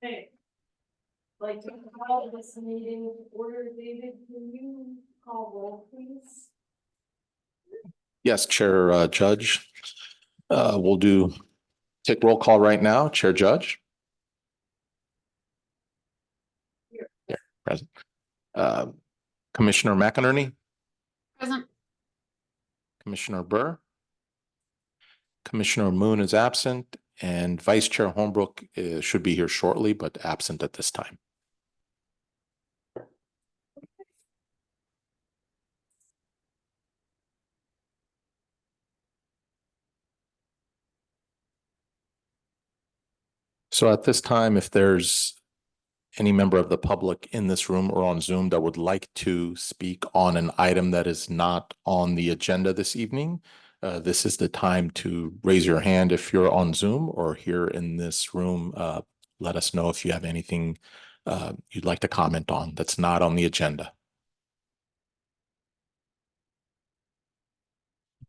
Hey. Like to call this meeting to order, David, can you call roll, please? Yes, Chair Judge. We'll take roll call right now. Chair Judge. Here. Yeah, present. Commissioner McInerney. Present. Commissioner Burr. Commissioner Moon is absent, and Vice Chair Holmbrook should be here shortly, but absent at this time. So at this time, if there's any member of the public in this room or on Zoom that would like to speak on an item that is not on the agenda this evening, this is the time to raise your hand if you're on Zoom or here in this room. Let us know if you have anything you'd like to comment on that's not on the agenda.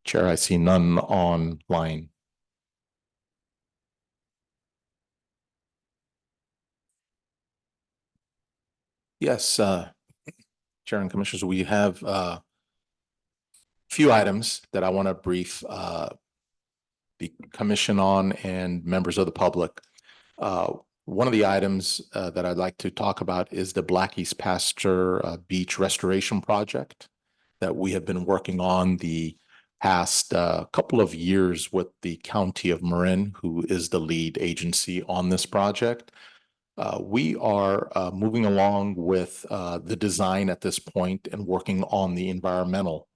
Chair, I see none online. Yes, Chair and Commissioners, we have a few items that I want to brief the commission on and members of the public. One of the items that I'd like to talk about is the Black East Pasture Beach Restoration Project that we have been working on the past couple of years with the County of Marin, who is the lead agency on this project. We are moving along with the design at this point and working on the environmental.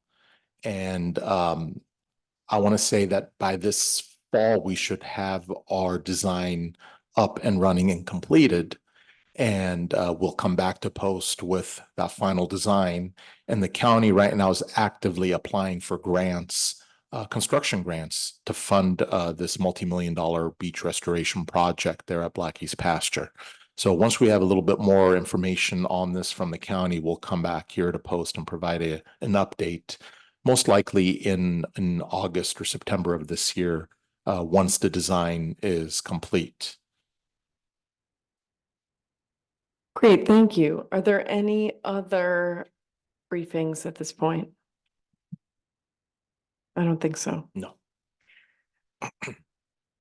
And I want to say that by this fall, we should have our design up and running and completed. And we'll come back to post with that final design. And the county right now is actively applying for grants, construction grants to fund this multi-million-dollar beach restoration project there at Black East Pasture. So once we have a little bit more information on this from the county, we'll come back here to post and provide an update, most likely in August or September of this year, once the design is complete. Great, thank you. Are there any other briefings at this point? I don't think so. No.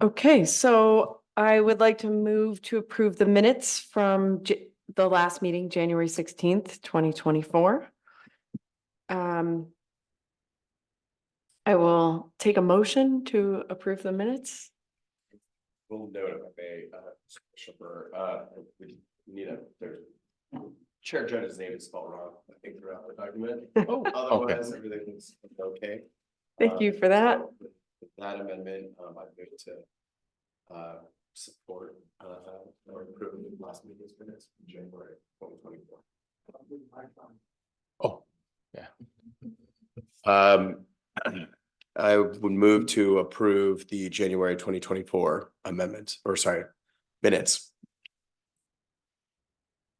Okay, so I would like to move to approve the minutes from the last meeting, January 16th, 2024. I will take a motion to approve the minutes. We'll note if I may, we need there's Chair Judge's name is spelled wrong, I think, throughout the document. Oh, Otherwise, everything's okay. Thank you for that. With that amendment, I'm going to support or approve the last meeting's minutes from January 2024. Oh, yeah. I would move to approve the January 2024 amendments, or sorry, minutes.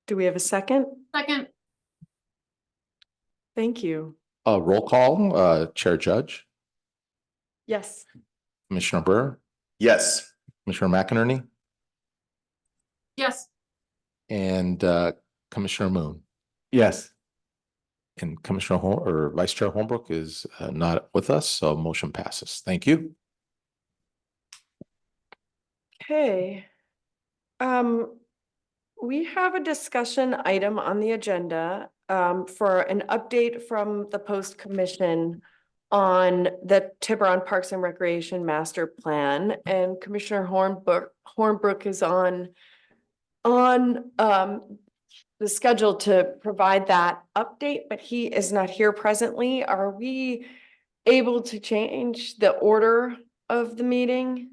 Do we have a second? Second. Thank you. Roll call, Chair Judge, Yes. Commissioner Burr, Yes. Commissioner McInerney, Yes. and Commissioner Moon. Yes. And Commissioner or Vice Chair Holmbrook is not with us, so motion passes. Thank you. Okay. We have a discussion item on the agenda for an update from the Post Commission on the Tiburon Parks and Recreation Master Plan, and Commissioner Hornbrook is on the schedule to provide that update, but he is not here presently. Are we able to change the order of the meeting?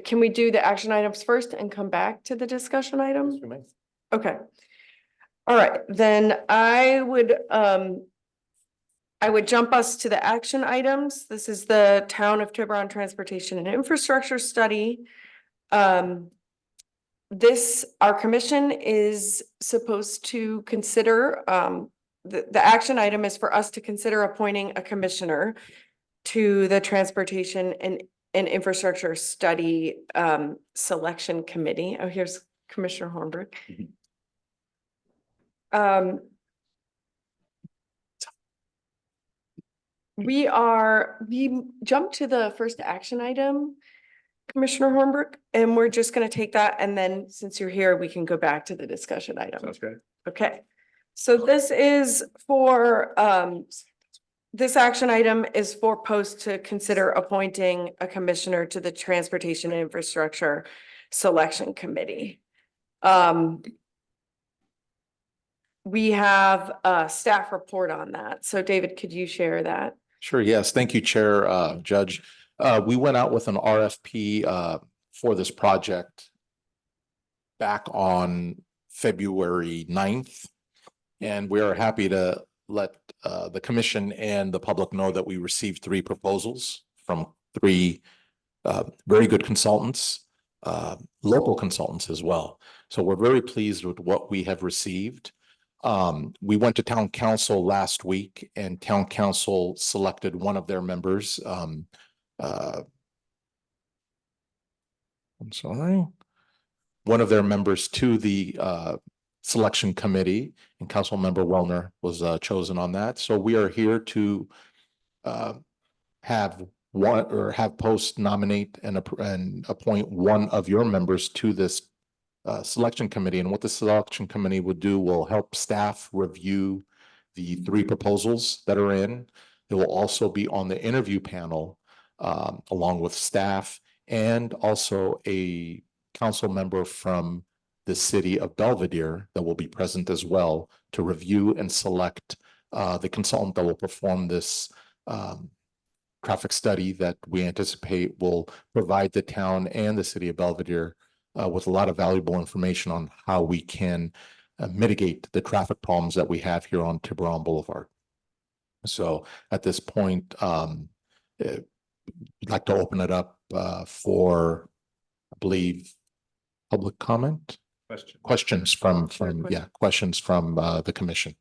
Can we do the action items first and come back to the discussion item? Okay. All right, then I would jump us to the action items. This is the Town of Tiburon Transportation and Infrastructure Study. Our commission is supposed to consider, the action item is for us to consider appointing a commissioner to the Transportation and Infrastructure Study Selection Committee. Oh, here's Commissioner Hornberg. Mhm. We jumped to the first action item, Commissioner Hornberg, and we're just gonna take that, and then since you're here, we can go back to the discussion item. Sounds great. Okay, so this is for, this action item is for post to consider appointing a commissioner to the Transportation and Infrastructure Selection Committee. We have a staff report on that. So David, could you share that? Sure, yes. Thank you, Chair, Judge. We went out with an RFP for this project back on February 9th. And we are happy to let the commission and the public know that we received 3 proposals from 3 very good consultants, local consultants as well. So we're very pleased with what we have received. We went to town council last week and town council selected one of their members. I'm sorry. One of their members to the selection committee, and council member Wellner was chosen on that. So we are here to have one or have post nominate and appoint one of your members to this selection committee. And what the selection committee would do will help staff review the 3 proposals that are in. It will also be on the interview panel along with staff and also a council member from the city of Belvedere that will be present as well to review and select the consultant that will perform this traffic study that we anticipate will provide the town and the city of Belvedere with a lot of valuable information on how we can mitigate the traffic problems that we have here on Tiburon Boulevard. So at this point, we'd like to open it up for, I believe, public comment? Questions from questions from the commission.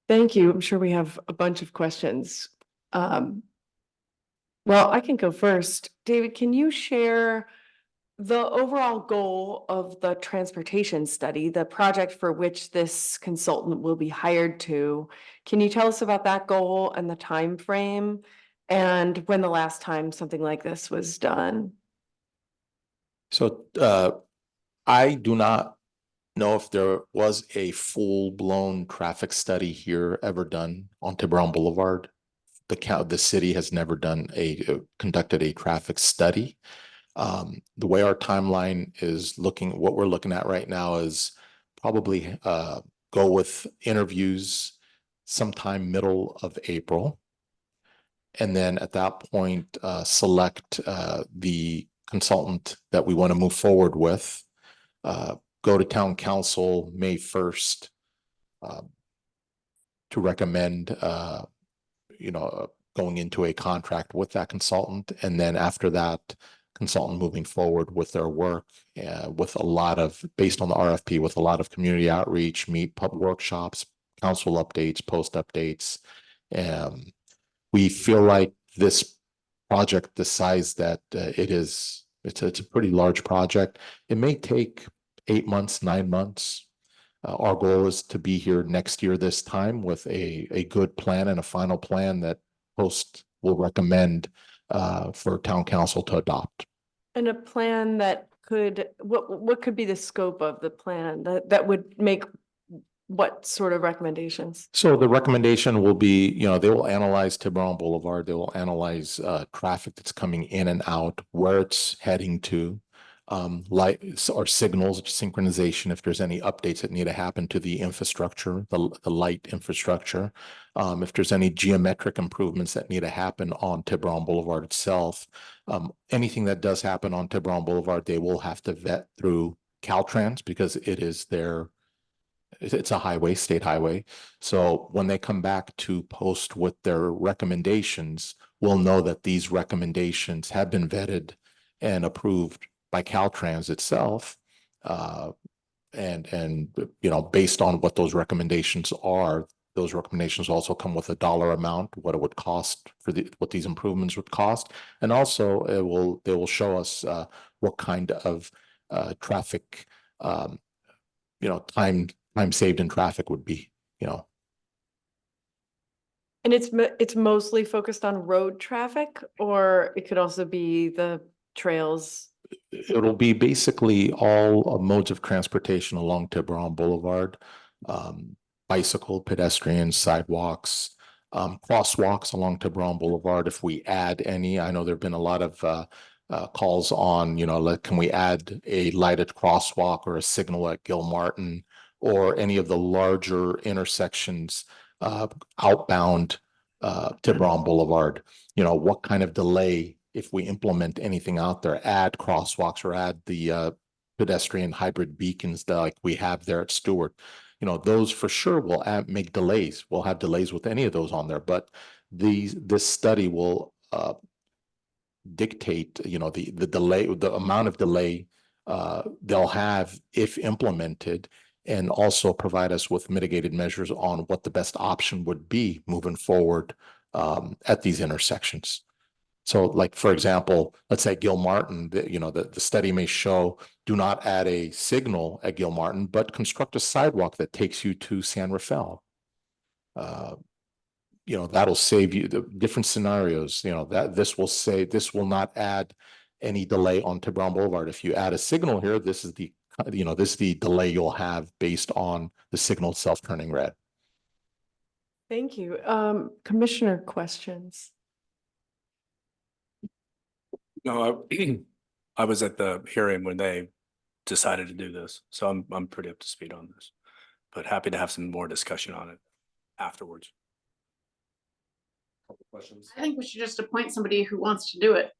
Thank you. I'm sure we have a bunch of questions. Well, I can go first. David, can you share the overall goal of the transportation study, the project for which this consultant will be hired to? Can you tell us about that goal and the time frame, and when the last time something like this was done? So I do not know if there was a full-blown traffic study here ever done on Tiburon Boulevard. The city has never done conducted a traffic study. The way our timeline is looking, what we're looking at right now is probably go with interviews sometime middle of April. And then at that point, select the consultant that we want to move forward with, go to town council May 1st to recommend, going into a contract with that consultant. And then after that, consultant moving forward with their work with a lot of, based on the RFP, with a lot of community outreach, pub workshops, council updates, post updates. We feel like this project, the size that it's a pretty large project. It may take 8 months, 9 months. Our goal is to be here next year this time with a good plan and a final plan that post will recommend for town council to adopt. And a plan that could, what could be the scope of the plan that would make what sort of recommendations? So the recommendation will be, they will analyze Tiburon Boulevard. They will analyze traffic that's coming in and out, where it's heading to, lights or signals, synchronization, if there's any updates that need to happen to the infrastructure, the light infrastructure. If there's any geometric improvements that need to happen on Tiburon Boulevard itself. Anything that does happen on Tiburon Boulevard, they will have to vet through Caltrans because it's a highway, state highway. So when they come back to post with their recommendations, we'll know that these recommendations have been vetted and approved by Caltrans itself. And based on what those recommendations are, those recommendations also come with a dollar amount, what it would cost for what these improvements would cost. And also they will show us what kind of traffic, time saved in traffic would be, And it's mostly focused on road traffic, or it could also be the trails? It'll be basically all modes of transportation along Tiburon Boulevard. Bicycle, pedestrian, sidewalks, crosswalks along Tiburon Boulevard. If we add any, I know there've been a lot of calls on, like, can we add a lighted crosswalk or a signal at Gilmartin or any of the larger intersections outbound Tiburon Boulevard? What kind of delay, if we implement anything out there, add crosswalks or add the pedestrian hybrid beacons that like we have there at Stewart. Those for sure will make delays. We'll have delays with any of those on there, but this study will dictate, the delay, the amount of delay they'll have if implemented, and also provide us with mitigated measures on what the best option would be moving forward at these intersections. So like, for example, let's say Gilmartin, the study may show, do not add a signal at Gilmartin, but construct a sidewalk that takes you to San Rafael. That'll save you the different scenarios, that this will not add any delay on Tiburon Boulevard. If you add a signal here, this is the delay you'll have based on the signal itself turning red. Thank you. Commissioner questions? No, I was at the hearing when they decided to do this, so I'm pretty up to speed on this, but happy to have some more discussion on it afterwards. Couple questions. I think we should just appoint somebody who wants to do it.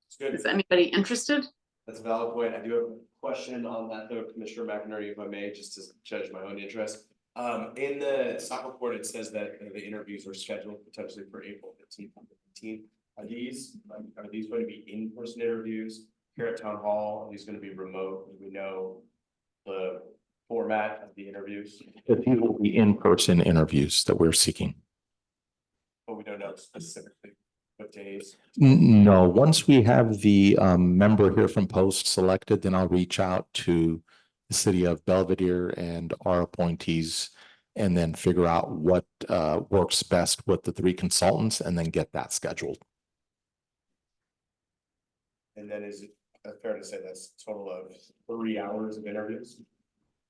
It's good. Is anybody interested? That's a valid point. I do have a question on that though, Commissioner McInerney, if I may, just to judge my own interest. In the staff report, it says that the interviews are scheduled potentially for April 15th and 15th. Are these going to be in-person interviews here at Town Hall? Are these going to be remote? Do we know the format of the interviews? These will be in-person interviews that we're seeking. But we don't know specifically what days. No, once we have the member here from Post selected, then I'll reach out to the city of Belvedere and our appointees and then figure out what works best with the 3 consultants and then get that scheduled. And then is it fair to say that's a total of 3 hours of interviews?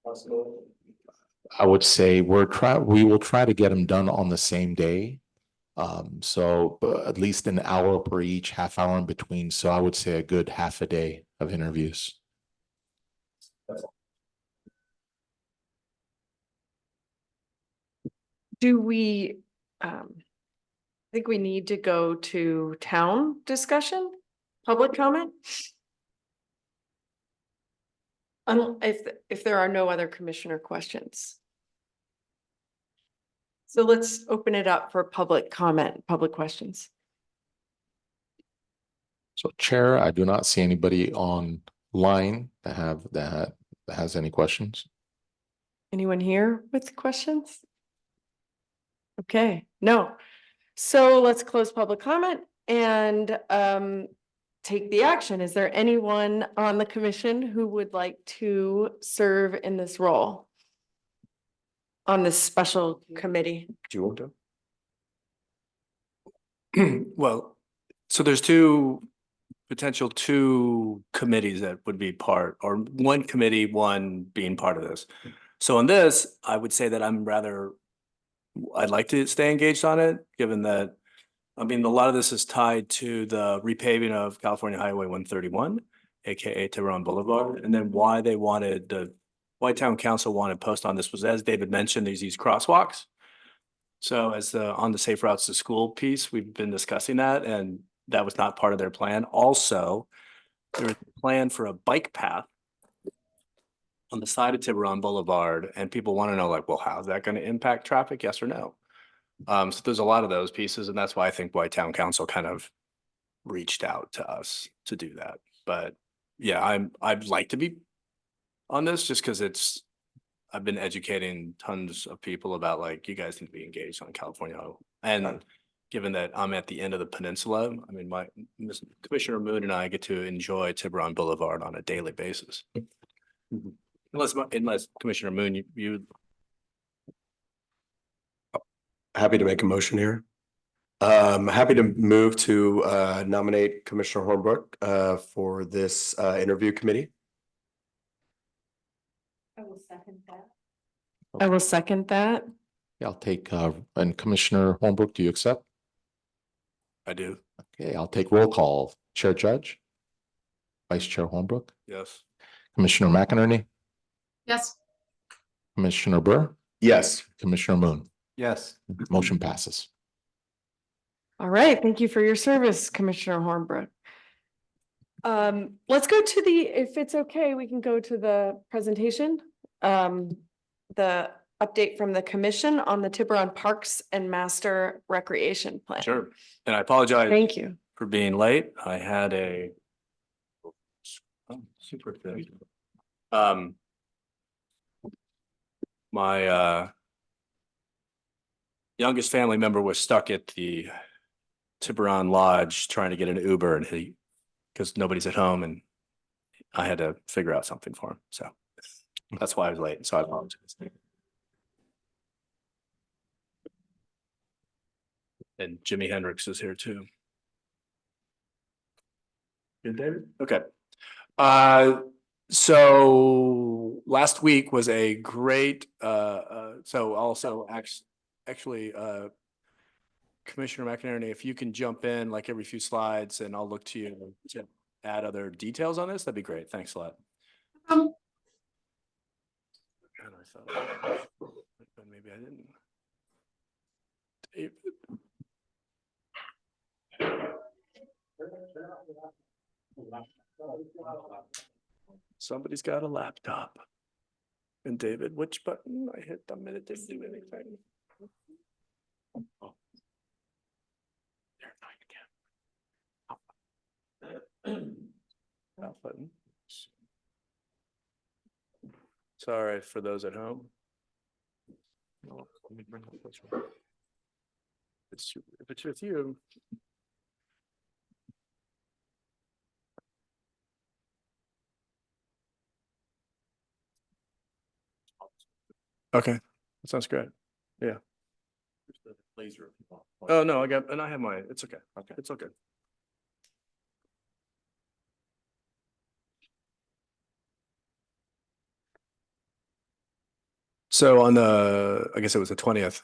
Possible? I would say we will try to get them done on the same day. So at least an hour per each, half hour in between. So I would say a good half a day of interviews. Do we, think we need to go to town discussion, public comment? If there are no other commissioner questions. So let's open it up for public comment, public questions. So Chair, I do not see anybody online that has any questions. Anyone here with questions? Okay, no. So let's close public comment and take the action. Is there anyone on the commission who would like to serve in this role? On this special committee? Do you want to? Well, so there's two committees that would be part, or one committee, one being part of this. So on this, I would say that I'd like to stay engaged on it, given that, I mean, a lot of this is tied to the repaving of California Highway 131, AKA Tiburon Boulevard, and then why Town Council wanted post on this was, as David mentioned, there's these crosswalks. So on the Safe Routes to School piece, we've been discussing that, and that was not part of their plan. Also, there was a plan for a bike path on the side of Tiburon Boulevard, and people want to know, like, well, how's that going to impact traffic? Yes or no? So there's a lot of those pieces, and that's why I think Town Council kind of reached out to us to do that. But yeah, I'd like to be on this just because I've been educating tons of people about like, you guys need to be engaged on California. And given that I'm at the end of the peninsula, I mean, Commissioner Moon and I get to enjoy Tiburon Boulevard on a daily basis. Unless Commissioner Moon, you Happy to make a motion here. Happy to move to nominate Commissioner Hornbrook for this interview committee. I will second that. I will second that. I'll take, and Commissioner Holmbrook, do you accept? I do, Okay, I'll take roll call. Chair Judge? Vice Chair Holmbrook? yes. Commissioner McInerney? Yes, Commissioner Burr? Yes. Commissioner Moon? Yes. Motion passes. All right, thank you for your service, Commissioner Hornbrook. Let's go to if it's okay, we can go to the presentation. The update from the commission on the Tiburon Parks and Master Recreation Plan. Sure. And I apologize Thank you. for being late. I had a super good. My youngest family member was stuck at the Tiburon Lodge trying to get an Uber, and because nobody's at home, and I had to figure out something for him. So that's why I was late. So I apologize. And Jimi Hendrix is here too. Good, David? Okay. So last week was a great, so also actually, Commissioner McInerney, if you can jump in like every few slides and I'll look to you to add other details on this, that'd be great. Thanks a lot. God, I thought, but maybe I didn't. David. Somebody's got a laptop. And David, which button I hit the minute didn't do anything. Oh. There, again. That button. Sorry for those at home. No, let me bring up this one. If it's with you. Okay, that sounds great. Yeah. Laser. Oh, no, I have my, it's okay. Okay. It's okay. So on I guess it was the 20th,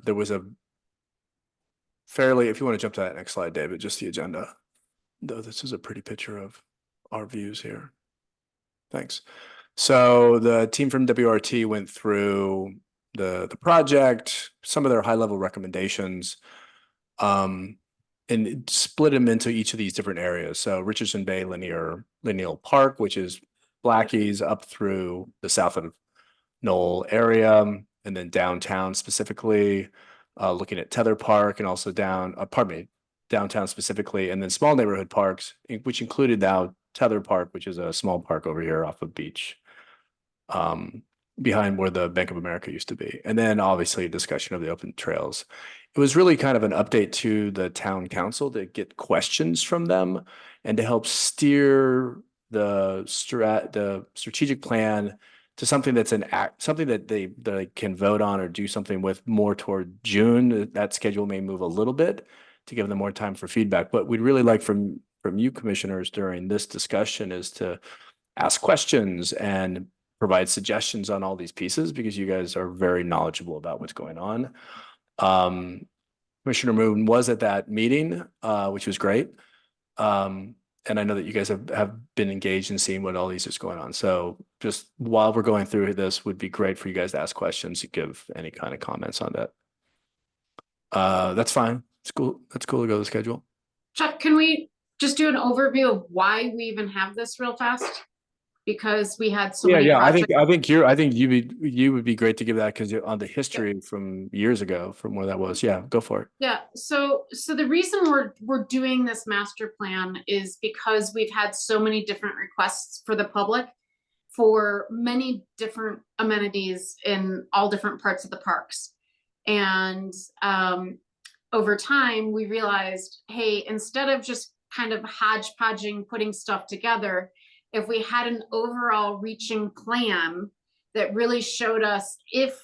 there was a fairly, if you want to jump to that next slide, David, just the agenda. Though this is a pretty picture of our views here. Thanks. So the team from WRT went through the project, some of their high level recommendations, and it split them into each of these different areas. So Richardson Bay Lineal Park, which is Blackie's up through the south of Knoll area, and then downtown specifically, looking at Tether Park and also downtown specifically, and then small neighborhood parks, which included now Tether Park, which is a small park over here off of Beach, behind where the Bank of America used to be. And then obviously a discussion of the open trails. It was really kind of an update to the town council to get questions from them and to help steer the strategic plan to something that's something that they can vote on or do something with more toward June. That schedule may move a little bit to give them more time for feedback. But we'd really like from you commissioners during this discussion is to ask questions and provide suggestions on all these pieces, because you guys are very knowledgeable about what's going on. Commissioner Moon was at that meeting, which was great. And I know that you guys have been engaged in seeing what all these is going on. So just while we're going through this, would be great for you guys to ask questions, to give any kind of comments on that. That's fine. It's cool. That's cool to go to the schedule. Chuck, can we just do an overview of why we even have this real fast? Because we had so many projects. I think you would be great to give that, because on the history from years ago, from where that was. Yeah, go for it. Yeah, so the reason we're doing this master plan is because we've had so many different requests for the public for many different amenities in all different parts of the parks. And over time, we realized, hey, instead of just kind of hodgepodging, putting stuff together, if we had an overall reaching plan that really showed us if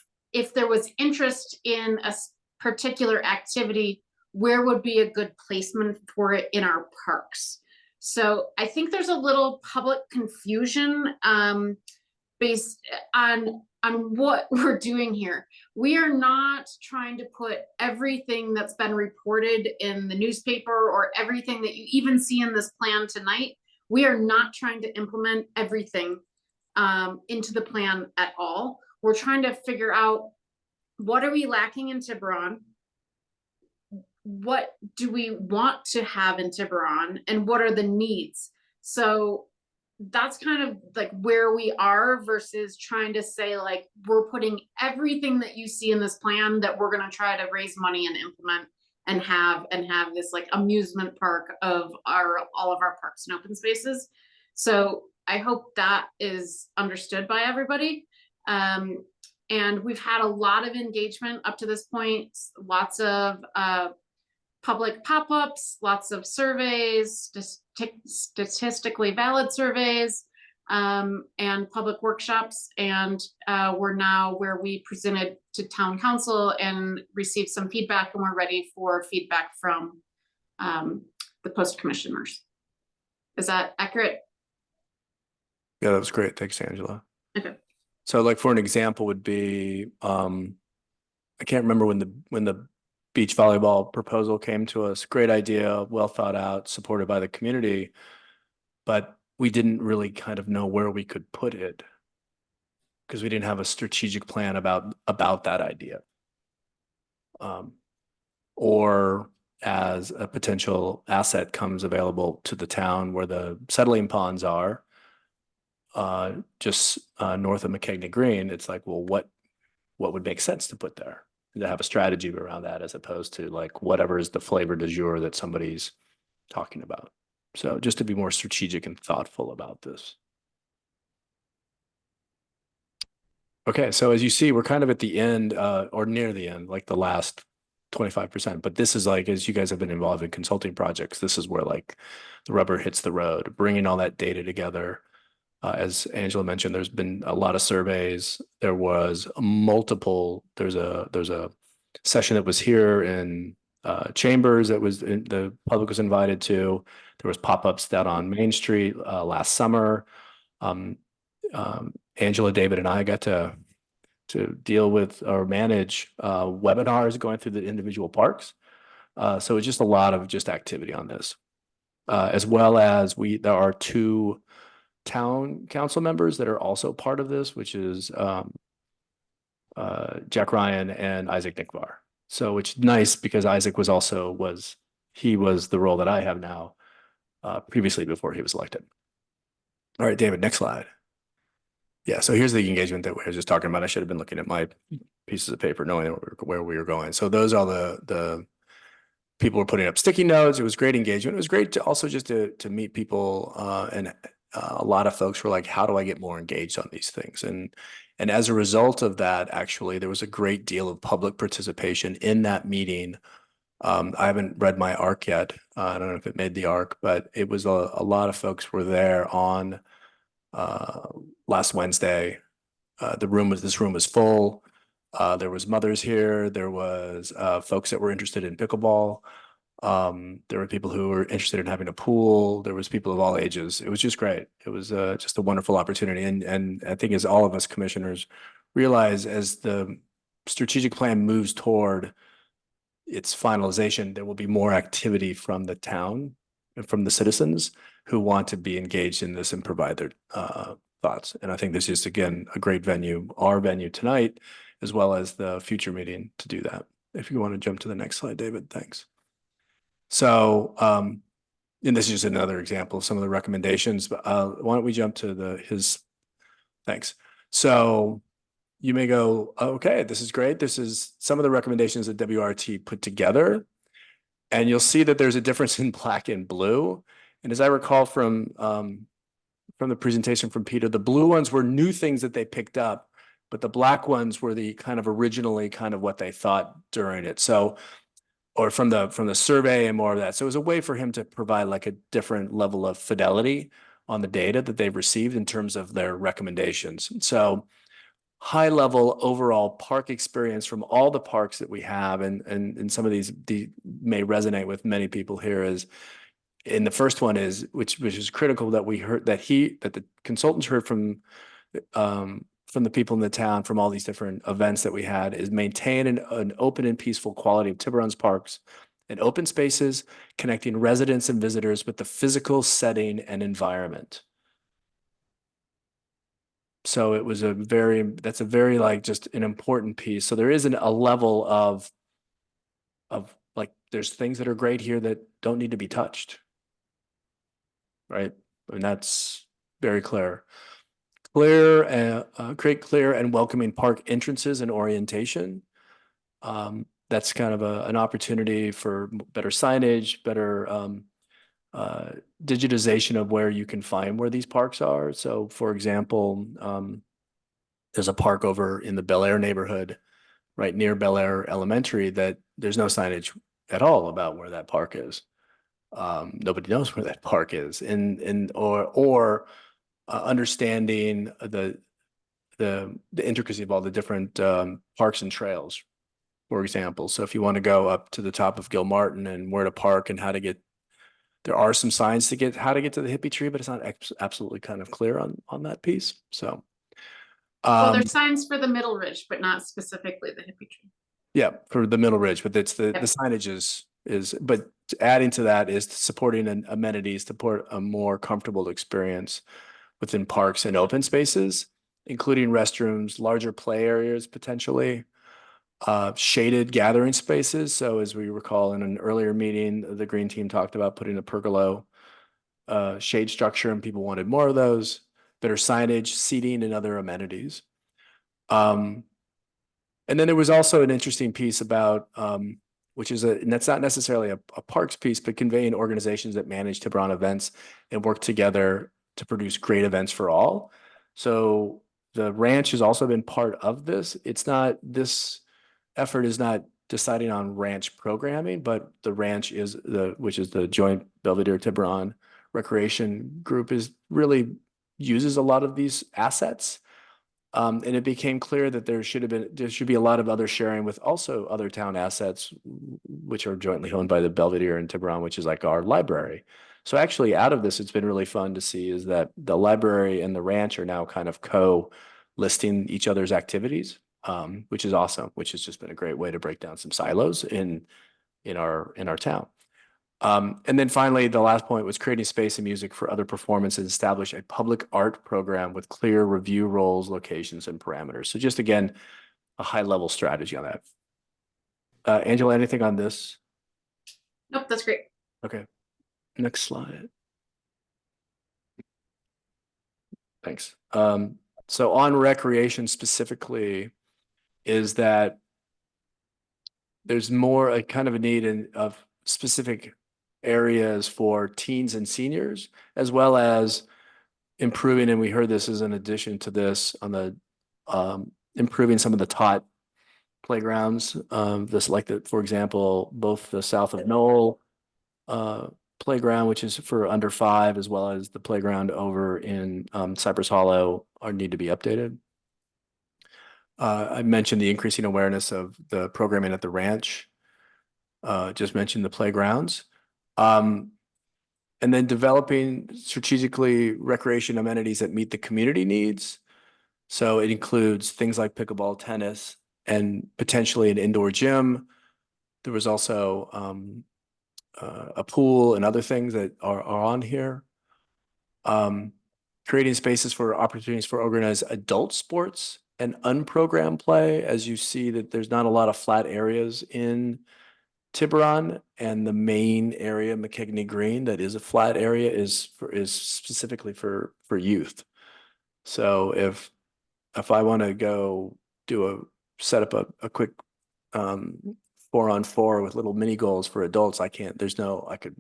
there was interest in a particular activity, where would be a good placement for it in our parks. So I think there's a little public confusion based on what we're doing here. We are not trying to put everything that's been reported in the newspaper or everything that you even see in this plan tonight. We are not trying to implement everything into the plan at all. We're trying to figure out, what are we lacking in Tiburon? What do we want to have in Tiburon, and what are the needs? So that's kind of like where we are versus trying to say like, we're putting everything that you see in this plan that we're going to try to raise money and implement and have this like amusement park of all of our parks and open spaces. So I hope that is understood by everybody. And we've had a lot of engagement up to this point, lots of public pop-ups, lots of surveys, statistically valid surveys, and public workshops. And we're now where we presented to town council and received some feedback, and we're ready for feedback from the post commissioners. Is that accurate? Yeah, that was great. Thanks, Angela. Okay. So like for an example would be, I can't remember when the beach volleyball proposal came to us. Great idea, well thought out, supported by the community, but we didn't really kind of know where we could put it because we didn't have a strategic plan about that idea. Or as a potential asset comes available to the town where the settling ponds are, just north of McKegney Green, it's like, well, what would make sense to put there? To have a strategy around that, as opposed to like whatever is the flavor du jour that somebody's talking about. So just to be more strategic and thoughtful about this. Okay, so as you see, we're kind of at the end or near the end, like the last 25%. But this is like, as you guys have been involved in consulting projects, this is where like the rubber hits the road, bringing all that data together. As Angela mentioned, there's been a lot of surveys. There was there's a session that was here in Chambers that the public was invited to. There was pop-ups down on Main Street last summer. Angela, David, and I got to deal with or manage webinars going through the individual parks. So it's just a lot of activity on this, as well as there are 2 town council members that are also part of this, which is Jack Ryan and Isaac Nickvar. So it's nice because Isaac was the role that I have now, previously before he was elected. All right, David, next slide. Yeah, so here's the engagement that we were just talking about. I should have been looking at my pieces of paper, knowing where we were going. So those are the people were putting up sticky notes. It was great engagement. It was great to also just to meet people, and a lot of folks were like, how do I get more engaged on these things? And as a result of that, actually, there was a great deal of public participation in that meeting. I haven't read my ARC yet. I don't know if it made the ARC, but it was a lot of folks were there on last Wednesday. This room was full. There was mothers here. There was folks that were interested in pickleball. There were people who were interested in having a pool. There was people of all ages. It was just great. It was just a wonderful opportunity. And I think as all of us commissioners realize, as the strategic plan moves toward its finalization, there will be more activity from the town and from the citizens who want to be engaged in this and provide their thoughts. And I think this is, again, a great venue, our venue tonight, as well as the future meeting to do that. If you want to jump to the next slide, David, thanks. So, and this is just another example of some of the recommendations, but why don't we jump to thanks. So you may go, okay, this is great. This is some of the recommendations that WRT put together. And you'll see that there's a difference in black and blue. And as I recall from from the presentation from Peter, the blue ones were new things that they picked up, but the black ones were the kind of originally kind of what they thought during it. So, or from the survey and more of that. So it was a way for him to provide like a different level of fidelity on the data that they've received in terms of their recommendations. So high level overall park experience from all the parks that we have, and some of these may resonate with many people here, is in the first one is which is critical that we heard that the consultants heard from the people in the town from all these different events that we had, is maintain an open and peaceful quality of Tiburon's parks and open spaces, connecting residents and visitors with the physical setting and environment. So it was that's a very like just an important piece. So there isn't a level of like, there's things that are great here that don't need to be touched. Right? And that's very clear. Create clear and welcoming park entrances and orientation. That's kind of an opportunity for better signage, better digitization of where you can find where these parks are. So for example, there's a park over in the Bel Air neighborhood, right near Bel Air Elementary, that there's no signage at all about where that park is. Nobody knows where that park is, or understanding the intricacy of all the different parks and trails, for example. So if you want to go up to the top of Gilmartin and where to park and how to get, there are some signs to get how to get to the Hippie Tree, but it's not absolutely kind of clear on that piece. So, Well, there's signs for the Middle Ridge, but not specifically the Hippie Tree. yeah, for the Middle Ridge, but it's the signage is, but adding to that is supporting amenities to support a more comfortable experience within parks and open spaces, including restrooms, larger play areas potentially, shaded gathering spaces. So as we recall in an earlier meeting, the green team talked about putting a pergola shade structure, and people wanted more of those. Better signage, seating, and other amenities. And then there was also an interesting piece about which is and that's not necessarily a parks piece, but conveying organizations that manage Tiburon events and work together to produce great events for all. So the ranch has also been part of this. It's not, this effort is not deciding on ranch programming, but the ranch is which is the Joint Belvedere Tiburon Recreation Group, is really uses a lot of these assets. And it became clear that there should be a lot of other sharing with also other town assets, which are jointly owned by the Belvedere and Tiburon, which is like our library. So actually out of this, it's been really fun to see is that the library and the ranch are now kind of co-listing each other's activities, which is awesome, which has just been a great way to break down some silos in our town. And then finally, the last point was creating space and music for other performances, establish a public art program with clear review roles, locations, and parameters. So just again, a high level strategy on that. Angela, anything on this? Nope, that's great. Okay, next slide. Thanks. So on recreation specifically, is that there's more a kind of a need of specific areas for teens and seniors, as well as improving, and we heard this as an addition to this on the improving some of the tot playgrounds. For example, both the south of Knoll playground, which is for under 5, as well as the playground over in Cypress Hollow need to be updated. I mentioned the increasing awareness of the programming at the ranch. Just mentioned the playgrounds. And then developing strategically recreation amenities that meet the community needs. So it includes things like pickleball, tennis, and potentially an indoor gym. There was also a pool and other things that are on here. Creating spaces for opportunities for organized adult sports and unprogrammed play. As you see that there's not a lot of flat areas in Tiburon, and the main area, McKigney Green, that is a flat area is specifically for youth. So if I want to go set up a quick 4-on-4 with little mini goals for adults, I could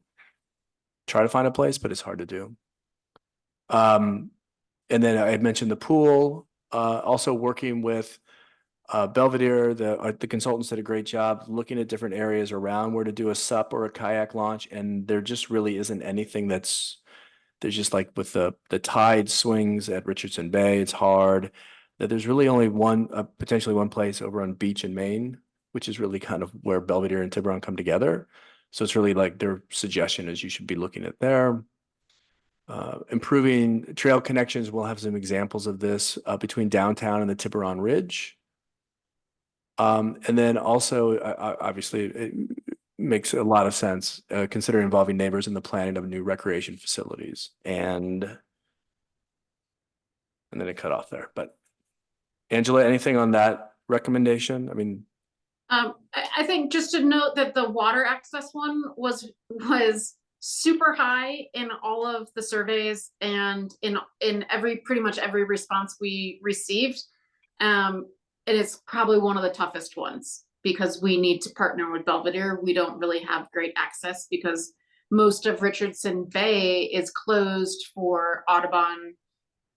try to find a place, but it's hard to do. And then I had mentioned the pool, also working with Belvedere, the consultants did a great job looking at different areas around where to do a SUP or a kayak launch. And there just really isn't anything there's just like with the tide swings at Richardson Bay, it's hard. That there's really only potentially one place over on Beach in Maine, which is really kind of where Belvedere and Tiburon come together. So it's really like their suggestion is you should be looking at there. Improving trail connections, we'll have some examples of this between downtown and the Tiburon Ridge. And then also, obviously, it makes a lot of sense considering involving neighbors in the planning of new recreation facilities. And then it cut off there. But Angela, anything on that recommendation? I mean, I think just to note that the water access one was super high in all of the surveys and in pretty much every response we received. It is probably one of the toughest ones because we need to partner with Belvedere. We don't really have great access because most of Richardson Bay is closed for Audubon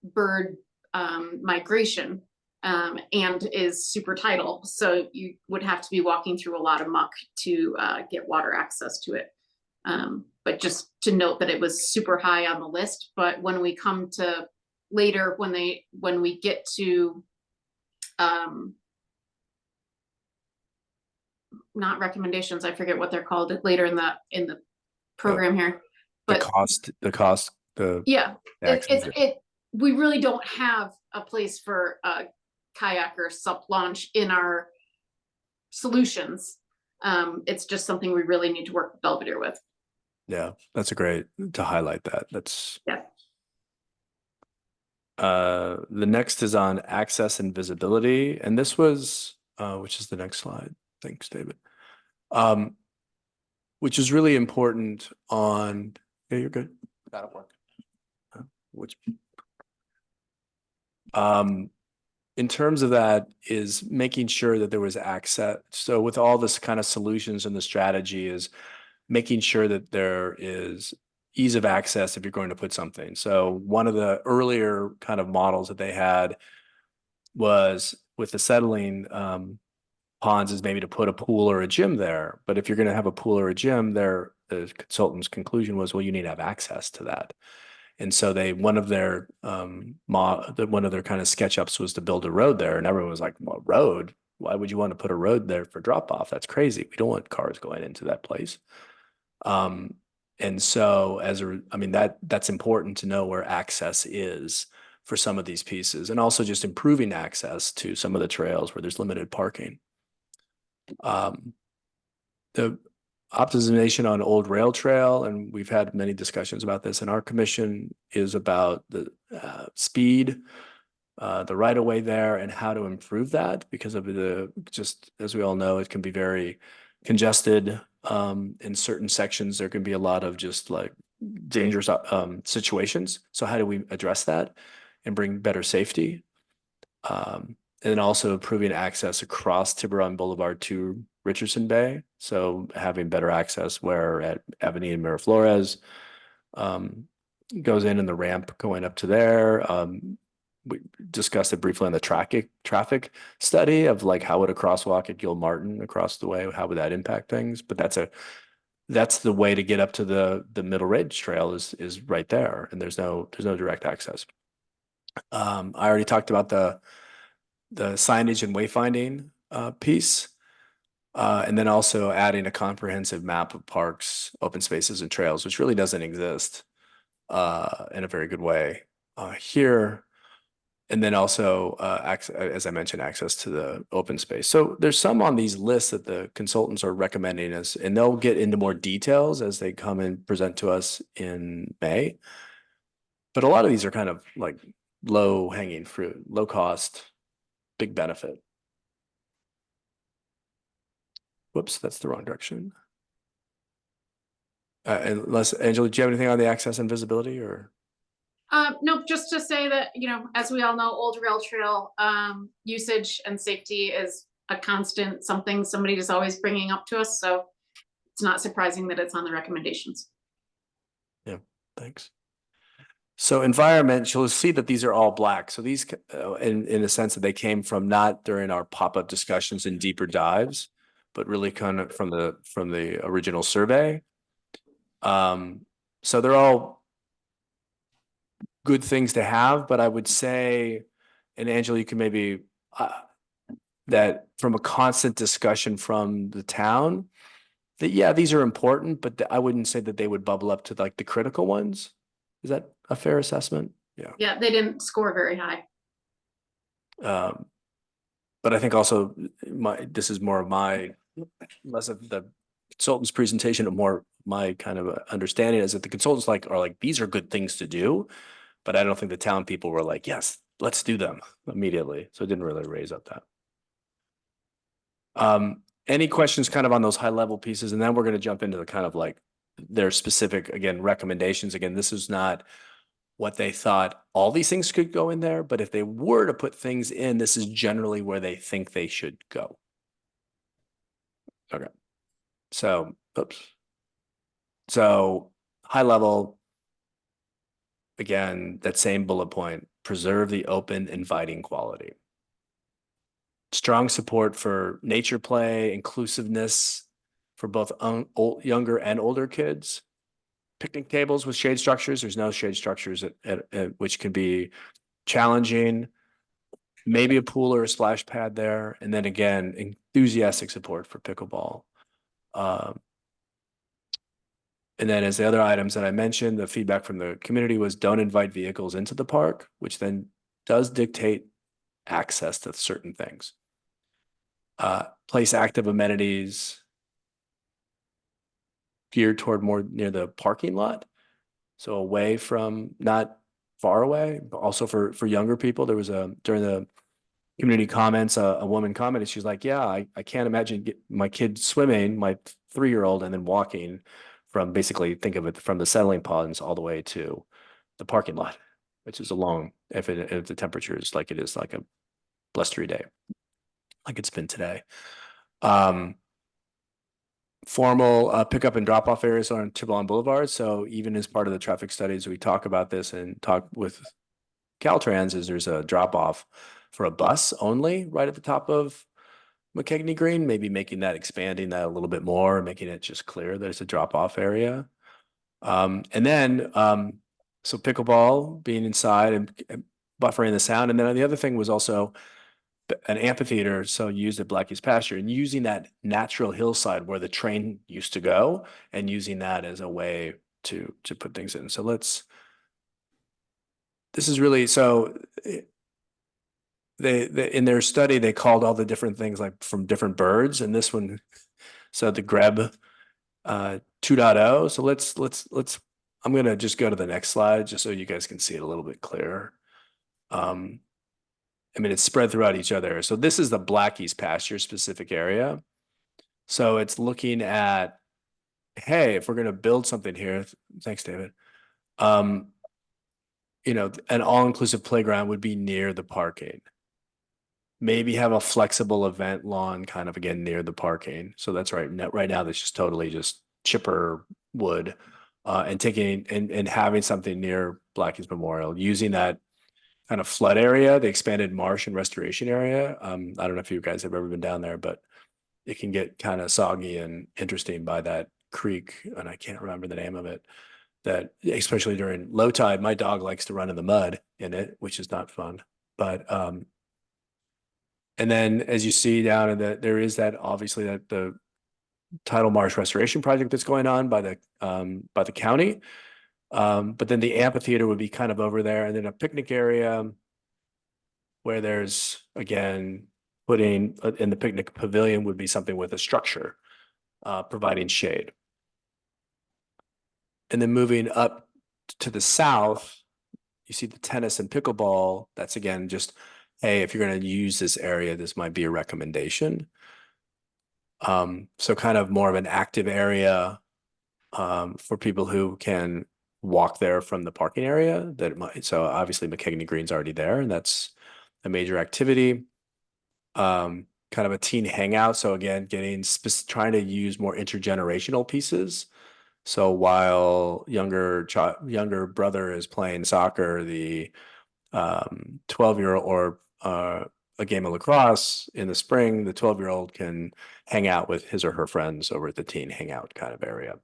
bird migration and is super tidal. So you would have to be walking through a lot of muck to get water access to it. But just to note that it was super high on the list, but when we come to later, when we get to not recommendations, I forget what they're called later in the program here. But the cost, yeah, actions. We really don't have a place for a kayak or SUP launch in our solutions. It's just something we really need to work with Belvedere with. Yeah, that's a great to highlight that. That's yeah. The next is on access and visibility, and this was which is the next slide. Thanks, David. Which is really important on. Yeah, you're good. That'll work. Which in terms of that is making sure that there was access. So with all this kind of solutions and the strategy is making sure that there is ease of access if you're going to put something. So one of the earlier kind of models that they had was with the settling ponds is maybe to put a pool or a gym there. But if you're going to have a pool or a gym there, the consultant's conclusion was, well, you need to have access to that. And so one of their kind of sketch ups was to build a road there. And everyone was like, well, road? Why would you want to put a road there for drop off? That's crazy. We don't want cars going into that place. And so that's important to know where access is for some of these pieces, and also just improving access to some of the trails where there's limited parking. The optimization on Old Rail Trail, and we've had many discussions about this in our commission, is about the speed, the right of way there, and how to improve that because of just as we all know, it can be very congested. In certain sections, there can be a lot of just like dangerous situations. So how do we address that and bring better safety? And then also improving access across Tiburon Boulevard to Richardson Bay. So having better access where at Avenida and Miraflores goes in and the ramp going up to there. We discussed it briefly on the traffic study of like how would a crosswalk at Gilmartin across the way, how would that impact things? But that's the way to get up to the Middle Ridge Trail is right there, and there's no direct access. I already talked about the signage and wayfinding piece, and then also adding a comprehensive map of parks, open spaces, and trails, which really doesn't exist in a very good way here. And then also, as I mentioned, access to the open space. So there's some on these lists that the consultants are recommending us, and they'll get into more details as they come and present to us in May. But a lot of these are kind of like low hanging fruit, low cost, big benefit. Whoops, that's the wrong direction. Unless, Angela, do you have anything on the access and visibility or? Nope, just to say that, as we all know, Old Rail Trail usage and safety is a constant, something somebody is always bringing up to us. So it's not surprising that it's on the recommendations. Yeah, thanks. So environment, you'll see that these are all black. So these, in a sense that they came from not during our pop-up discussions and deeper dives, but really kind of from the original survey. So they're all good things to have, but I would say, and Angela, you can maybe, that from a constant discussion from the town, that, yeah, these are important, but I wouldn't say that they would bubble up to like the critical ones. Is that a fair assessment? Yeah. Yeah, they didn't score very high. But I think also this is more of my, less of the consultant's presentation, and more my kind of understanding is that the consultants are like, these are good things to do. But I don't think the town people were like, yes, let's do them immediately. So it didn't really raise up that. Any questions kind of on those high level pieces? And then we're going to jump into the kind of like their specific, again, recommendations. Again, this is not what they thought all these things could go in there, but if they were to put things in, this is generally where they think they should go. Okay. So, oops. So high level, again, that same bullet point, preserve the open, inviting quality. Strong support for nature play, inclusiveness for both younger and older kids. Picnic tables with shade structures. There's no shade structures which can be challenging. Maybe a pool or a splash pad there. And then again, enthusiastic support for pickleball. And then as the other items that I mentioned, the feedback from the community was don't invite vehicles into the park, which then does dictate access to certain things. Place active amenities geared toward more near the parking lot. So away from, not far away, but also for younger people. There was during the community comments, a woman commented, she's like, yeah, I can't imagine my kid swimming, my 3-year-old, and then walking from, basically think of it from the settling ponds all the way to the parking lot, which is a long, if the temperature is like it is like a blustery day, like it's been today. Formal pickup and drop off areas on Tiburon Boulevard. So even as part of the traffic studies, we talk about this and talk with Caltrans, is there's a drop off for a bus only right at the top of McKegney Green, maybe making that, expanding that a little bit more, making it just clear that it's a drop off area. And then, so pickleball being inside and buffering the sound. And then the other thing was also an amphitheater, so used at Blackie's pasture, and using that natural hillside where the train used to go, and using that as a way to put things in. So this is really, so they in their study they called all the different things like from different birds, and this one, so the Greb 2.0. So let's I'm gonna just go to the next slide just so you guys can see it a little bit clearer. I mean, it's spread throughout each other. So this is the Blackie's pasture specific area. So it's looking at, hey, if we're going to build something here, thanks, David. You know, an all-inclusive playground would be near the parking. Maybe have a flexible event lawn kind of again near the parking. So that's right. Right now, that's just totally just chipper wood, and taking and having something near Blackie's Memorial, using that kind of flood area, the expanded marsh and restoration area. I don't know if you guys have ever been down there, but it can get kind of soggy and interesting by that creek, and I can't remember the name of it. That especially during low tide, my dog likes to run in the mud in it, which is not fun. But and then as you see down in there is that obviously that the tidal marsh restoration project that's going on by the county. But then the amphitheater would be kind of over there, and then a picnic area where there's, again, putting in the picnic pavilion would be something with a structure, providing shade. And then moving up to the south, you see the tennis and pickleball. That's again, just, hey, if you're going to use this area, this might be a recommendation. So kind of more of an active area for people who can walk there from the parking area. So obviously McKegney Green's already there, and that's a major activity. Kind of a teen hangout. So again, trying to use more intergenerational pieces So while younger brother is playing soccer, the 12-year-old or a game of lacrosse in the spring, the 12-year-old can hang out with his or her friends over at the teen hangout kind of area.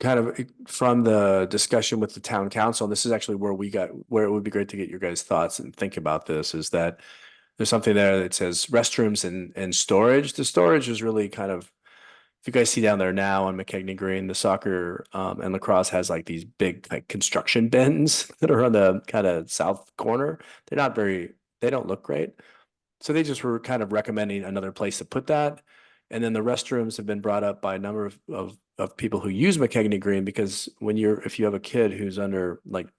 Kind of from the discussion with the town council, and this is actually where it would be great to get your guys' thoughts and think about this, is that there's something there that says restrooms and storage. The storage is really kind of, if you guys see down there now on McKegney Green, the soccer and lacrosse has like these big like construction bins that are on the kind of south corner. They don't look great. So they just were kind of recommending another place to put that. And then the restrooms have been brought up by a number of people who use McKegney Green, because if you have a kid who's under like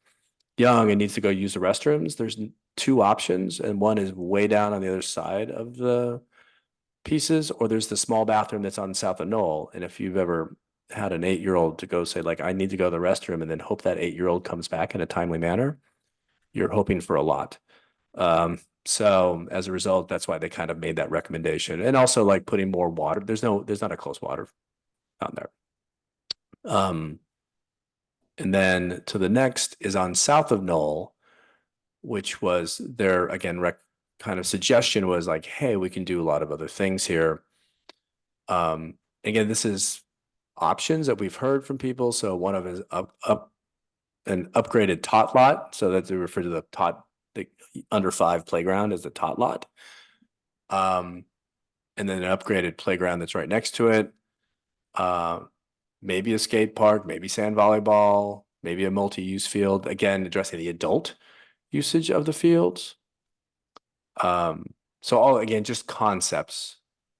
young and needs to go use the restrooms, there's two options, and one is way down on the other side of the pieces, or there's the small bathroom that's on South of Knoll. And if you've ever had an 8-year-old to go say like, I need to go to the restroom, and then hope that 8-year-old comes back in a timely manner, you're hoping for a lot. So as a result, that's why they kind of made that recommendation. And also like putting more water. There's not a close water down there. And then to the next is on South of Knoll, which was their, again, kind of suggestion was like, hey, we can do a lot of other things here. Again, this is options that we've heard from people. So one of it is an upgraded tot lot. So that they refer to the under 5 playground as the tot lot. And then an upgraded playground that's right next to it. Maybe a skate park, maybe sand volleyball, maybe a multi-use field, again, addressing the adult usage of the fields. So all, again, just concepts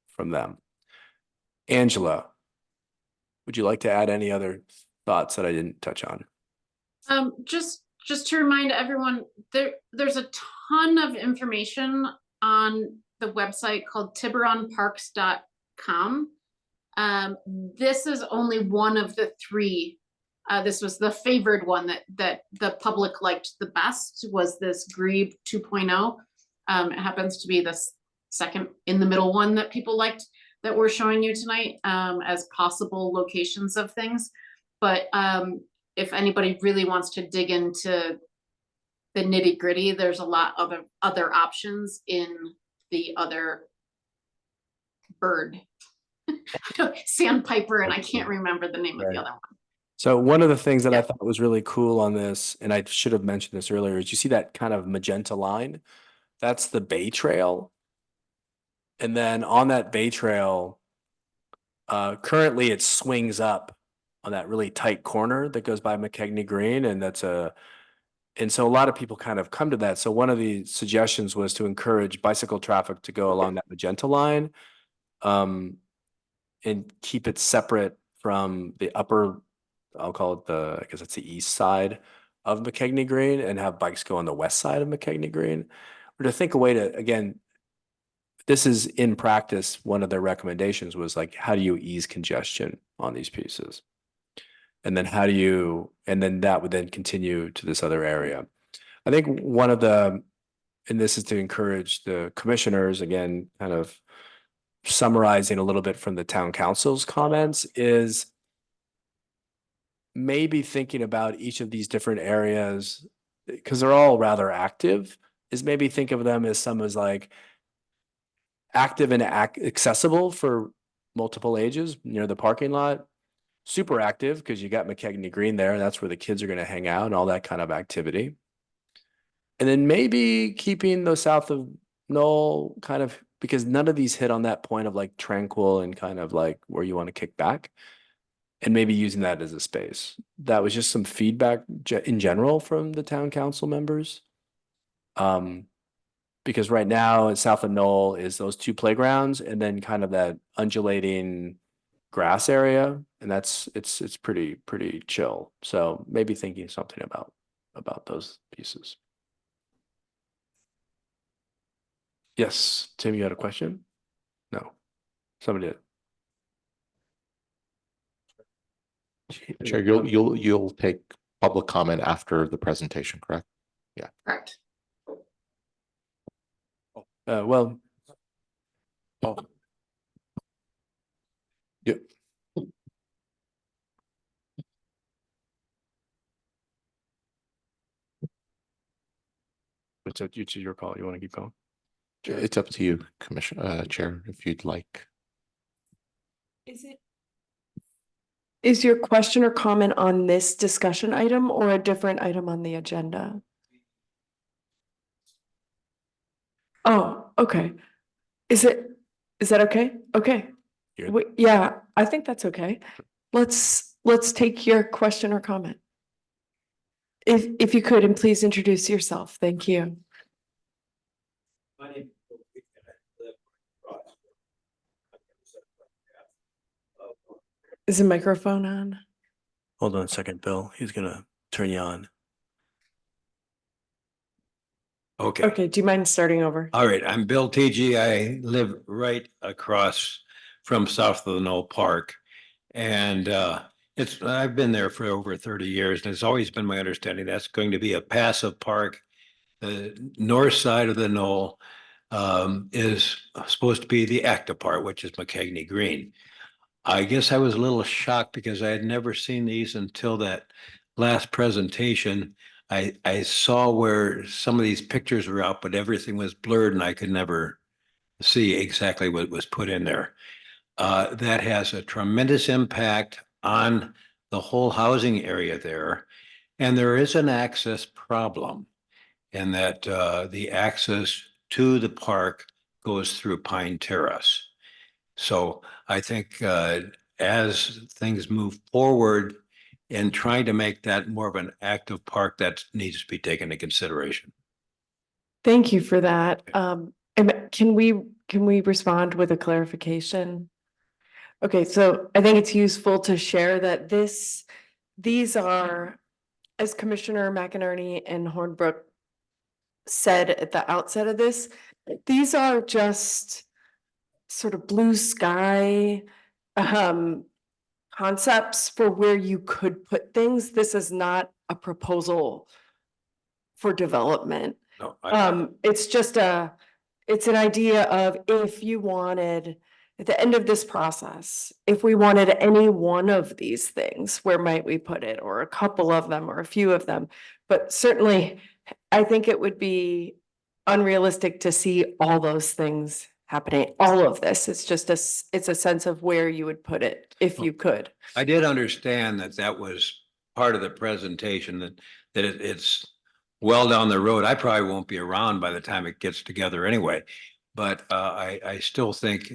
from them. Angela, would you like to add any other thoughts that I didn't touch on? Just to remind everyone, there's a ton of information on the website called tiburonparks.com. This is only one of the 3. This was the favored one that the public liked the best, was this Grebe 2.0. It happens to be the second in the middle one that people liked that we're showing you tonight as possible locations of things. But if anybody really wants to dig into the nitty gritty, there's a lot of other options in the other bird. Sandpiper, and I can't remember the name of the other one. So one of the things that I thought was really cool on this, and I should have mentioned this earlier, is you see that kind of magenta line? That's the Bay Trail. And then on that Bay Trail, currently it swings up on that really tight corner that goes by McKegney Green, and and so a lot of people kind of come to that. So one of the suggestions was to encourage bicycle traffic to go along that magenta line, and keep it separate from the upper, I'll call it I guess it's the east side of McKegney Green, and have bikes go on the west side of McKegney Green. Or to think a way to, again, this is in practice, one of their recommendations was like, how do you ease congestion on these pieces? And then and then that would then continue to this other area. I think and this is to encourage the commissioners, again, kind of summarizing a little bit from the town council's comments, is maybe thinking about each of these different areas, because they're all rather active, is maybe think of them as some as like active and accessible for multiple ages near the parking lot. Super active because you got McKegney Green there. That's where the kids are going to hang out and all that kind of activity. And then maybe keeping the South of Knoll kind of, because none of these hit on that point of like tranquil and kind of like where you want to kick back, and maybe using that as a space. That was just some feedback in general from the town council members. Because right now at South of Knoll is those 2 playgrounds and then kind of that undulating grass area, and it's pretty chill. So maybe thinking something about those pieces. Yes, Tim, you had a question? No, somebody did. Chair, you'll take public comment after the presentation, correct? Correct. Well, Yep. It's your call. You want to keep going? It's up to you, Commissioner, Chair, if you'd like. Is your question or comment on this discussion item or a different item on the agenda? Oh, okay. Is that okay? Okay. Good. Yeah, I think that's okay. Let's take your question or comment. If you could, and please introduce yourself. Thank you. My name is Bill Weekend. I live across from- Is the microphone on? Hold on a second, Bill. He's gonna turn you on. Okay, Okay, do you mind starting over? all right, I'm Bill TG. I live right across from south of the Knoll Park. And I've been there for over 30 years, and it's always been my understanding that's going to be a passive park. The north side of the Knoll is supposed to be the active part, which is McKegney Green. I guess I was a little shocked because I had never seen these until that last presentation. I saw where some of these pictures were out, but everything was blurred and I could never see exactly what was put in there. That has a tremendous impact on the whole housing area there. And there is an access problem in that the access to the park goes through Pine Terrace. So I think as things move forward in trying to make that more of an active park, that needs to be taken into consideration. Thank you for that. And can we respond with a clarification? Okay, so I think it's useful to share that these are, as Commissioner McInerney and Hornbrook said at the outset of this, these are just sort of blue sky concepts for where you could put things. This is not a proposal for development. No, It's just it's an idea of if you wanted, at the end of this process, if we wanted any one of these things, where might we put it? Or a couple of them, or a few of them. But certainly, I think it would be unrealistic to see all those things happening, all of this. It's just it's a sense of where you would put it, if you could. I did understand that that was part of the presentation, that it's well down the road. I probably won't be around by the time it gets together anyway. But I still think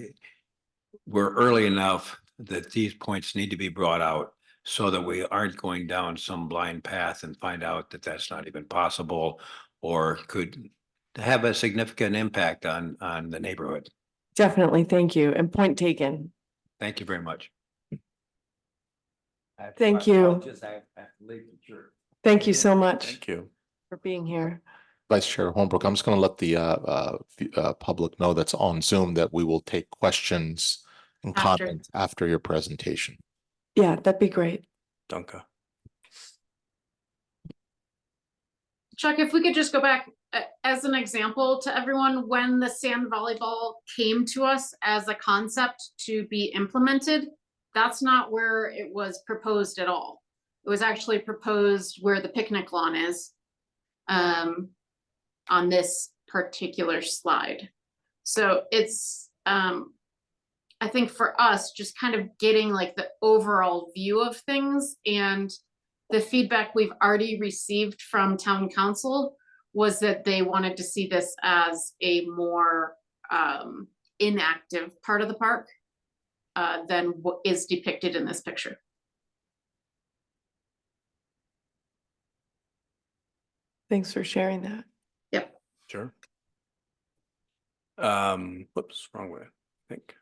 we're early enough that these points need to be brought out so that we aren't going down some blind path and find out that that's not even possible or could have a significant impact on the neighborhood. Definitely, thank you. And point taken. Thank you very much. Thank you. Thank you so much Thank you. for being here. Vice Chair Hornbrook, I'm just going to let the public know that's on Zoom that we will take questions and After. comments after your presentation. Yeah, that'd be great. Dunka. Chuck, if we could just go back as an example to everyone, when the sand volleyball came to us as a concept to be implemented, that's not where it was proposed at all. It was actually proposed where the picnic lawn is, on this particular slide. So it's, I think for us, just kind of getting like the overall view of things, and the feedback we've already received from town council was that they wanted to see this as a more inactive part of the park than what is depicted in this picture. Thanks for sharing that. Sure. Whoops, wrong way, I think.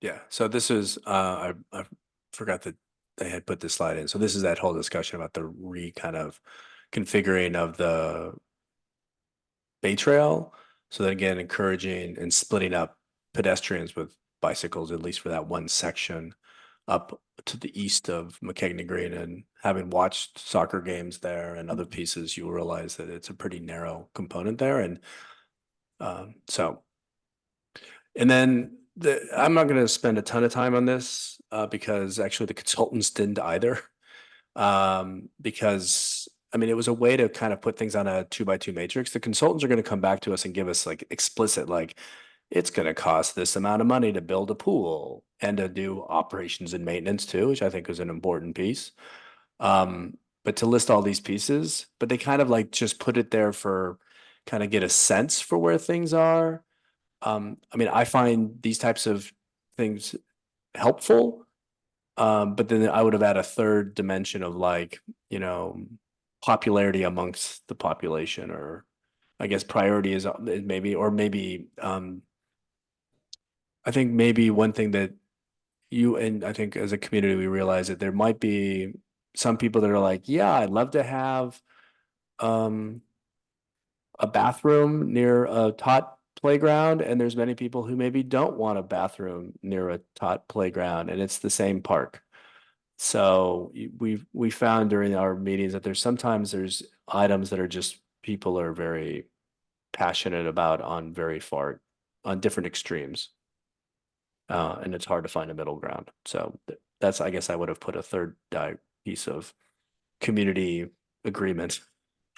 Yeah, so this is, I forgot that they had put this slide in. So this is that whole discussion about the kind of configuring of the Bay Trail. So then again, encouraging and splitting up pedestrians with bicycles, at least for that one section up to the east of McKegney Green. And having watched soccer games there and other pieces, you'll realize that it's a pretty narrow component there. And so And then I'm not gonna spend a ton of time on this, because actually the consultants didn't either. Because, I mean, it was a way to kind of put things on a 2x2 matrix. The consultants are gonna come back to us and give us like explicit, like, it's gonna cost this amount of money to build a pool and to do operations and maintenance too, which I think is an important piece. But to list all these pieces, but they kind of like just put it there for kind of get a sense for where things are. I mean, I find these types of things helpful. But then I would have had a third dimension of like, you know, popularity amongst the population, or I guess priority is maybe, or maybe, I think maybe one thing that you, and I think as a community, we realize that there might be some people that are like, yeah, I'd love to have, um, a bathroom near a tot playground, and there's many people who maybe don't want a bathroom near a tot playground, and it's the same park. So we found during our meetings that there's items that are just people are very passionate about on on different extremes. And it's hard to find a middle ground. So that's, I guess I would have put a third piece of community agreement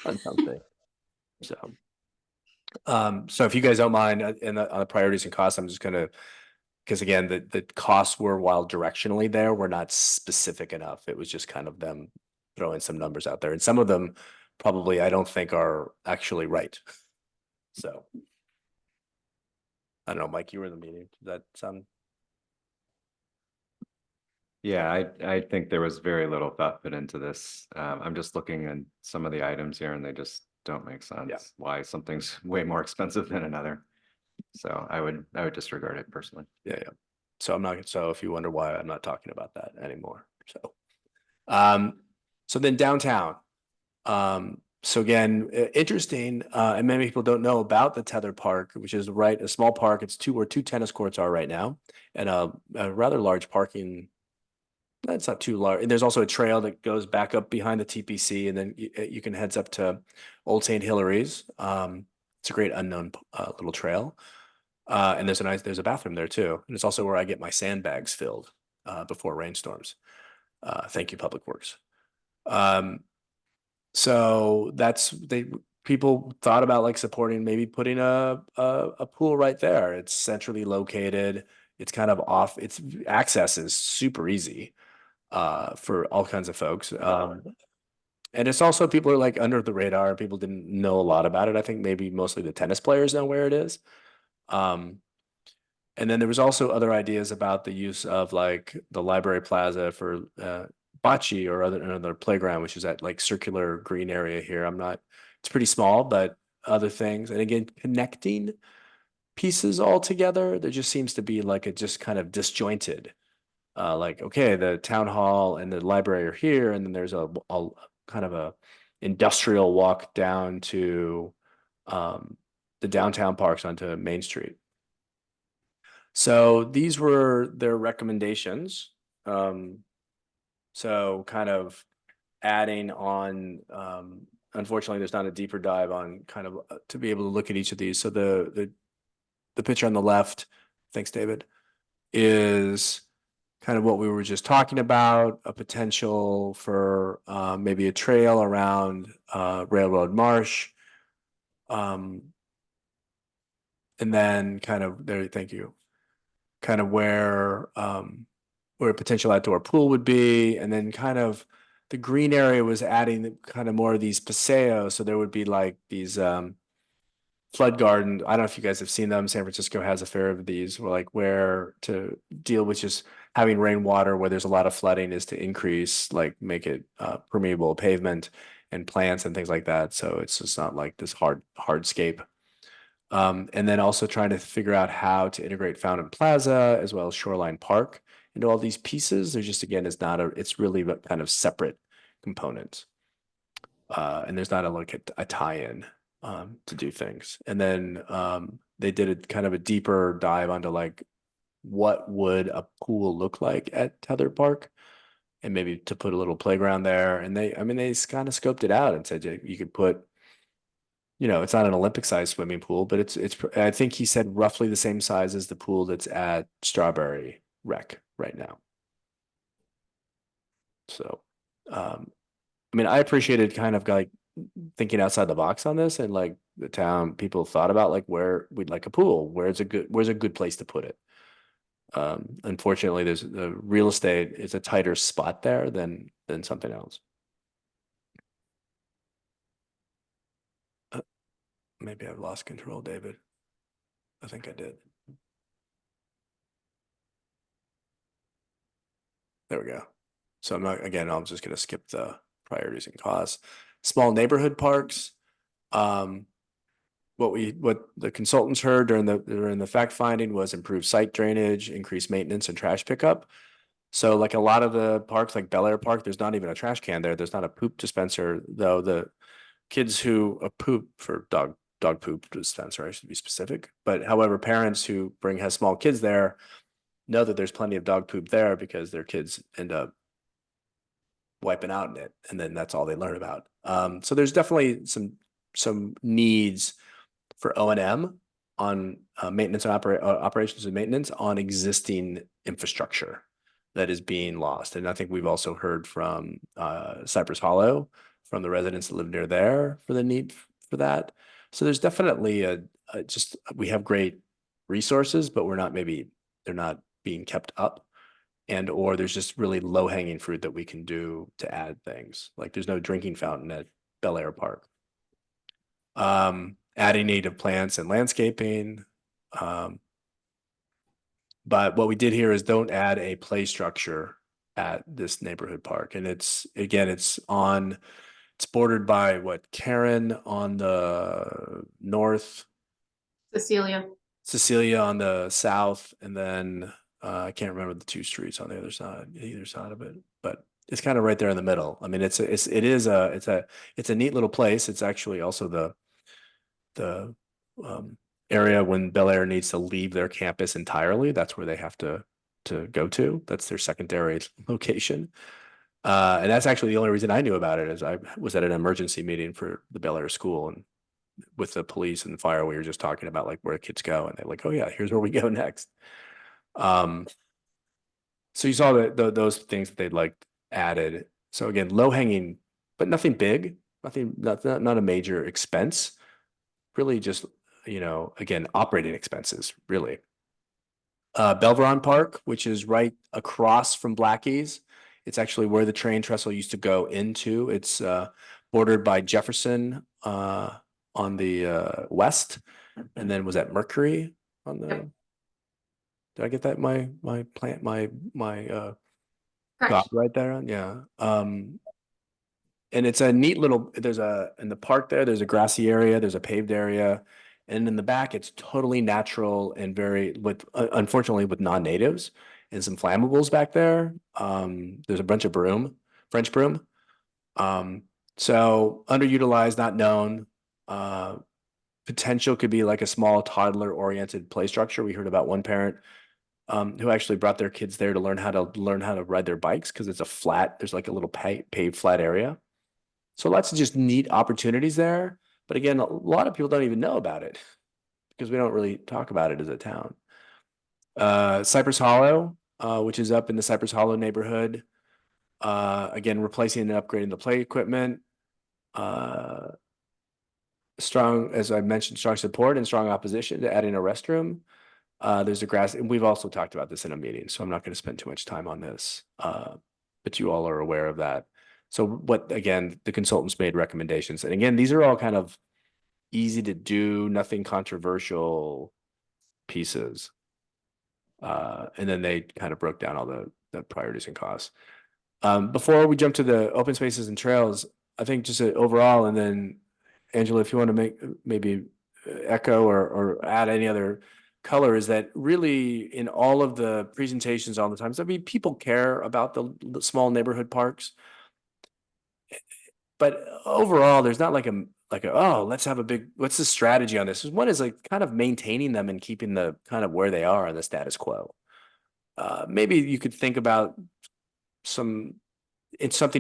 on something. So, so if you guys don't mind, on the priorities and costs, I'm just gonna, because again, the costs were, while directionally there, were not specific enough. It was just kind of them throwing some numbers out there, and some of them probably I don't think are actually right. So I don't know, Mike, you were in the meeting. Does that sound? Yeah, I think there was very little thought put into this. I'm just looking at some of the items here and they just don't make sense. Why something's way more expensive than another. So I would disregard it personally. Yeah. So I'm not, so if you wonder why I'm not talking about that anymore, so. So then downtown. So again, interesting, and many people don't know about the Tether Park, which is a small park. It's where two tennis courts are right now, and a rather large parking. That's not too large. And there's also a trail that goes back up behind the TPC, and then you can heads up to Old St. Hilary's. It's a great unknown little trail. And there's a bathroom there too. And it's also where I get my sandbags filled before rainstorms. Thank you, Public Works. So people thought about like supporting, maybe putting a pool right there. It's centrally located. It's kind of off. Its access is super easy for all kinds of folks. And it's also, people are like under the radar. People didn't know a lot about it. I think maybe mostly the tennis players know where it is. And then there was also other ideas about the use of like the library plaza for bocce or another playground, which is that like circular green area here. It's pretty small, but other things. And again, connecting pieces all together, there just seems to be like a just kind of disjointed. Like, okay, the town hall and the library are here, and then there's a kind of a industrial walk down to the downtown parks onto Main Street. So these were their recommendations. So kind of adding on, unfortunately, there's not a deeper dive on kind of to be able to look at each of these. So the picture on the left, thanks, David, is kind of what we were just talking about, a potential for maybe a trail around Railroad Marsh. And then kind of there, thank you, kind of where a potential outdoor pool would be. And then kind of the green area was adding kind of more of these paseos. So there would be like these flood garden. I don't know if you guys have seen them. San Francisco has a fair of these, where to deal with just having rainwater where there's a lot of flooding is to increase, like make it permeable pavement and plants and things like that. So it's just not like this hardscape. And then also trying to figure out how to integrate Fountain Plaza as well as Shoreline Park into all these pieces. There's just, again, it's really kind of separate components. And there's not a tie-in to do things. And then they did a kind of a deeper dive onto like, what would a pool look like at Tether Park? And maybe to put a little playground there. And they kind of scoped it out and said you could put you know, it's not an Olympic-sized swimming pool, but I think he said roughly the same size as the pool that's at Strawberry Rec right now. So, I mean, I appreciated kind of like thinking outside the box on this, and like the town people thought about like where we'd like a pool, where's a good place to put it. Unfortunately, there's the real estate is a tighter spot there than something else. Maybe I've lost control, David. I think I did. There we go. So I'm not, again, I'm just gonna skip the priorities and costs. Small neighborhood parks. What the consultants heard during the fact finding was improved site drainage, increased maintenance and trash pickup. So like a lot of the parks, like Bel Air Park, there's not even a trash can there. There's not a poop dispenser, though. The kids who poop for dog poop dispenser, I should be specific. But however, parents who has small kids there know that there's plenty of dog poop there because their kids end up wiping out in it, and then that's all they learn about. So there's definitely some needs for O&M on maintenance and operations and maintenance on existing infrastructure that is being lost. And I think we've also heard from Cypress Hollow, from the residents that live near there, for the need for that. So there's definitely we have great resources, but they're not being kept up, and or there's just really low hanging fruit that we can do to add things. Like there's no drinking fountain at Bel Air Park. Adding native plants and landscaping. But what we did here is don't add a play structure at this neighborhood park. And it's bordered by Karen on the north, Cecilia on the south, and then I can't remember the two streets on the other side, either side of it, but it's kind of right there in the middle. I mean, it's a neat little place. It's actually also the area when Bel Air needs to leave their campus entirely. That's where they have to go to. That's their secondary location. And that's actually the only reason I knew about it, is I was at an emergency meeting for the Bel Air school, and with the police and the fire, we were just talking about like where kids go, and they're like, oh yeah, here's where we go next. So you saw those things that they'd like added. So again, low hanging, but nothing big, not a major expense. Really just, again, operating expenses, really. Belveron Park, which is right across from Blackie's. It's actually where the train trestle used to go into. It's bordered by Jefferson on the west, and then was at Mercury on the. Did I get that? My dot right there. Yeah. And it's a neat little, in the park there's a grassy area, there's a paved area. And in the back, it's totally natural and unfortunately with non-natives and some flammables back there. There's a bunch of French broom. So underutilized, not known. Potential could be like a small toddler oriented play structure. We heard about one parent who actually brought their kids there to learn how to ride their bikes, because there's like a little paved flat area. So lots of just neat opportunities there. But again, a lot of people don't even know about it because we don't really talk about it as a town. Cypress Hollow, which is up in the Cypress Hollow neighborhood. Again, replacing and upgrading the play equipment. Strong, as I mentioned, strong support and strong opposition to adding a restroom. There's a grass, and we've also talked about this in a meeting, so I'm not going to spend too much time on this. But you all are aware of that. So again, the consultants made recommendations. And again, these are all kind of easy to do, nothing controversial pieces. And then they kind of broke down all the priorities and costs. Before we jump to the open spaces and trails, I think just overall, and then Angela, if you want to maybe echo or add any other color, is that really in all of the presentations all the time, I mean, people care about the small neighborhood parks. But overall, there's not like a let's have what's the strategy on this? One is like kind of maintaining them and keeping the kind of where they are on the status quo. Maybe you could think about something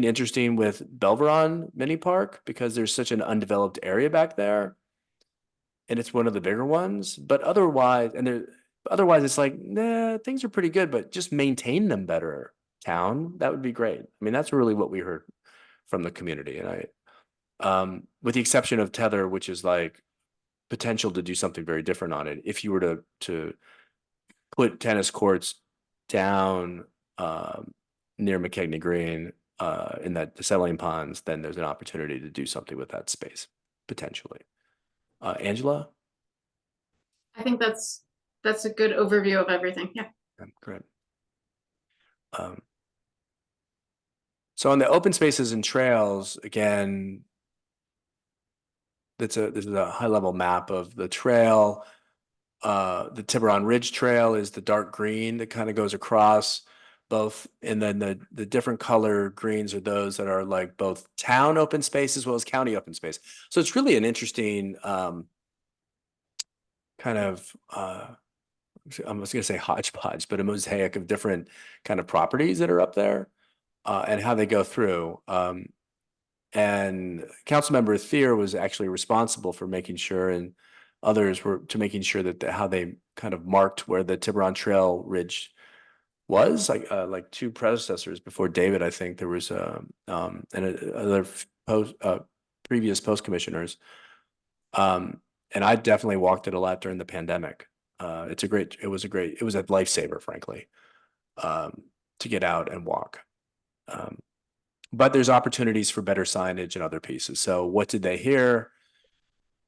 interesting with Belveron Mini Park, because there's such an undeveloped area back there. and it's one of the bigger ones, but otherwise, otherwise it's like, nah, things are pretty good, but just maintain them better, town. That would be great. I mean, that's really what we heard from the community. And with the exception of Tether, which is like potential to do something very different on it. If you were to put tennis courts down near McKegney Green in the settling ponds, then there's an opportunity to do something with that space potentially. Angela? I think that's a good overview of everything. Yeah. Great. So on the open spaces and trails, again, this is a high level map of the trail. The Tiburon Ridge Trail is the dark green that kind of goes across both, and then the different color greens are those that are like both town open space as well as county open space. So it's really an interesting kind of I was going to say hodgepodge, but a mosaic of different kind of properties that are up there and how they go through. And Councilmember Thier was actually responsible for making sure, and others were to making sure that how they kind of marked where the Tiburon Trail Ridge was, like two predecessors before David. I think there was other previous post commissioners. And I definitely walked it a lot during the pandemic. It was a lifesaver, frankly, to get out and walk. But there's opportunities for better signage and other pieces. So what did they hear?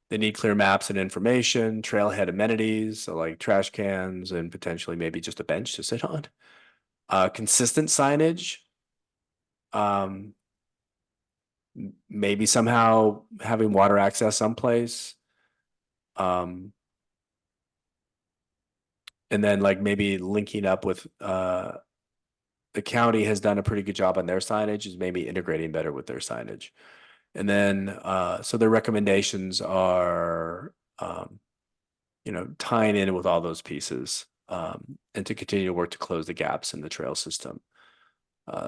They need clear maps and information, trailhead amenities, so like trash cans and potentially maybe just a bench to sit on. Consistent signage. Maybe somehow having water access someplace. And then like maybe linking up with the county has done a pretty good job on their signage, is maybe integrating better with their signage. And then so their recommendations are tying in with all those pieces and to continue to work to close the gaps in the trail system.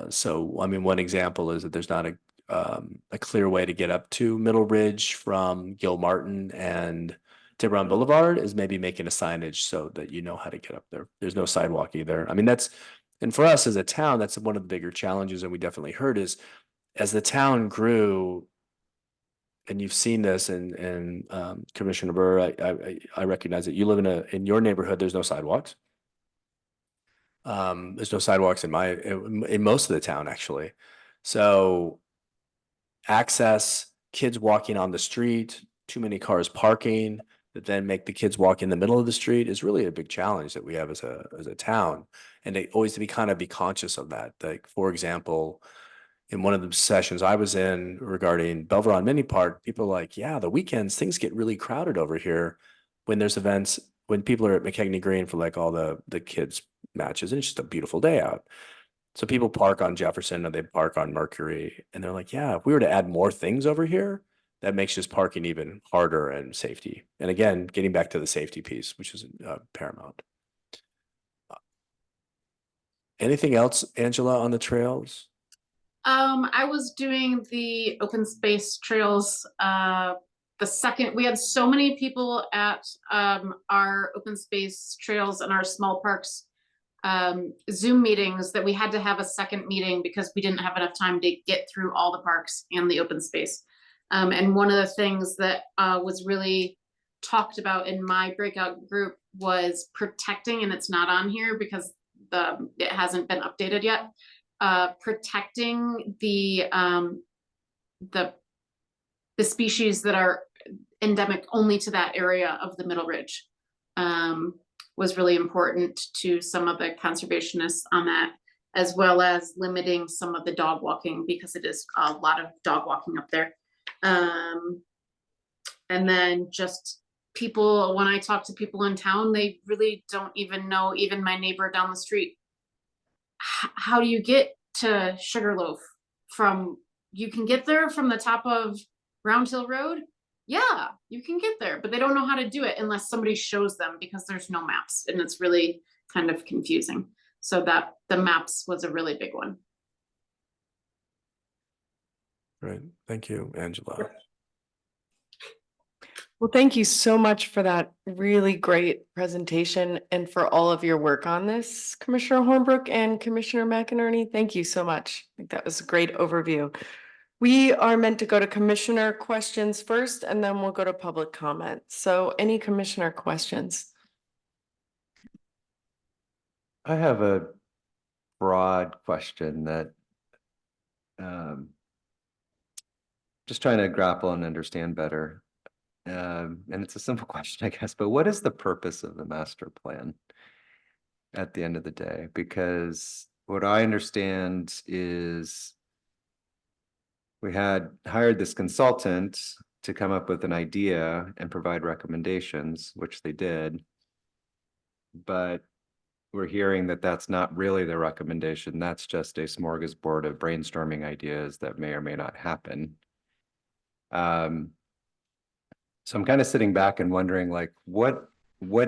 So I mean, one example is that there's not a clear way to get up to Middle Ridge from Gilmartin and Tiburon Boulevard, is maybe making a signage so that you know how to get up there. There's no sidewalk either. I mean, and for us as a town, that's one of the bigger challenges, and we definitely heard is as the town grew, and you've seen this, and Commissioner Burr, I recognize that you live in your neighborhood, there's no sidewalks. There's no sidewalks in most of the town, actually. So access, kids walking on the street, too many cars parking that then make the kids walk in the middle of the street is really a big challenge that we have as a town. And they always be conscious of that. Like, for example, in one of the sessions I was in regarding Belveron Mini Park, people are like, yeah, the weekends, things get really crowded over here when there's events, when people are at McKegney Green for like all the kids matches, and it's just a beautiful day out. So people park on Jefferson or they park on Mercury, and they're like, yeah, if we were to add more things over here, that makes just parking even harder and safety. And again, getting back to the safety piece, which is paramount. Anything else, Angela, on the trails? I was doing the open space trails. We had so many people at our open space trails and our small parks Zoom meetings that we had to have a second meeting because we didn't have enough time to get through all the parks and the open space. And one of the things that was really talked about in my breakout group was protecting, and it's not on here because it hasn't been updated yet. Protecting the species that are endemic only to that area of the Middle Ridge was really important to some of the conservationists on that, as well as limiting some of the dog walking because it is a lot of dog walking up there. And then just people, when I talk to people in town, they really don't even know, even my neighbor down the street, how do you get to Sugarloaf you can get there from the top of Round Hill Road? Yeah, you can get there, but they don't know how to do it unless somebody shows them because there's no maps, and it's really kind of confusing. So that the maps was a really big one. Right. Thank you, Angela. Well, thank you so much for that really great presentation and for all of your work on this, Commissioner Hornbrook and Commissioner McInerney. Thank you so much. I think that was a great overview. We are meant to go to commissioner questions first, and then we'll go to public comment. So any commissioner questions? I have a broad question that just trying to grapple and understand better. And it's a simple question, I guess, but what is the purpose of the master plan at the end of the day? Because what I understand is we had hired this consultant to come up with an idea and provide recommendations, which they did. But we're hearing that that's not really the recommendation. That's just a smorgasbord of brainstorming ideas that may or may not happen. So I'm kind of sitting back and wondering, like, what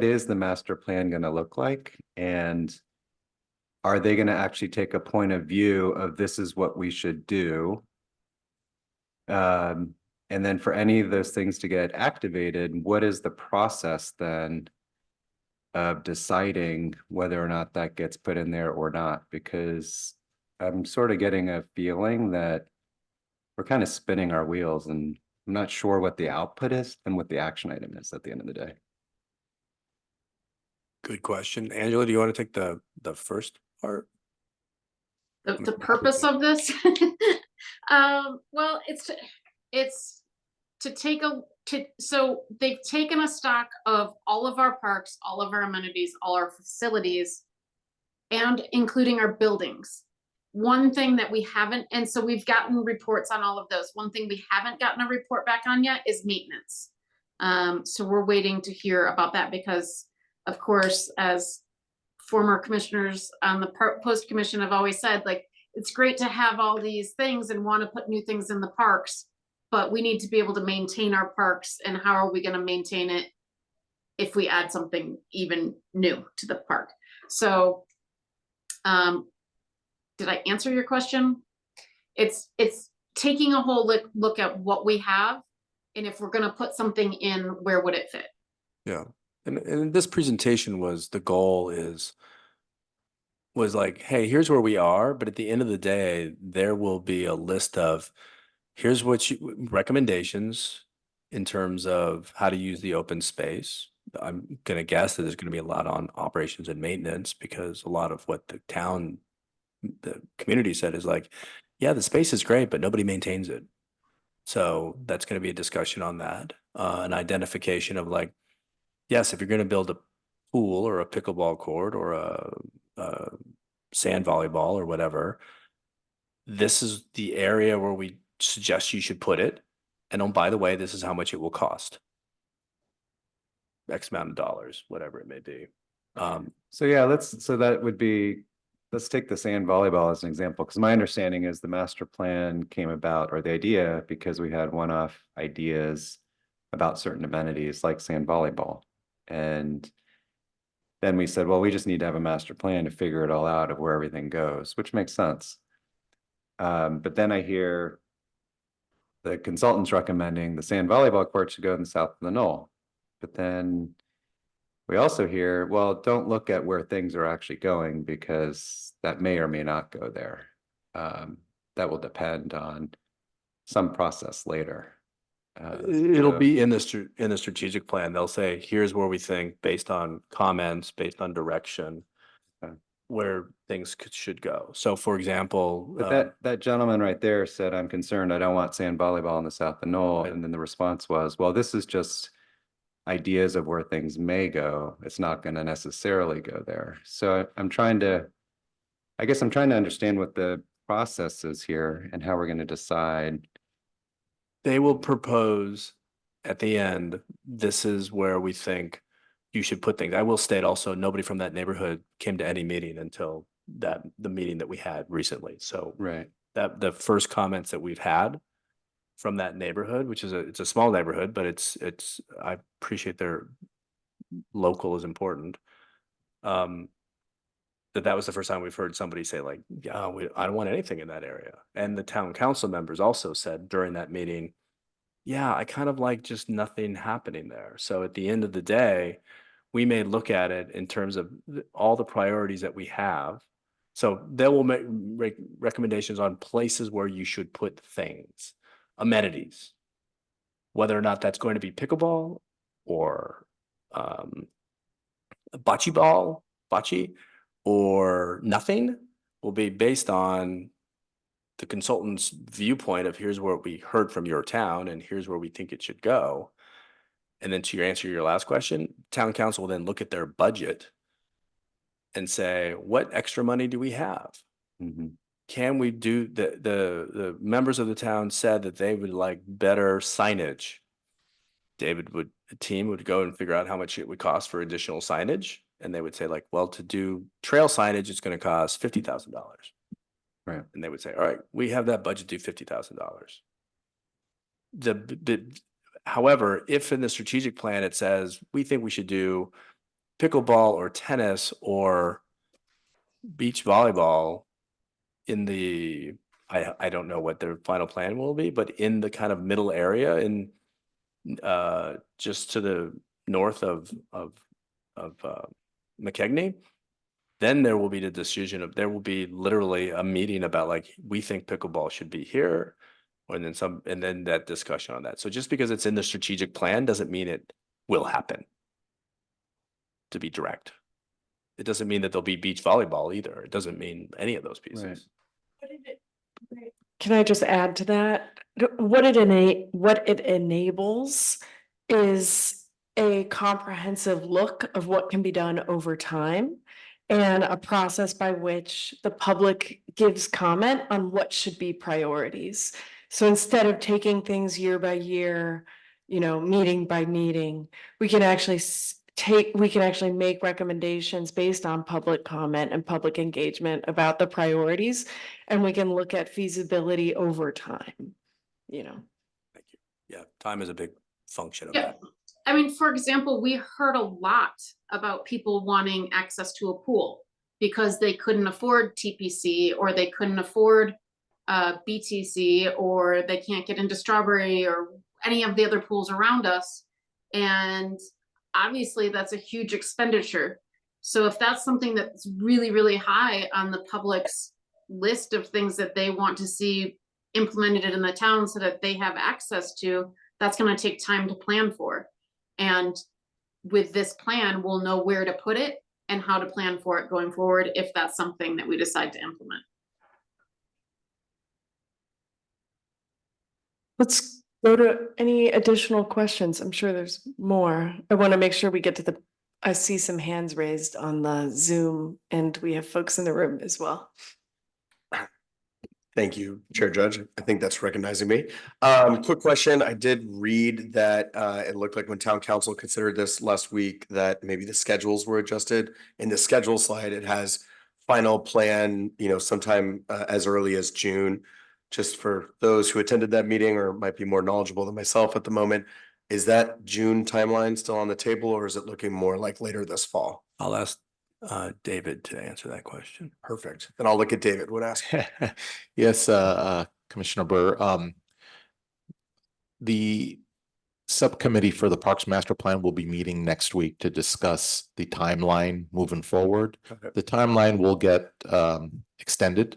is the master plan going to look like? And are they going to actually take a point of view of this is what we should do? And then for any of those things to get activated, what is the process then of deciding whether or not that gets put in there or not? Because I'm sort of getting a feeling that we're kind of spinning our wheels, and I'm not sure what the output is and what the action item is at the end of the day. Good question. Angela, do you want to take the first part? The purpose of this? Well, it's to take so they've taken a stock of all of our parks, all of our amenities, all our facilities, and including our buildings. One thing that we haven't, and so we've gotten reports on all of those. One thing we haven't gotten a report back on yet is maintenance. So we're waiting to hear about that because, of course, as former commissioners on the post commission have always said, like, it's great to have all these things and want to put new things in the parks, but we need to be able to maintain our parks. And how are we going to maintain it if we add something even new to the park? So, did I answer your question? It's taking a whole look at what we have, and if we're going to put something in, where would it fit? Yeah. And this presentation was, the goal was like, hey, here's where we are. But at the end of the day, there will be a list of here's what recommendations in terms of how to use the open space. I'm going to guess that there's going to be a lot on operations and maintenance, because a lot of what the community said is like, yeah, the space is great, but nobody maintains it. So that's going to be a discussion on that, an identification of like, yes, if you're going to build a pool or a pickleball court or a sand volleyball or whatever, this is the area where we suggest you should put it. And oh, by the way, this is how much it will cost. X amount of dollars, whatever it may be. So yeah, let's take the sand volleyball as an example, because my understanding is the master plan came about, or the idea, because we had one-off ideas about certain amenities like sand volleyball. And then we said, well, we just need to have a master plan to figure it all out of where everything goes, which makes sense. But then I hear the consultants recommending the sand volleyball court should go in the south of the Knoll. But then we also hear, well, don't look at where things are actually going, because that may or may not go there. That will depend on some process later. It'll So- be in the strategic plan. They'll say, here's where we think, based on comments, based on direction, Okay. where things should go. So for example, But that gentleman right there said, I'm concerned, I don't want sand volleyball in the south of Knoll. Right. And then the response was, well, this is just ideas of where things may go. It's not going to necessarily go there. So I guess I'm trying to understand what the process is here and how we're going to decide. they will propose at the end, this is where we think you should put things. I will state also, nobody from that neighborhood came to any meeting until the meeting that we had recently. So Right. that the first comments that we've had from that neighborhood, which is it's a small neighborhood, but I appreciate their local is important. That was the first time we've heard somebody say like, yeah, I don't want anything in that area. And the town council members also said during that meeting, yeah, I kind of like just nothing happening there. So at the end of the day, we may look at it in terms of all the priorities that we have. So they will make recommendations on places where you should put things, amenities. Whether or not that's going to be pickleball or bocce, or nothing will be based on the consultant's viewpoint of here's what we heard from your town and here's where we think it should go. And then to answer your last question, town council will then look at their budget and say, what extra money do we have? Can we do the members of the town said that they would like better signage. The team would go and figure out how much it would cost for additional signage. And they would say like, well, to do trail signage, it's going to cost $50,000. Right. And they would say, all right, we have that budget to $50,000. However, if in the strategic plan, it says, we think we should do pickleball or tennis or beach volleyball in the, I don't know what their final plan will be, but in the kind of middle area in just to the north of McKegney, then there will be the decision of, there will be literally a meeting about like, we think pickleball should be here. And then that discussion on that. So just because it's in the strategic plan doesn't mean it will happen. To be direct. It doesn't mean that there'll be beach volleyball either. It doesn't mean any of those pieces. Can I just add to that? What it enables is a comprehensive look of what can be done over time and a process by which the public gives comment on what should be priorities. So instead of taking things year by year, meeting by meeting, we can actually make recommendations based on public comment and public engagement about the priorities. And we can look at feasibility over time, Thank you. Yeah, time is a big function of Yeah. that. I mean, for example, we heard a lot about people wanting access to a pool because they couldn't afford TPC or they couldn't afford BTC or they can't get into Strawberry or any of the other pools around us. And obviously that's a huge expenditure. So if that's something that's really, really high on the public's list of things that they want to see implemented in the town so that they have access to, that's going to take time to plan for. And with this plan, we'll know where to put it and how to plan for it going forward if that's something that we decide to implement. Let's go to any additional questions. I'm sure there's more. I want to make sure we get to I see some hands raised on the Zoom and we have folks in the room as well. Thank you, Chair Judge. I think that's recognizing me. Quick question. I did read that it looked like when town council considered this last week that maybe the schedules were adjusted. In the schedule slide, it has final plan, sometime as early as June. Just for those who attended that meeting or might be more knowledgeable than myself at the moment, is that June timeline still on the table or is it looking more like later this fall? I'll ask David to answer that question. Perfect. Then I'll look at David. Would ask. Yes, Commissioner Burr. The subcommittee for the Parks Master Plan will be meeting next week to discuss the timeline moving forward. Okay. The timeline will get extended.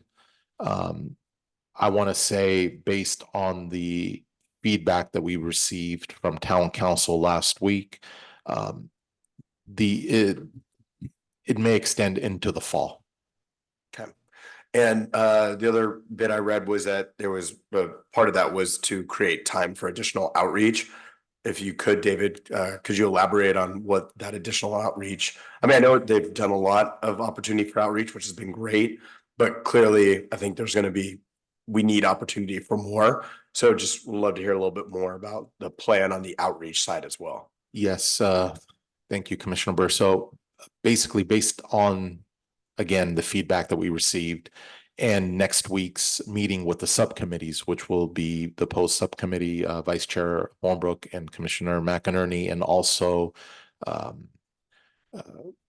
I want to say based on the feedback that we received from town council last week, it may extend into the fall. Okay. And the other bit I read was that there was part of that was to create time for additional outreach. If you could, David, could you elaborate on what that additional outreach? I mean, I know they've done a lot of opportunity for outreach, which has been great, but clearly I think there's going to be, we need opportunity for more. So just would love to hear a little bit more about the plan on the outreach side as well. Yes, thank you, Commissioner Burr. So basically based on, again, the feedback that we received and next week's meeting with the subcommittees, which will be the post subcommittee, Vice Chair Hornbrook and Commissioner McInerney, and also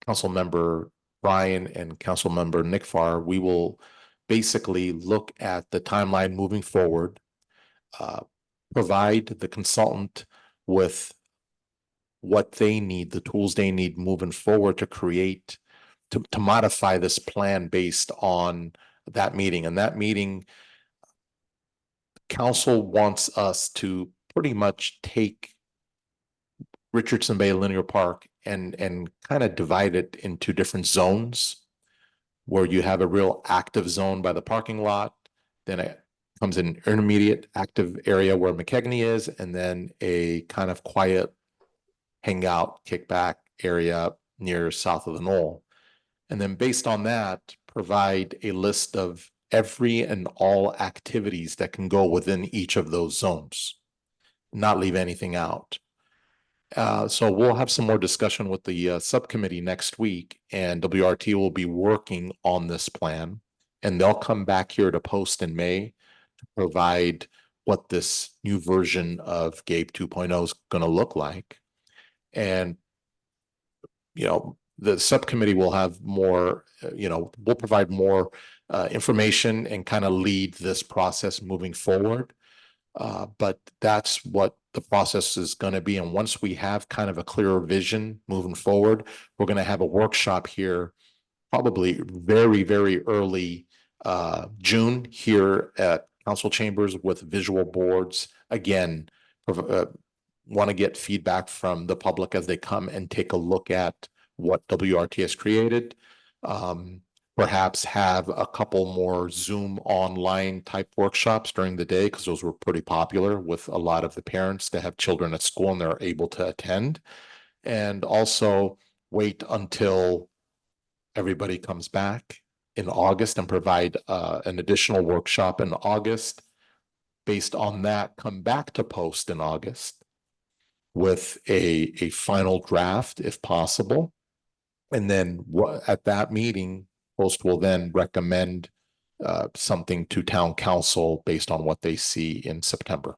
Council Member Ryan and Council Member Nick Farr, we will basically look at the timeline moving forward, provide the consultant with what they need, the tools they need moving forward to create, to modify this plan based on that meeting. And that meeting, council wants us to pretty much take Richardson Bay Linear Park and kind of divide it into different zones, where you have a real active zone by the parking lot, then it comes in intermediate active area where McKegney is, and then a kind of quiet hangout kickback area near south of the knoll. And then based on that, provide a list of every and all activities that can go within each of those zones, not leave anything out. So we'll have some more discussion with the subcommittee next week, and WRT will be working on this plan, and they'll come back here to post in May to provide what this new version of GABE 2.0 is going to look like. And, you know, the subcommittee will have more, we'll provide more information and kind of lead this process moving forward. But that's what the process is going to be. And once we have kind of a clearer vision moving forward, we're going to have a workshop here, probably very, very early June here at council chambers with visual boards. Again, want to get feedback from the public as they come and take a look at what WRT has created. Perhaps have a couple more Zoom online type workshops during the day, because those were pretty popular with a lot of the parents that have children at school and they're able to attend. And also wait until everybody comes back in August and provide an additional workshop in August. Based on that, come back to post in August with a final draft if possible. And then at that meeting, Post will then recommend something to town council based on what they see in September.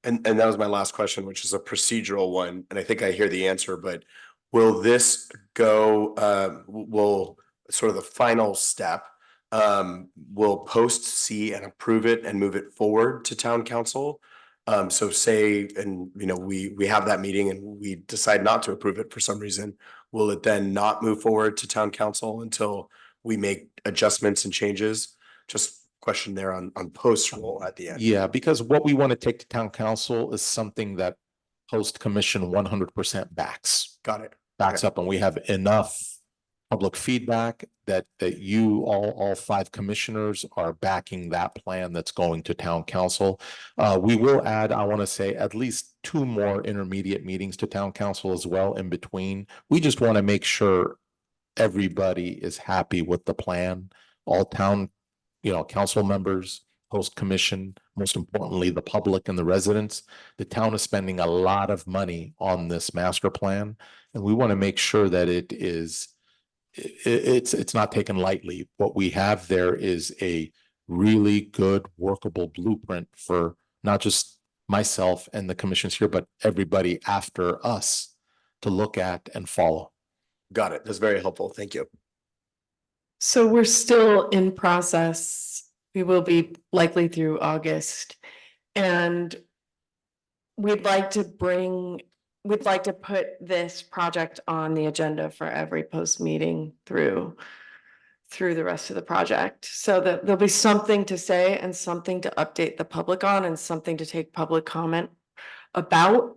And that was my last question, which is a procedural one, and I think I hear the answer, but will this go, will sort of the final step, will Post see and approve it and move it forward to town council? So say, and we have that meeting and we decide not to approve it for some reason, will it then not move forward to town council until we make adjustments and changes? Just question there on Post's role at the end. Yeah, because what we want to take to town council is something that Post Commission 100% backs. Got it. Backs up, and we have enough public feedback that you all 5 commissioners are backing that plan that's going to town council. We will add, I want to say, at least 2 more intermediate meetings to town council as well in between. We just want to make sure everybody is happy with the plan. All town, council members, Post Commission, most importantly, the public and the residents. The town is spending a lot of money on this master plan, and we want to make sure that it's not taken lightly. What we have there is a really good workable blueprint for not just myself and the commissions here, but everybody after us to look at and follow. Got it. That's very helpful. Thank you. So we're still in process. We will be likely through August. And we'd like to put this project on the agenda for every post meeting through the rest of the project. So that there'll be something to say and something to update the public on and something to take public comment about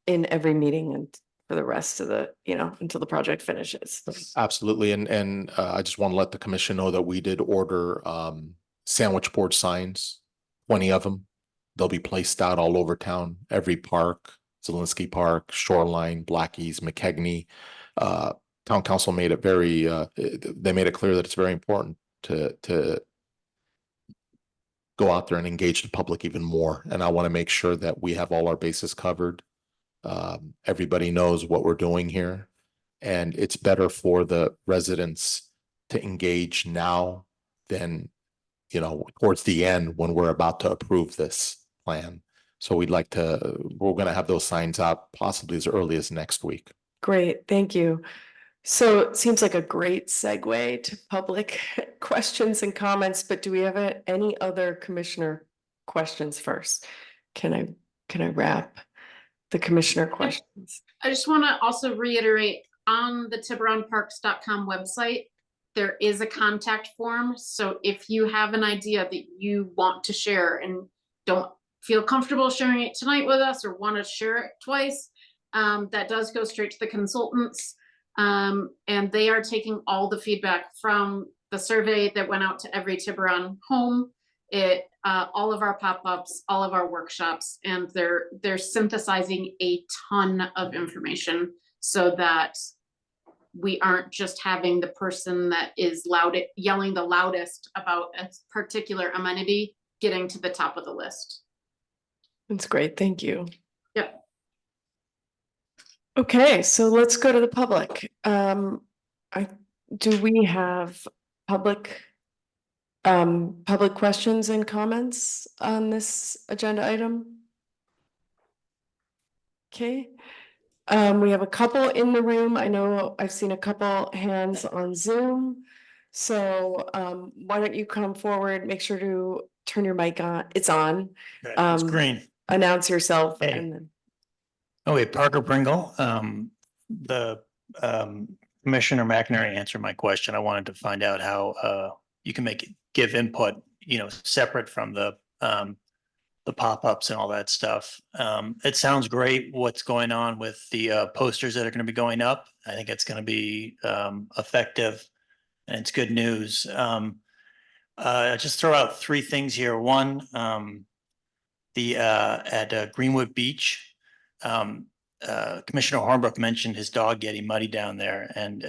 in every meeting and for the rest of the, until the project finishes. Absolutely. And I just want to let the commission know that we did order sandwich board signs, 20 of them. They'll be placed out all over town, every park, Zielinski Park, Shoreline, Blackies, McKegney. Town council made it they made it clear that it's very important to go out there and engage the public even more. And I want to make sure that we have all our bases covered. Everybody knows what we're doing here, and it's better for the residents to engage now than, towards the end when we're about to approve this plan. So we're going to have those signs out possibly as early as next week. Great, thank you. So it seems like a great segue to public questions and comments, but do we have any other commissioner questions first? Can I can I wrap the commissioner questions? I just want to also reiterate on the tiburonparks.com website, there is a contact form. So if you have an idea that you want to share and don't feel comfortable sharing it tonight with us or want to share it twice, that does go straight to the consultants. And they are taking all the feedback from the survey that went out to every Tiburon home. All of our pop-ups, all of our workshops, and they're synthesizing a ton of information so that we aren't just having the person that is yelling the loudest about a particular amenity getting to the top of the list. That's great, thank you. Yep. Okay, so let's go to the public. Do we have public questions and comments on this agenda item? Okay, we have a couple in the room. I know I've seen a couple hands on Zoom. So why don't you come forward, make sure to turn your mic on, it's on. It's green. Announce yourself Hey. and then. Okay, Parker Pringle, the Commissioner McInerney answered my question. I wanted to find out how you can give input, separate from the pop-ups and all that stuff. It sounds great what's going on with the posters that are going to be going up. I think it's going to be effective and it's good news. Just throw out three things here. One, at Greenwood Beach, Commissioner Hornbrook mentioned his dog getting muddy down there, and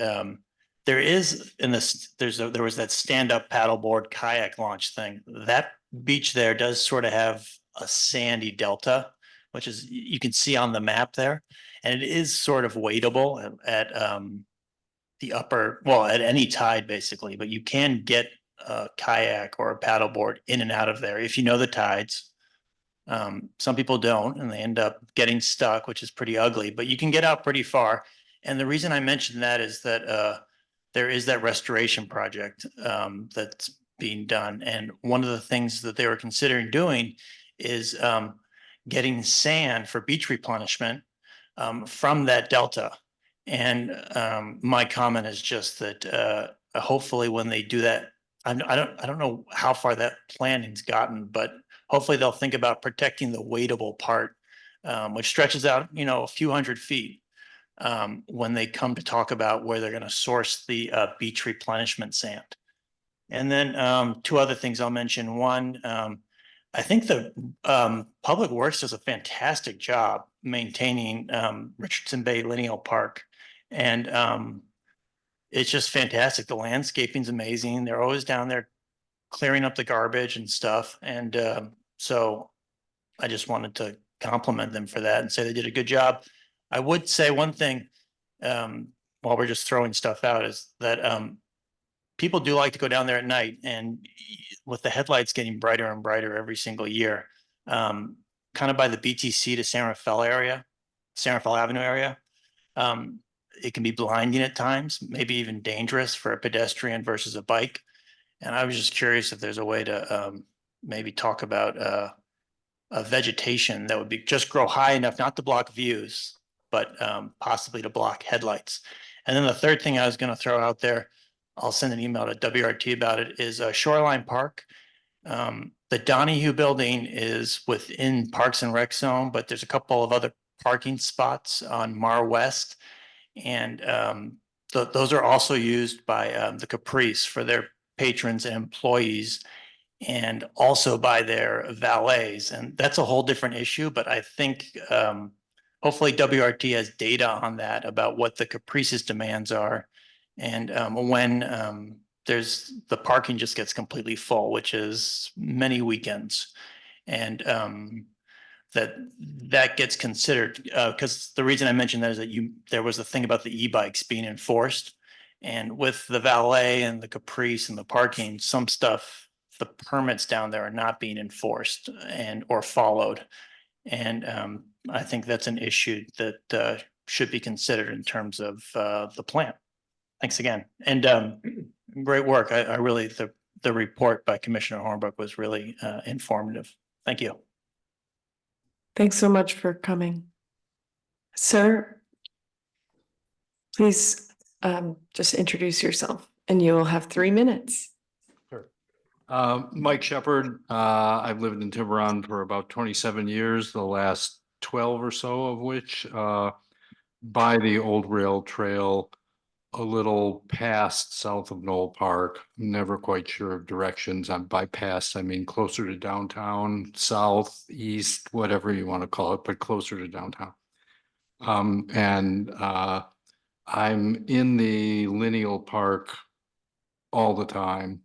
there was that stand-up paddleboard kayak launch thing. That beach there does sort of have a sandy delta, which is you can see on the map there, and it is sort of wadeable at the upper, well, at any tide basically, but you can get a kayak or a paddleboard in and out of there if you know the tides. Some people don't, and they end up getting stuck, which is pretty ugly, but you can get out pretty far. And the reason I mentioned that is that there is that restoration project that's being done. And one of the things that they were considering doing is getting sand for beach replenishment from that delta. And my comment is just that hopefully when they do that, I don't know how far that planning's gotten, but hopefully they'll think about protecting the wadeable part, which stretches out, a few hundred feet when they come to talk about where they're going to source the beach replenishment sand. And then two other things I'll mention. One, I think the Public Works does a fantastic job maintaining Richardson Bay Lineal Park. And it's just fantastic. The landscaping's amazing. They're always down there clearing up the garbage and stuff. And so I just wanted to compliment them for that and say they did a good job. I would say one thing while we're just throwing stuff out is that people do like to go down there at night, and with the headlights getting brighter and brighter every single year, kind of by the BTC to San Rafael Avenue area, it can be blinding at times, maybe even dangerous for a pedestrian versus a bike. And I was just curious if there's a way to maybe talk about a vegetation that would be just grow high enough not to block views, but possibly to block headlights. And then the third thing I was going to throw out there, I'll send an email to WRT about it, is Shoreline Park. The Donahue building is within Parks and Rec zone, but there's a couple of other parking spots on Mar West. And those are also used by the Caprice for their patrons and employees, and also by their valets. And that's a whole different issue, but I think hopefully WRT has data on that about what the Caprice's demands are. And when there's the parking just gets completely full, which is many weekends. And that gets considered because the reason I mentioned that is that there was a thing about the e-bikes being enforced, and with the valet and the Caprice and the parking, some stuff, the permits down there are not being enforced or followed. And I think that's an issue that should be considered in terms of the plan. Thanks again. And great work. I really, the report by Commissioner Hornbrook was really informative. Thank you. Thanks so much for coming. Sir, please just introduce yourself and you will have 3 minutes. Mike Shepherd, I've lived in Tiburon for about 27 years, the last 12 or so of which by the old rail trail, a little past south of Knoll Park. I'm never quite sure of directions. On bypass, I mean closer to downtown, south, east, whatever you want to call it, but closer to downtown. I'm in the lineal park all the time.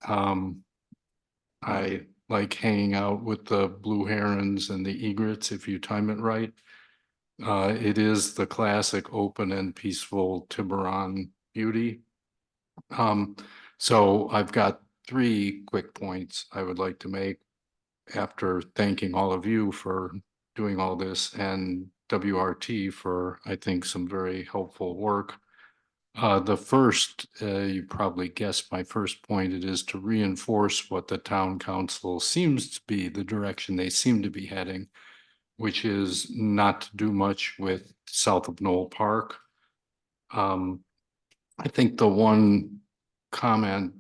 I like hanging out with the blue herons and the egrets if you time it right. It is the classic open and peaceful Tiburon beauty. So I've got 3 quick points I would like to make after thanking all of you for doing all this and WRT for, I think, some very helpful work. The first, you probably guessed my first point, it is to reinforce what the town council seems to be, the direction they seem to be heading, which is not to do much with south of Knoll Park. I think the one comment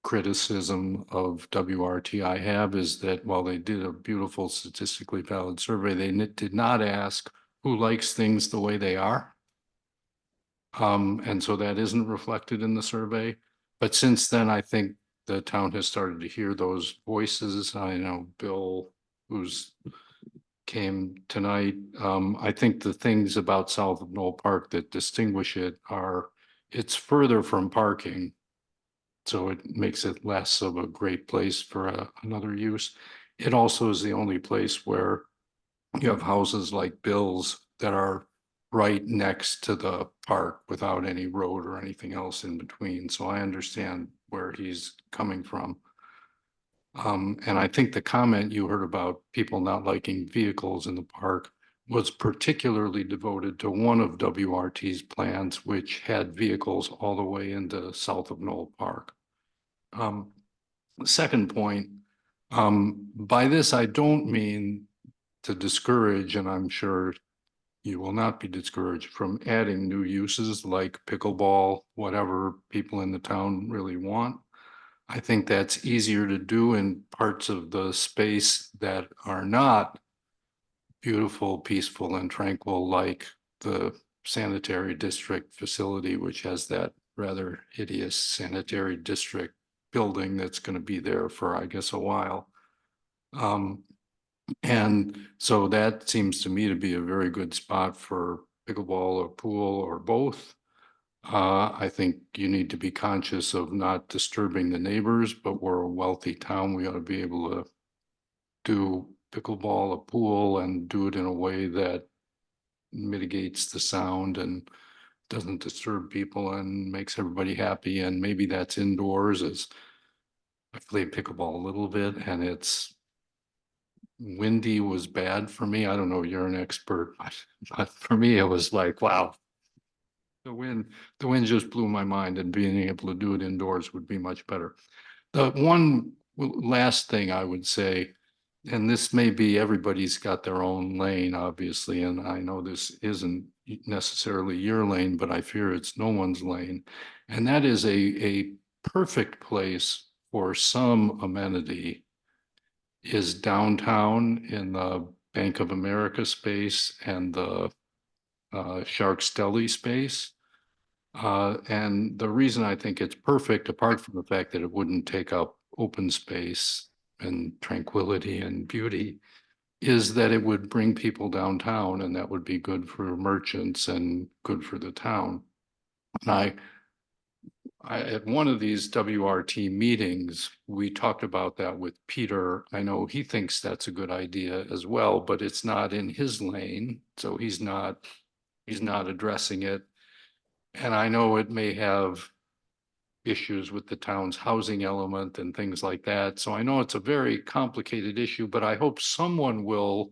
criticism of WRT I have is that while they did a beautiful statistically valid survey, they did not ask who likes things the way they are. And so that isn't reflected in the survey. But since then, I think the town has started to hear those voices. I know Bill, who's came tonight. I think the things about south of Knoll Park that distinguish it are it's further from parking. So it makes it less of a great place for another use. It also is the only place where you have houses like Bill's that are right next to the park without any road or anything else in between. So I understand where he's coming from. And I think the comment you heard about people not liking vehicles in the park was particularly devoted to one of WRT's plans, which had vehicles all the way into south of Knoll Park. Second point, by this, I don't mean to discourage, and I'm sure you will not be discouraged from adding new uses like pickleball, whatever people in the town really want. I think that's easier to do in parts of the space that are not beautiful, peaceful, and tranquil, like the sanitary district facility, which has that rather hideous sanitary district building that's going to be there for, I guess, a while. And so that seems to me to be a very good spot for pickleball or pool or both. I think you need to be conscious of not disturbing the neighbors, but we're a wealthy town. We ought to be able to do pickleball, a pool, and do it in a way that mitigates the sound and doesn't disturb people and makes everybody happy. And maybe that's indoors. As I played pickleball a little bit, and it's windy was bad for me. I don't know, you're an expert, but for me, it was like, wow. The wind just blew my mind, and being able to do it indoors would be much better. The one last thing I would say, and this may be everybody's got their own lane, obviously, and I know this isn't necessarily your lane, but I fear it's no one's lane. And that is a perfect place for some amenity is downtown in the Bank of America space and the Shark's Deli space. And the reason I think it's perfect, apart from the fact that it wouldn't take up open space and tranquility and beauty, is that it would bring people downtown, and that would be good for merchants and good for the town. And at one of these WRT meetings, we talked about that with Peter. I know he thinks that's a good idea as well, but it's not in his lane, so he's not addressing it. And I know it may have issues with the town's housing element and things like that. So I know it's a very complicated issue, but I hope someone will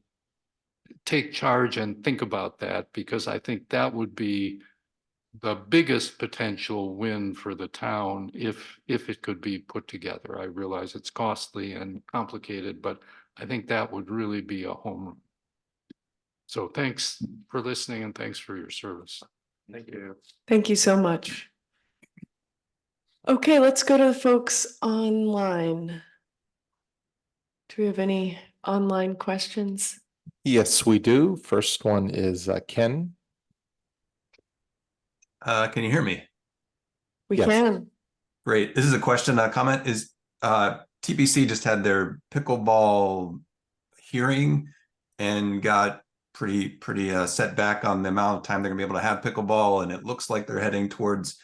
take charge and think about that, because I think that would be the biggest potential win for the town if it could be put together. I realize it's costly and complicated, but I think that would really be a home So thanks for listening and thanks for your service. Thank you. Thank you so much. Okay, let's go to the folks online. Do we have any online questions? Yes, we do. First one is Ken. Can you hear me? We Yes. can. Great. This is a question, comment is, TPC just had their pickleball hearing and got pretty set back on the amount of time they're gonna be able to have pickleball, and it looks like they're heading towards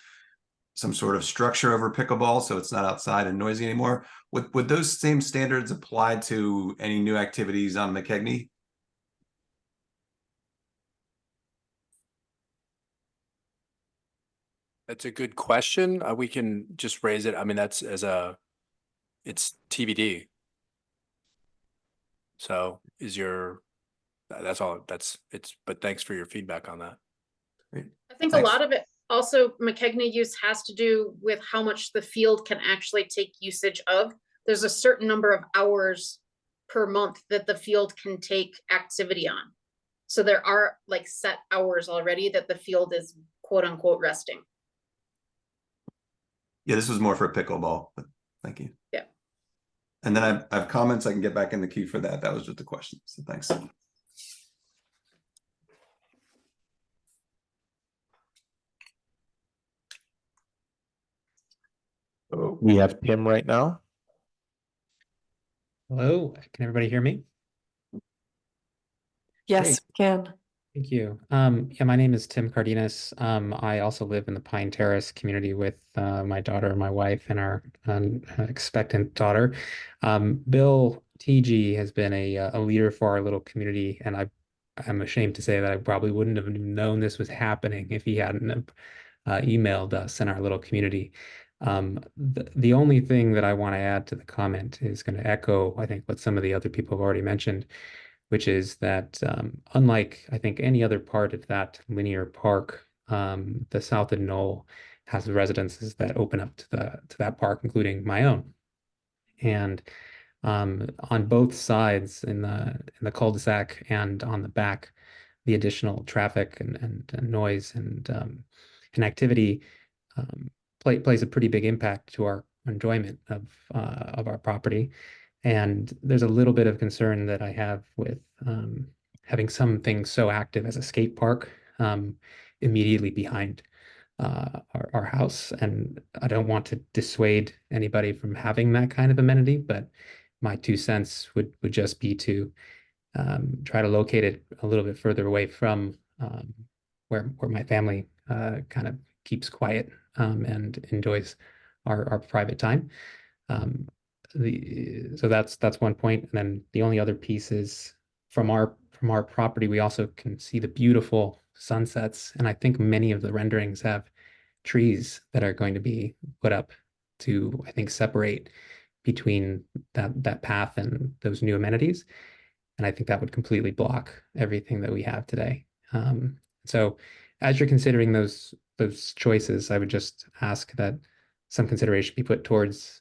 some sort of structure over pickleball, so it's not outside and noisy anymore. Would those same standards apply to any new activities on McKegney? That's a good question. We can just raise it. I mean, that's it's TBD. So that's all, but thanks for your feedback on that. I think Thanks. a lot of it also McKegney use has to do with how much the field can actually take usage of. There's a certain number of hours per month that the field can take activity on. So there are like set hours already that the field is quote unquote resting. Yeah, this was more for pickleball, but thank you. Yeah. And then I have comments. I can get back in the queue for that. That was just a question. So thanks. We have Tim right now. Hello, can everybody hear me? Yes, we can. Thank you. Yeah, my name is Tim Cardenas. I also live in the Pine Terrace community with my daughter, my wife, and our expectant daughter. Bill TG has been a leader for our little community, and I'm ashamed to say that I probably wouldn't have known this was happening if he hadn't have emailed us in our little community. The only thing that I want to add to the comment is going to echo, I think, what some of the other people have already mentioned, which is that unlike, I think, any other part of that linear park, the South of Knoll has residences that open up to that park, including my own. And on both sides in the cul-de-sac and on the back, the additional traffic and noise and activity plays a pretty big impact to our enjoyment of our property. And there's a little bit of concern that I have with having something so active as a skate park immediately behind our house. And I don't want to dissuade anybody from having that kind of amenity, but my 2 cents would just be to try to locate it a little bit further away from where my family kind of keeps quiet and enjoys our private time. So that's one point. And then the only other piece is from our property, we also can see the beautiful sunsets. And I think many of the renderings have trees that are going to be put up to, I think, separate between that path and those new amenities. And I think that would completely block everything that we have today. So as you're considering those choices, I would just ask that some consideration be put towards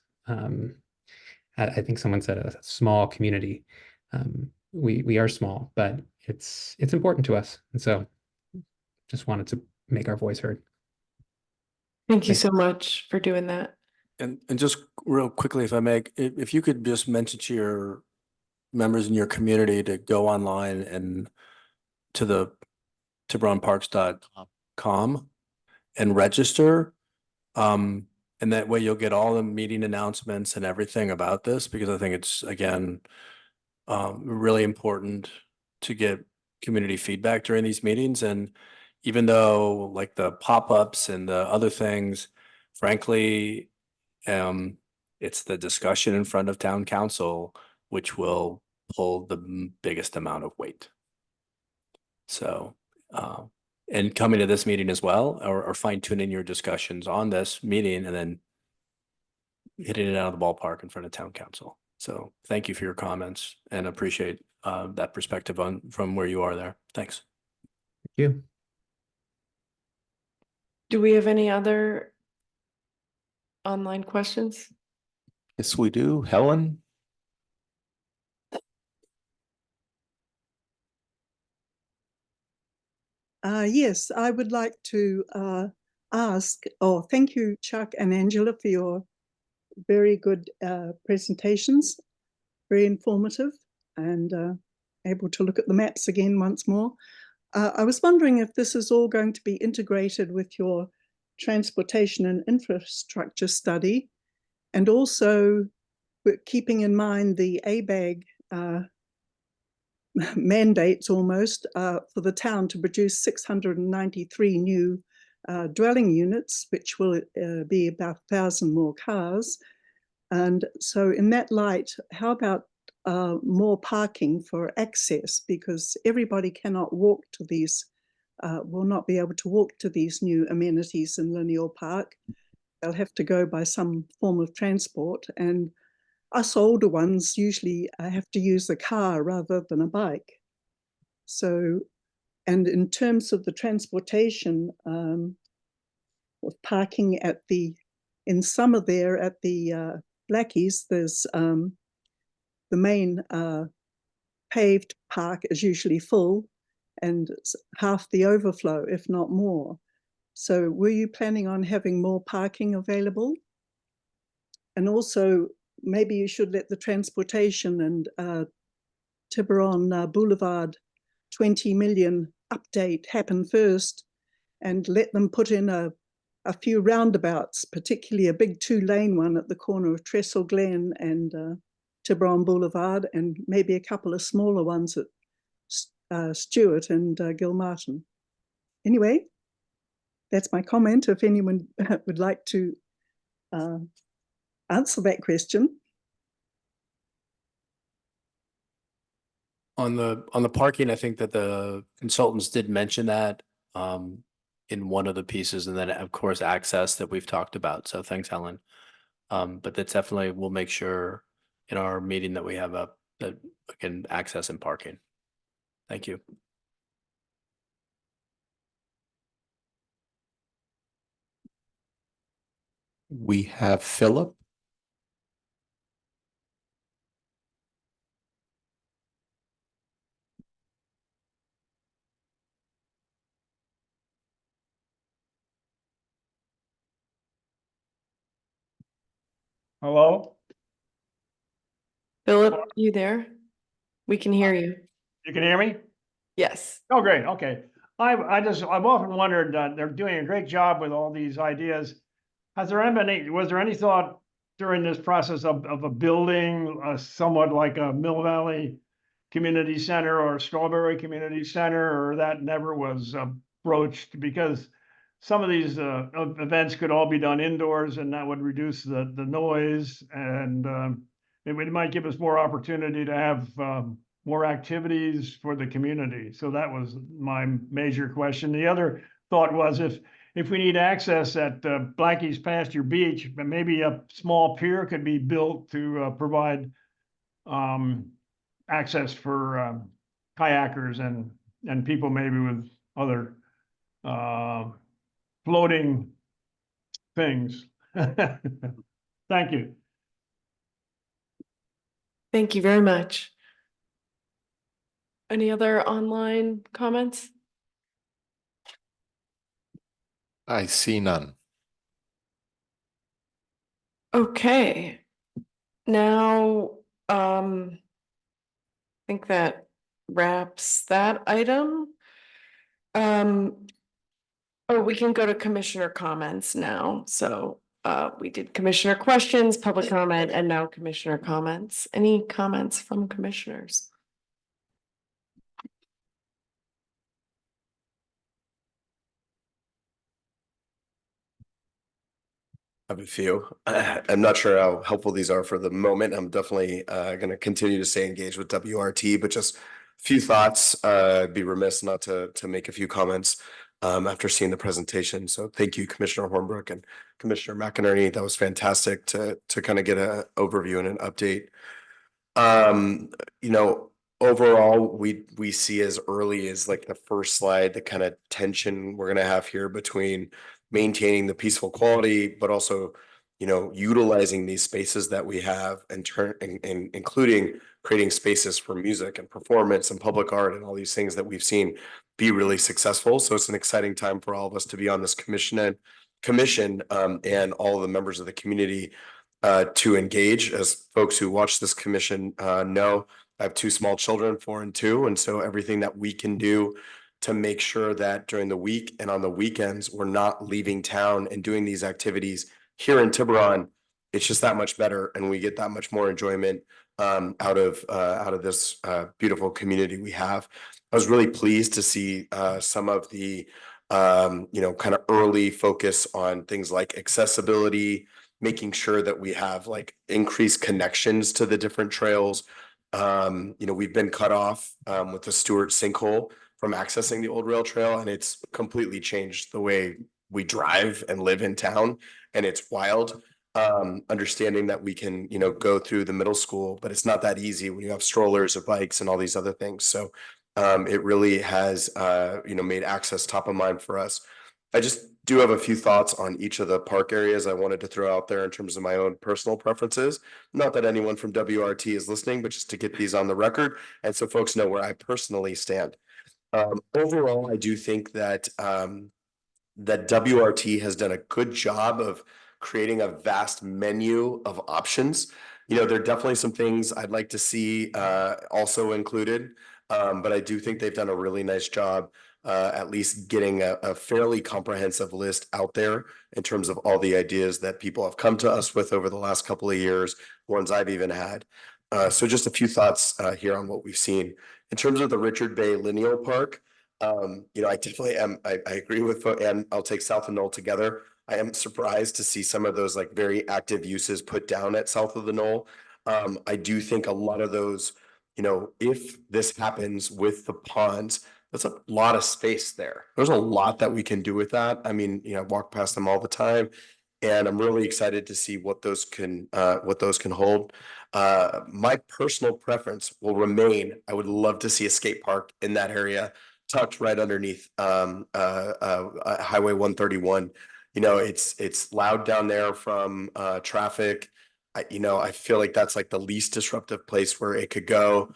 I think someone said a small community. We are small, but it's important to us. And so just wanted to make our voice heard. Thank you so much for doing that. And just real quickly, if I may, if you could just mention to your members in your community to go online and to tiburonparks.com and register. And that way you'll get all the meeting announcements and everything about this, because I think it's, again, really important to get community feedback during these meetings. And even though like the pop-ups and the other things, frankly, it's the discussion in front of town council, which will pull the biggest amount of weight. So, and coming to this meeting as well, or fine tuning your discussions on this meeting and then hitting it out of the ballpark in front of town council. So thank you for your comments and appreciate that perspective from where you are there. Thanks. Thank you. Do we have any other online questions? Yes, we do. Helen? Yes, I would like to thank you, Chuck and Angela, for your very good presentations, very informative, and able to look at the maps again once more. I was wondering if this is all going to be integrated with your transportation and infrastructure study, and also keeping in mind the ABAG mandates almost for the town to produce 693 new dwelling units, which will be about 1,000 more cars. And so in that light, how about more parking for access? Because everybody cannot walk to these, will not be able to walk to these new amenities in Lineal Park. They'll have to go by some form of transport, and us older ones usually have to use a car rather than a bike. So, and in terms of the transportation, with parking at in summer there at the Blackies, there's the main paved park is usually full, and half the overflow, if not more. So were you planning on having more parking available? And also, maybe you should let the transportation and Tiburon Boulevard 20 million update happen first, and let them put in a few roundabouts, particularly a big 2-lane one at the corner of Trestle Glen and Tiburon Boulevard, and maybe a couple of smaller ones at Stewart and Gilmartin. Anyway, that's my comment. If anyone would like to answer that question. On the parking, I think that the consultants did mention that in one of the pieces, and then of course access that we've talked about. So thanks, Helen. But that's definitely, we'll make sure in our meeting that we have that again, access and parking. Thank you. We have Philip. Hello? Philip, you there? We can hear you. You can hear me? Yes. Oh, great. Okay. I've often wondered, they're doing a great job with all these ideas. Was there any thought during this process of a building somewhat like a Mill Valley Community Center or Strawberry Community Center, or that never was broached? Because some of these events could all be done indoors, and that would reduce the noise, and it might give us more opportunity to have more activities for the community. So that was my major question. The other thought was if we need access at Blackie's Pasture Beach, maybe a small pier could be built to provide access for kayakers and people maybe with other floating things. Thank you. Thank you very much. Any other online comments? I see none. Okay. Now, I think that wraps that item. Oh, we can go to commissioner comments now. So we did commissioner questions, public comment, and now commissioner comments. Any comments from commissioners? I have a few. I'm not sure how helpful these are for the moment. I'm definitely going to continue to stay engaged with WRT, but just a few thoughts. I'd be remiss not to make a few comments after seeing the presentation. So thank you, Commissioner Hornbrook and Commissioner McInerney. That was fantastic to kind of get an overview and an update. You know, overall, we see as early as like the first slide, the kind of tension we're going to have here between maintaining the peaceful quality, but also, you know, utilizing these spaces that we have and including creating spaces for music and performance and public art and all these things that we've seen be really successful. So it's an exciting time for all of us to be on this commission and all of the members of the community to engage. As folks who watch this commission know, I have two small children, 4 and 2, and so everything that we can do to make sure that during the week and on the weekends, we're not leaving town and doing these activities here in Tiburon, it's just that much better, and we get that much more enjoyment out of this beautiful community we have. I was really pleased to see some of the kind of early focus on things like accessibility, making sure that we have like increased connections to the different trails. We've been cut off with the Stewart sinkhole from accessing the old rail trail, and it's completely changed the way we drive and live in town, and it's wild. Understanding that we can, go through the middle school, but it's not that easy when you have strollers or bikes and all these other things. So it really has, made access top of mind for us. I just do have a few thoughts on each of the park areas I wanted to throw out there in terms of my own personal preferences. Not that anyone from WRT is listening, but just to get these on the record. And so folks know where I personally stand. Overall, I do think that that WRT has done a good job of creating a vast menu of options. There are definitely some things I'd like to see also included, but I do think they've done a really nice job at least getting a fairly comprehensive list out there in terms of all the ideas that people have come to us with over the last couple of years, ones I've even had. So just a few thoughts here on what we've seen. In terms of the Richard Bay Lineal Park, I definitely am, I agree with, and I'll take South of Knoll together. I am surprised to see some of those like very active uses put down at South of the Knoll. I do think a lot of those, if this happens with the ponds, that's a lot of space there. There's a lot that we can do with that. I mean, I walk past them all the time, and I'm really excited to see what those can hold. My personal preference will remain, I would love to see a skate park in that area, tucked right underneath Highway 131. It's loud down there from traffic. I feel like that's like the least disruptive place where it could go.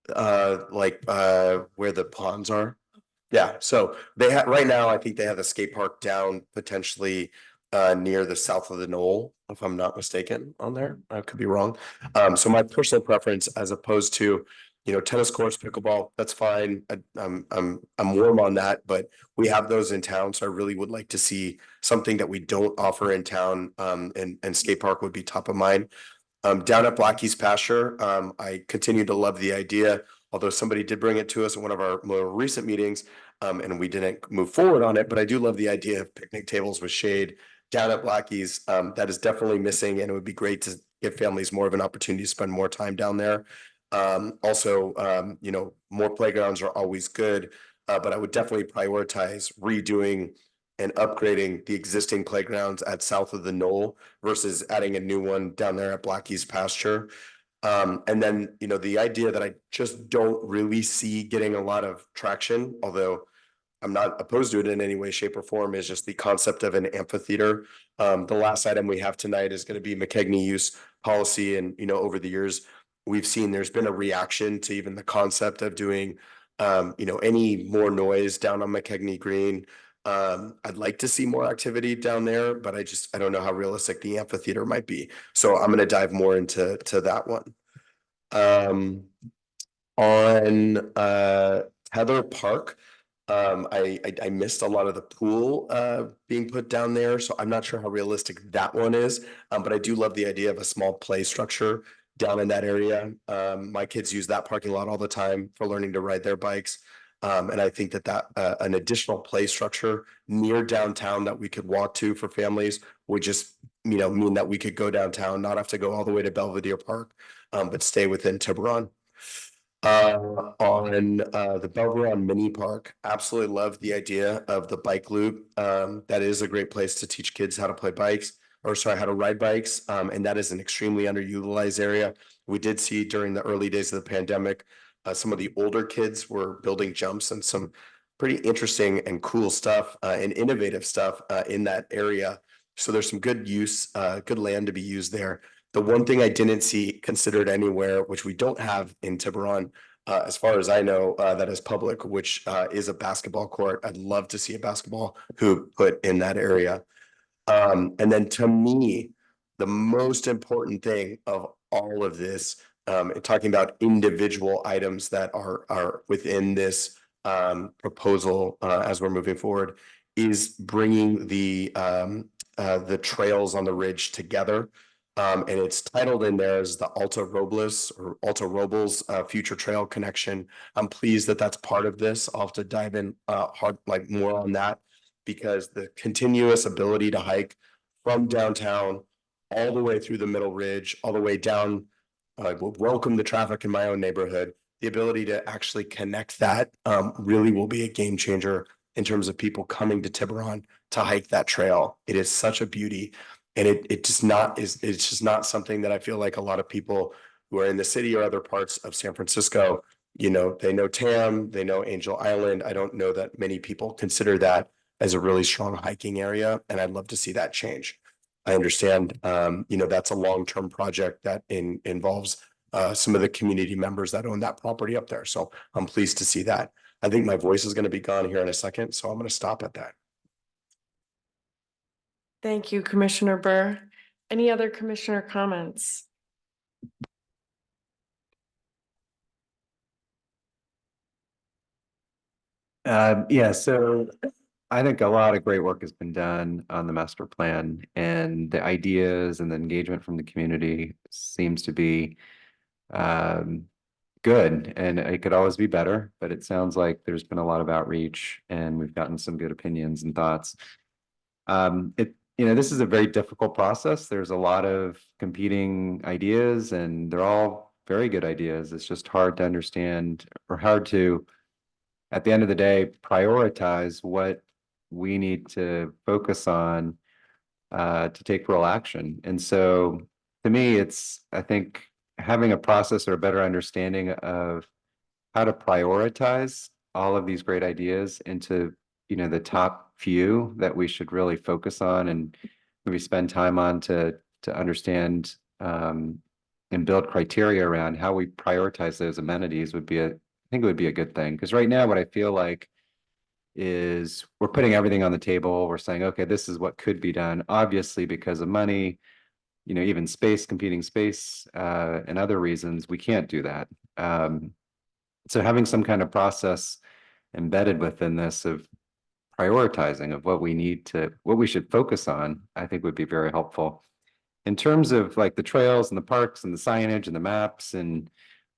Where the ponds are. Yeah, so they have right now, I think they have a skate park down potentially near the South of the Knoll, if I'm not mistaken on there. I could be wrong. So my personal preference as opposed to, tennis courts, pickleball, that's fine. I'm warm on that, but we have those in town. So I really would like to see something that we don't offer in town, and skate park would be top of mind. Down at Blackie's Pasture, I continue to love the idea, although somebody did bring it to us in one of our more recent meetings, and we didn't move forward on it, but I do love the idea of picnic tables with shade down at Blackie's. That is definitely missing, and it would be great to give families more of an opportunity to spend more time down there. Also, more playgrounds are always good, but I would definitely prioritize redoing and upgrading the existing playgrounds at South of the Knoll versus adding a new one down there at Blackie's Pasture. And then, the idea that I just don't really see getting a lot of traction, although I'm not opposed to it in any way, shape, or form, is just the concept of an amphitheater. The last item we have tonight is going to be McKegney use policy. And, over the years, we've seen there's been a reaction to even the concept of doing, any more noise down on McKegney Green. I'd like to see more activity down there, but I don't know how realistic the amphitheater might be. So I'm going to dive more into that one. On Heather Park, I missed a lot of the pool being put down there, so I'm not sure how realistic that one is. But I do love the idea of a small play structure down in that area. My kids use that parking lot all the time for learning to ride their bikes. And I think that an additional play structure near downtown that we could walk to for families would just, mean that we could go downtown, not have to go all the way to Belvedere Park, but stay within Tiburon. On the Belveron Mini Park, absolutely love the idea of the bike loop. That is a great place to teach kids how to play bikes, how to ride bikes. And that is an extremely underutilized area. We did see during the early days of the pandemic, some of the older kids were building jumps and some pretty interesting and cool stuff and innovative stuff in that area. So there's some good land to be used there. The one thing I didn't see considered anywhere, which we don't have in Tiburon, as far as I know, that is public, which is a basketball court. I'd love to see a basketball hoop put in that area. And then to me, the most important thing of all of this, talking about individual items that are within this proposal as we're moving forward, is bringing the trails on the ridge together. And it's titled in there as the Alta Robles or Alta Robles Future Trail Connection. I'm pleased that that's part of this. I'll have to dive in hard, like more on that, because the continuous ability to hike from downtown all the way through the Middle Ridge, all the way down, will welcome the traffic in my own neighborhood. The ability to actually connect that really will be a game changer in terms of people coming to Tiburon to hike that trail. It is such a beauty. And it's just not something that I feel like a lot of people who are in the city or other parts of San Francisco, you know, they know Tam, they know Angel Island. I don't know that many people consider that as a really strong hiking area, and I'd love to see that change. I understand, you know, that's a long-term project that involves some of the community members that own that property up there. So I'm pleased to see that. I think my voice is going to be gone here in a second, so I'm going to stop at that. Thank you, Commissioner Burr. Any other commissioner comments? Yeah, so I think a lot of great work has been done on the master plan, and the ideas and the engagement from the community seems to be good, and it could always be better, but it sounds like there's been a lot of outreach and we've gotten some good opinions and thoughts. You know, this is a very difficult process. There's a lot of competing ideas and they're all very good ideas. It's just hard to understand, or hard to, at the end of the day, prioritize what we need to focus on to take real action. And so to me, it's, I think, having a process or a better understanding of how to prioritize all of these great ideas into, you know, the top few that we should really focus on and maybe spend time on to understand and build criteria around how we prioritize those amenities would be I think it would be a good thing. Because right now, what I feel like is we're putting everything on the table. We're saying, okay, this is what could be done. Obviously, because of money, you know, even space, competing space, and other reasons, we can't do that. So having some kind of process embedded within this of prioritizing of what we should focus on, I think would be very helpful. In terms of like the trails and the parks and the signage and the maps and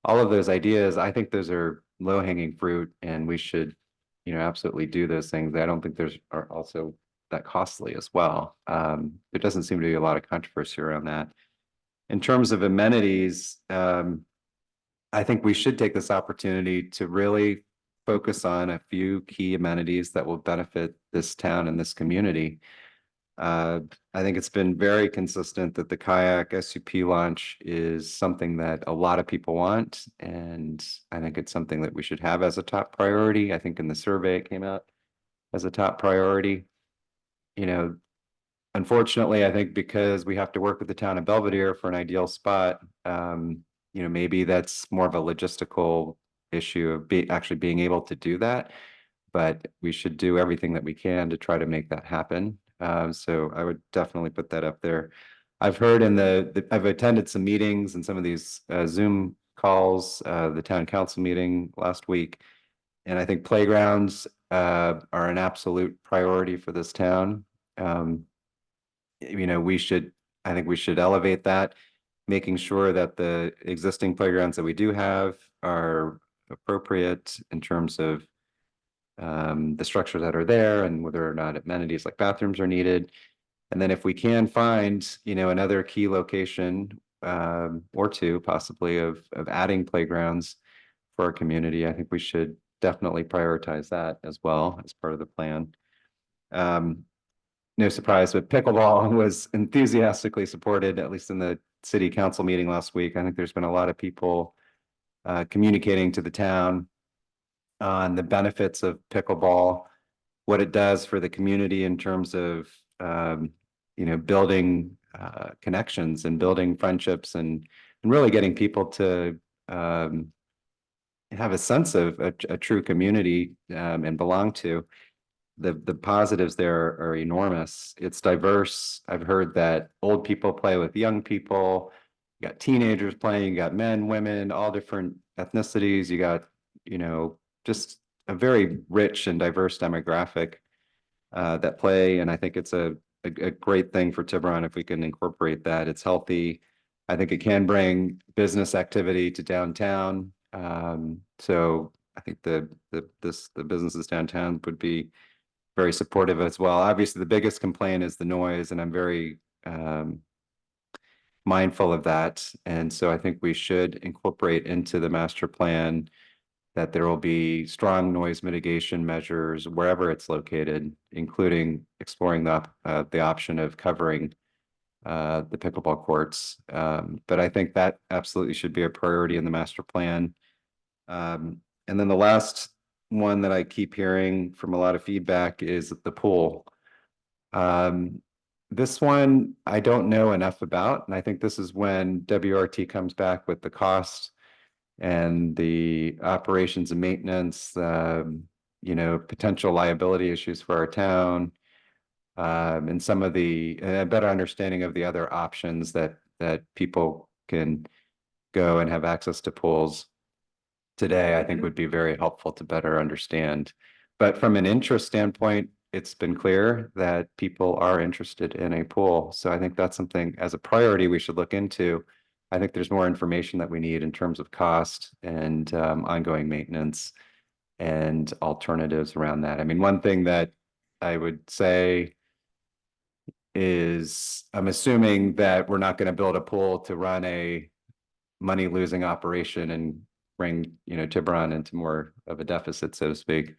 all of those ideas, I think those are low-hanging fruit and we should, you know, absolutely do those things. I don't think are also that costly as well. There doesn't seem to be a lot of controversy around that. In terms of amenities, I think we should take this opportunity to really focus on a few key amenities that will benefit this town and this community. I think it's been very consistent that the kayak SUP launch is something that a lot of people want, and I think it's something that we should have as a top priority. I think in the survey it came out as a top priority. You know, unfortunately, I think because we have to work with the town of Belvedere for an ideal spot, you know, maybe that's more of a logistical issue of actually being able to do that, but we should do everything that we can to try to make that happen. So I would definitely put that up there. I've heard I've attended some meetings and some of these Zoom calls, the town council meeting last week, and I think playgrounds are an absolute priority for this town. You know, I think we should elevate that, making sure that the existing playgrounds that we do have are appropriate in terms of the structures that are there and whether or not amenities like bathrooms are needed. And then if we can find, you know, another key location or two possibly of adding playgrounds for our community, I think we should definitely prioritize that as well as part of the plan. No surprise, but pickleball was enthusiastically supported, at least in the city council meeting last week. I think there's been a lot of people communicating to the town on the benefits of pickleball, what it does for the community in terms of, you know, building connections and building friendships and really getting people to have a sense of a true community and belong to. The positives there are enormous. It's diverse. I've heard that old people play with young people. You got teenagers playing, you got men, women, all different ethnicities. You got, just a very rich and diverse demographic that play. And I think it's a great thing for Tiburon if we can incorporate that. It's healthy. I think it can bring business activity to downtown. So I think the businesses downtown would be very supportive as well. Obviously, the biggest complaint is the noise, and I'm very mindful of that. And so I think we should incorporate into the master plan that there will be strong noise mitigation measures wherever it's located, including exploring the option of covering the pickleball courts. But I think that absolutely should be a priority in the master plan. And then the last one that I keep hearing from a lot of feedback is the pool. This one I don't know enough about, and I think this is when WRT comes back with the cost and the operations and maintenance, potential liability issues for our town, and some of a better understanding of the other options that people can go and have access to pools today, I think would be very helpful to better understand. But from an interest standpoint, it's been clear that people are interested in a pool. So I think that's something as a priority we should look into. I think there's more information that we need in terms of cost and ongoing maintenance and alternatives around that. I mean, one thing that I would say is I'm assuming that we're not going to build a pool to run a money losing operation and bring, Tiburon into more of a deficit, so to speak.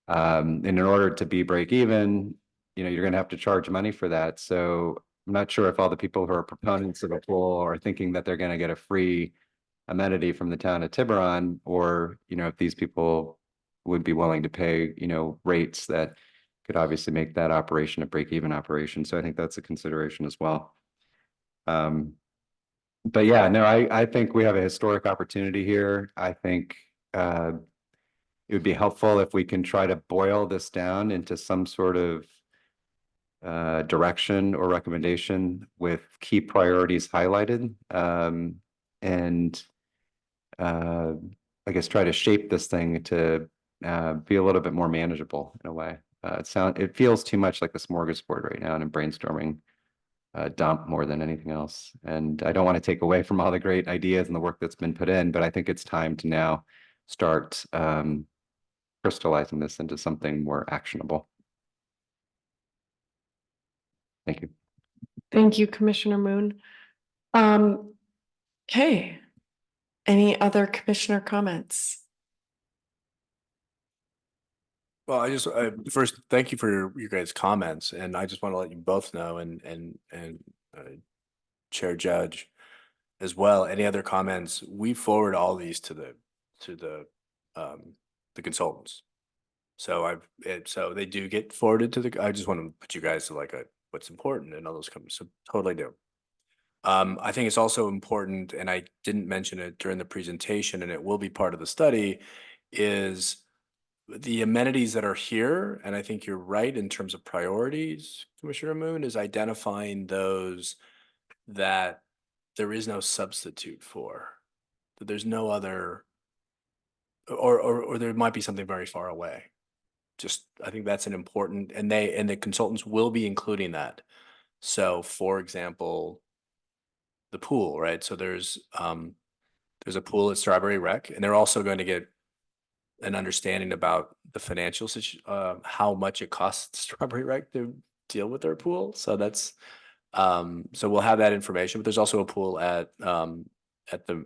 And in order to be break even, you're going to have to charge money for that. So I'm not sure if all the people who are proponents of a pool are thinking that they're going to get a free amenity from the town of Tiburon, or, if these people would be willing to pay, rates that could obviously make that operation a break even operation. So I think that's a consideration as well. But yeah, no, I think we have a historic opportunity here. I think it would be helpful if we can try to boil this down into some sort of direction or recommendation with key priorities highlighted, and I guess try to shape this thing to be a little bit more manageable in a way. It feels too much like a smorgasbord right now in a brainstorming dump more than anything else. And I don't want to take away from all the great ideas and the work that's been put in, but I think it's time to now start crystallizing this into something more actionable. Thank you. Thank you, Commissioner Moon. Okay. Any other commissioner comments? Well, first, thank you for your guys' comments, and I just want to let you both know, and Chair Judge as well. Any other comments? We forward all these to the consultants. So so they do get forwarded to I just want to put you guys to what's important and all those comments. So totally do. I think it's also important, and I didn't mention it during the presentation, and it will be part of the study, is the amenities that are here. And I think you're right in terms of priorities, Commissioner Moon, is identifying those that there is no substitute for, that there's no other, or there might be something very far away. I think that's an important, and the consultants will be including that. So for example, the pool, right? So there's a pool at Strawberry Rec, and they're also going to get an understanding about the financial how much it costs Strawberry Rec to deal with their pool. So that's so we'll have that information. But there's also a pool at the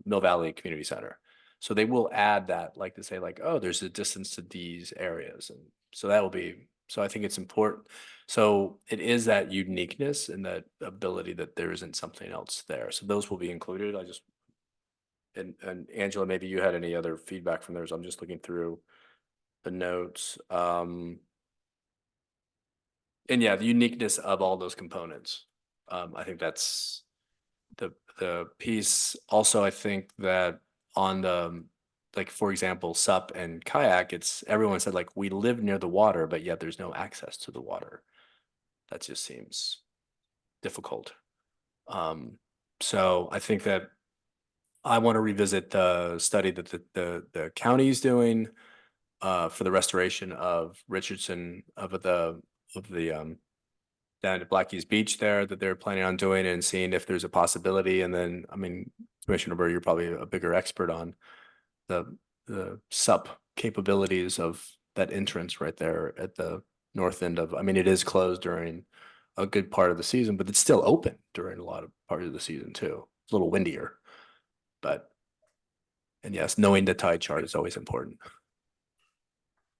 Mill Valley Community Center. So they will add that, to say oh, there's a distance to these areas, and so that will be. So I think it's important. So it is that uniqueness and that ability that there isn't something else there. So those will be included. And Angela, maybe you had any other feedback from theirs. I'm just looking through the notes. And yeah, the uniqueness of all those components. I think that's the piece. Also, I think that on the like, for example, SUP and kayak, everyone said like, we live near the water, but yet there's no access to the water. That just seems difficult. So I think that I want to revisit the study that the county is doing for the restoration of Richardson down at Blackie's Beach there that they're planning on doing, and seeing if there's a possibility. And then, I mean, Commissioner Burr, you're probably a bigger expert on the SUP capabilities of that entrance right there at the north end of, I mean, it is closed during a good part of the season, but it's still open during a lot of parts of the season too. It's a little windier, and yes, knowing the tide chart is always important.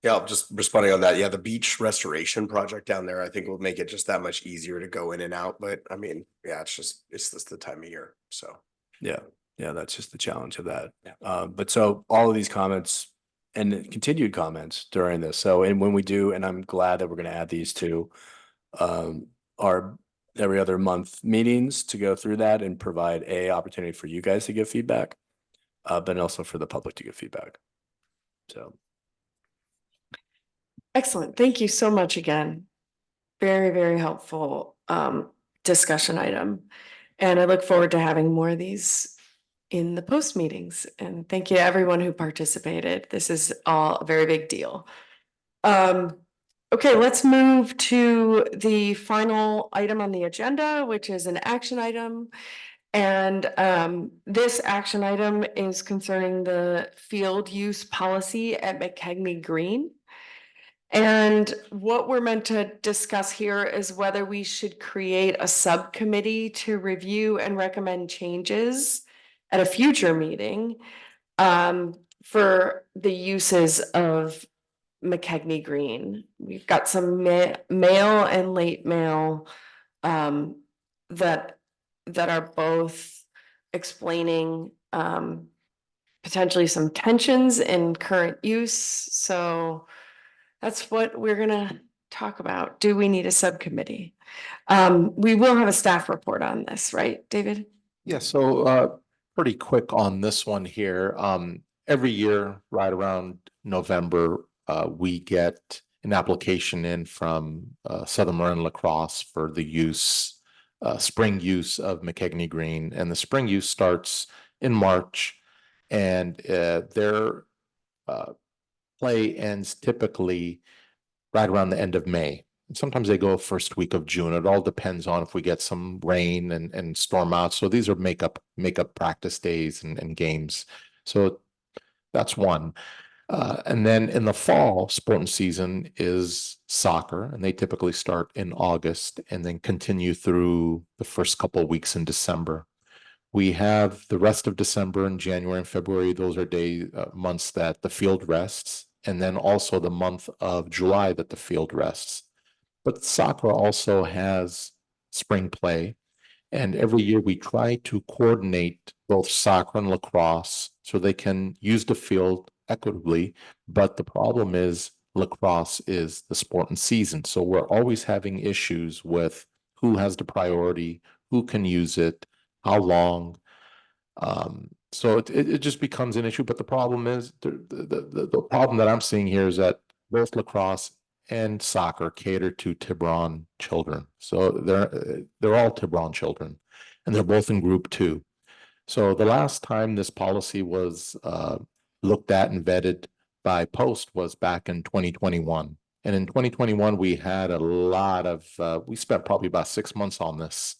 Yeah, just responding on that. Yeah, the beach restoration project down there, I think will make it just that much easier to go in and out. But I mean, yeah, it's just the time of year. So Yeah, that's just the challenge of that. But so all of these comments and continued comments during this. So, and when we do, and I'm glad that we're going to add these to our every other month meetings to go through that and provide opportunity for you guys to give feedback, but also for the public to give feedback. So. Excellent. Thank you so much again. Very, very helpful discussion item. And I look forward to having more of these in the post meetings. And thank you to everyone who participated. This is all a very big deal. Okay, let's move to the final item on the agenda, which is an action item. And this action item is concerning the field use policy at McKegney Green. And what we're meant to discuss here is whether we should create a subcommittee to review and recommend changes at a future meeting for the uses of McKegney Green. We've got some mail and late mail that are both explaining potentially some tensions in current use. So that's what we're gonna talk about. Do we need a subcommittee? We will have a staff report on this, right, David? Yeah, so pretty quick on this one here. Every year, right around November, we get an application in from Southern Marin Lacrosse for the use, spring use of McKegney Green. And the spring use starts in March, and their play ends typically right around the end of May. Sometimes they go first week of June. It all depends on if we get some rain and storm out. So these are makeup practice days and games. So that's one. And then in the fall, sporting season is soccer, and they typically start in August and then continue through the first couple of weeks in December. We have the rest of December and January and February. Those are months that the field rests, and then also the month of July that the field rests. But soccer also has spring play, and every year we try to coordinate both soccer and lacrosse so they can use the field equitably. But the problem is lacrosse is the sport in season, so we're always having issues with who has the priority, who can use it, how long. So it just becomes an issue. But the problem is the problem that I'm seeing here is that both lacrosse and soccer cater to Tiburon children. So they're all Tiburon children, and they're both in group 2. So the last time this policy was looked at and vetted by Post was back in 2021. And in 2021, we had a lot of, we spent probably about 6 months on this.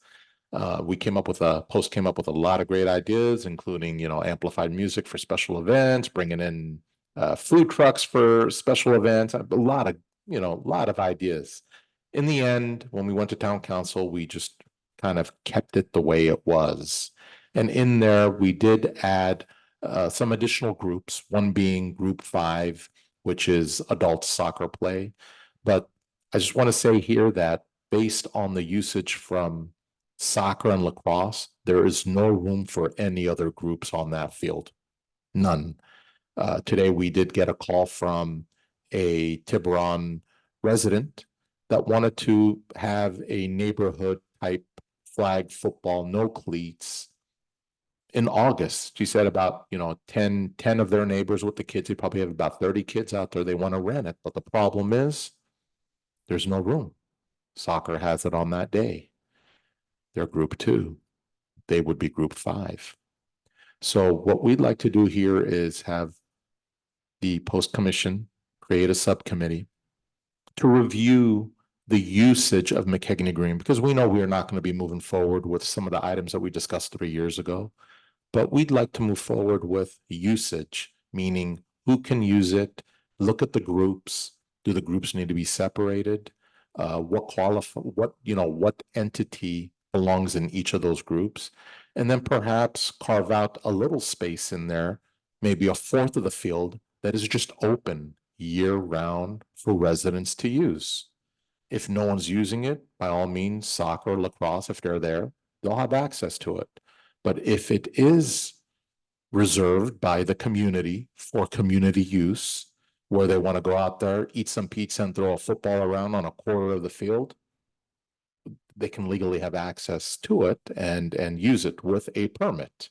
Post came up with a lot of great ideas, including, amplified music for special events, bringing in food trucks for special events, a lot of ideas. In the end, when we went to town council, we just kind of kept it the way it was. And in there, we did add some additional groups, one being group 5, which is adult soccer play. But I just want to say here that based on the usage from soccer and lacrosse, there is no room for any other groups on that field. None. Today, we did get a call from a Tiburon resident that wanted to have a neighborhood type flag football, no cleats, in August, she said about, 10 of their neighbors with the kids, they probably have about 30 kids out there, they want to rent it, but the problem is there's no room. Soccer has it on that day. They're group 2. They would be group 5. So what we'd like to do here is have the post commission create a subcommittee to review the usage of McKegney Green, because we know we are not going to be moving forward with some of the items that we discussed 3 years ago. But we'd like to move forward with usage, meaning who can use it, look at the groups. Do the groups need to be separated? What entity belongs in each of those groups? And then perhaps carve out a little space in there, maybe a fourth of the field that is just open year round for residents to use. If no one's using it, by all means, soccer, lacrosse, if they're there, they'll have access to it. But if it is reserved by the community for community use, where they want to go out there, eat some pizza and throw a football around on a quarter of the field, they can legally have access to it and use it with a permit.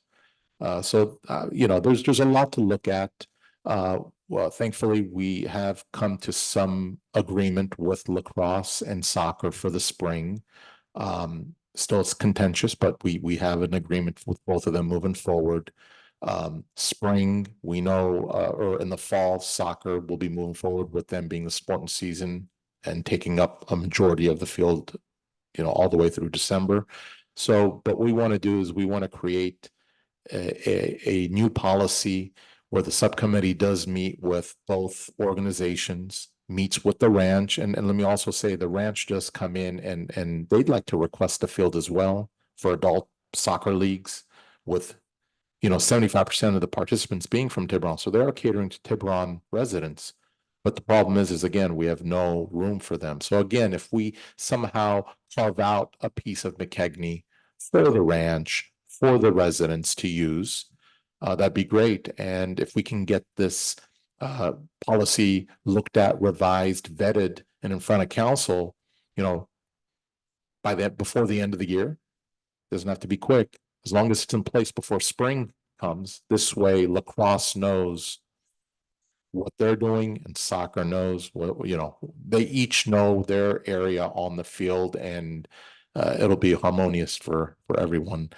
There's a lot to look at. Well, thankfully, we have come to some agreement with lacrosse and soccer for the spring. Still, it's contentious, but we have an agreement with both of them moving forward. Spring, we know, or in the fall, soccer will be moving forward with them being the sporting season and taking up a majority of the field, all the way through December. So, what we want to do is we want to create a new policy where the subcommittee does meet with both organizations, meets with the ranch. And let me also say the ranch does come in and they'd like to request a field as well for adult soccer leagues with, 75% of the participants being from Tiburon. So they are catering to Tiburon residents. But the problem is again, we have no room for them. So again, if we somehow carve out a piece of McKegney for the ranch, for the residents to use, that'd be great. And if we can get this policy looked at, revised, vetted, and in front of council, before the end of the year, doesn't have to be quick. As long as it's in place before spring comes, this way lacrosse knows what they're doing and soccer knows what, they each know their area on the field, and it'll be harmonious for everyone.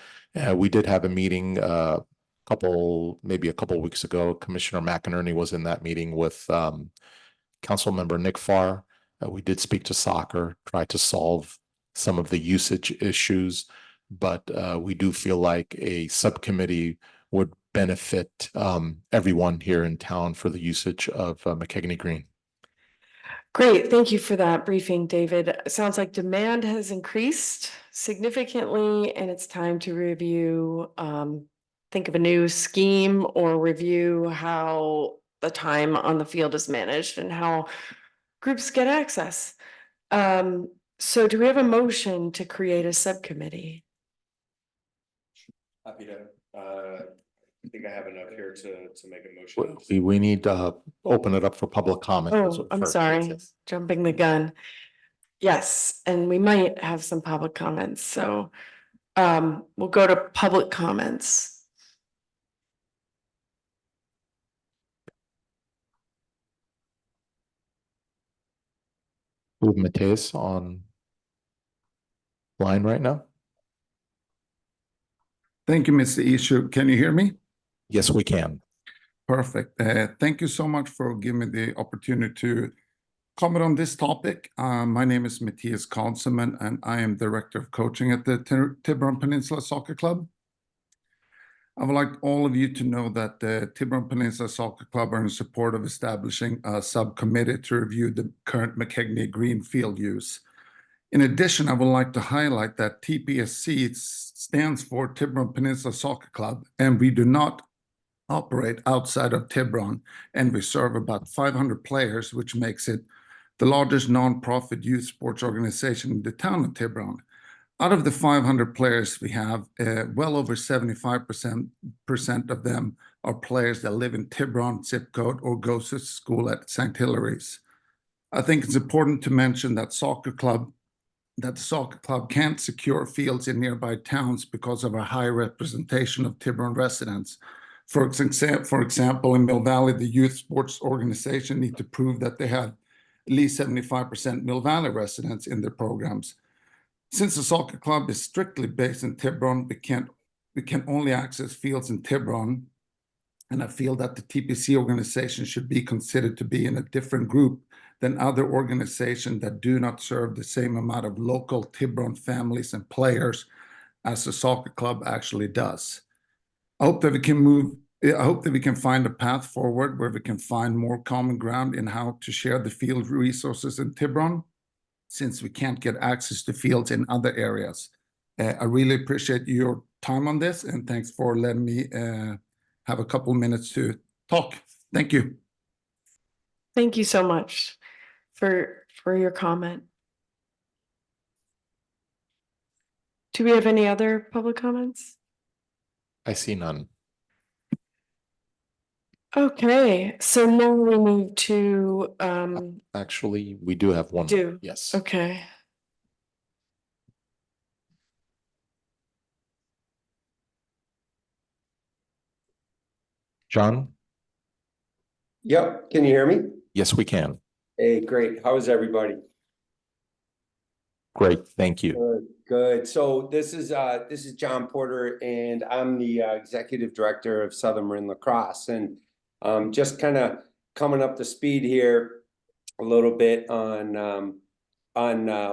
We did have a meeting maybe a couple of weeks ago. Commissioner McInerney was in that meeting with Council Member Nick Farr. We did speak to soccer, try to solve some of the usage issues, but we do feel like a subcommittee would benefit everyone here in town for the usage of McKegney Green. Great, thank you for that briefing, David. It sounds like demand has increased significantly and it's time to review, think of a new scheme or review how the time on the field is managed and how groups get access. So do we have a motion to create a subcommittee? Happy to, I think I have enough here to make a motion. We need to open it up for public comment. Oh, I'm sorry, jumping the gun. Yes, and we might have some public comments, so we'll go to public comments. Move Mateus on line right now. Thank you, Mr. Ishu. Can you hear me? Yes, we can. Perfect. Thank you so much for giving me the opportunity to comment on this topic. My name is Matthias Karlsson, and I am Director of Coaching at the Tiburon Peninsula Soccer Club. I would like all of you to know that the Tiburon Peninsula Soccer Club are in support of establishing a subcommittee to review the current McKegney Green field use. In addition, I would like to highlight that TPSC stands for Tiburon Peninsula Soccer Club, and we do not operate outside of Tiburon, and we serve about 500 players, which makes it the largest nonprofit youth sports organization in the town of Tiburon. Out of the 500 players we have, well over 75% of them are players that live in Tiburon zip code or go to school at St. Hilary's. I think it's important to mention that soccer club that the soccer club can't secure fields in nearby towns because of a high representation of Tiburon residents. For example, in Mill Valley, the youth sports organization need to prove that they have at least 75% Mill Valley residents in their programs. Since the soccer club is strictly based in Tiburon, we can only access fields in Tiburon, and I feel that the TPC organization should be considered to be in a different group than other organizations that do not serve the same amount of local Tiburon families and players as the soccer club actually does. I hope that we can find a path forward where we can find more common ground in how to share the field resources in Tiburon, since we can't get access to fields in other areas. I really appreciate your time on this, and thanks for letting me have a couple minutes to talk. Thank you. Thank you so much for your comment. Do we have any other public comments? I see none. Okay, so now we move to Actually, we do have one. do. Yes. Okay. John? Yep, can you hear me? Yes, we can. Hey, great. How is everybody? Great, thank you. Good, good. So this is John Porter, and I'm the executive director of Southern Marin Lacrosse, and just kind of coming up to speed here a little bit on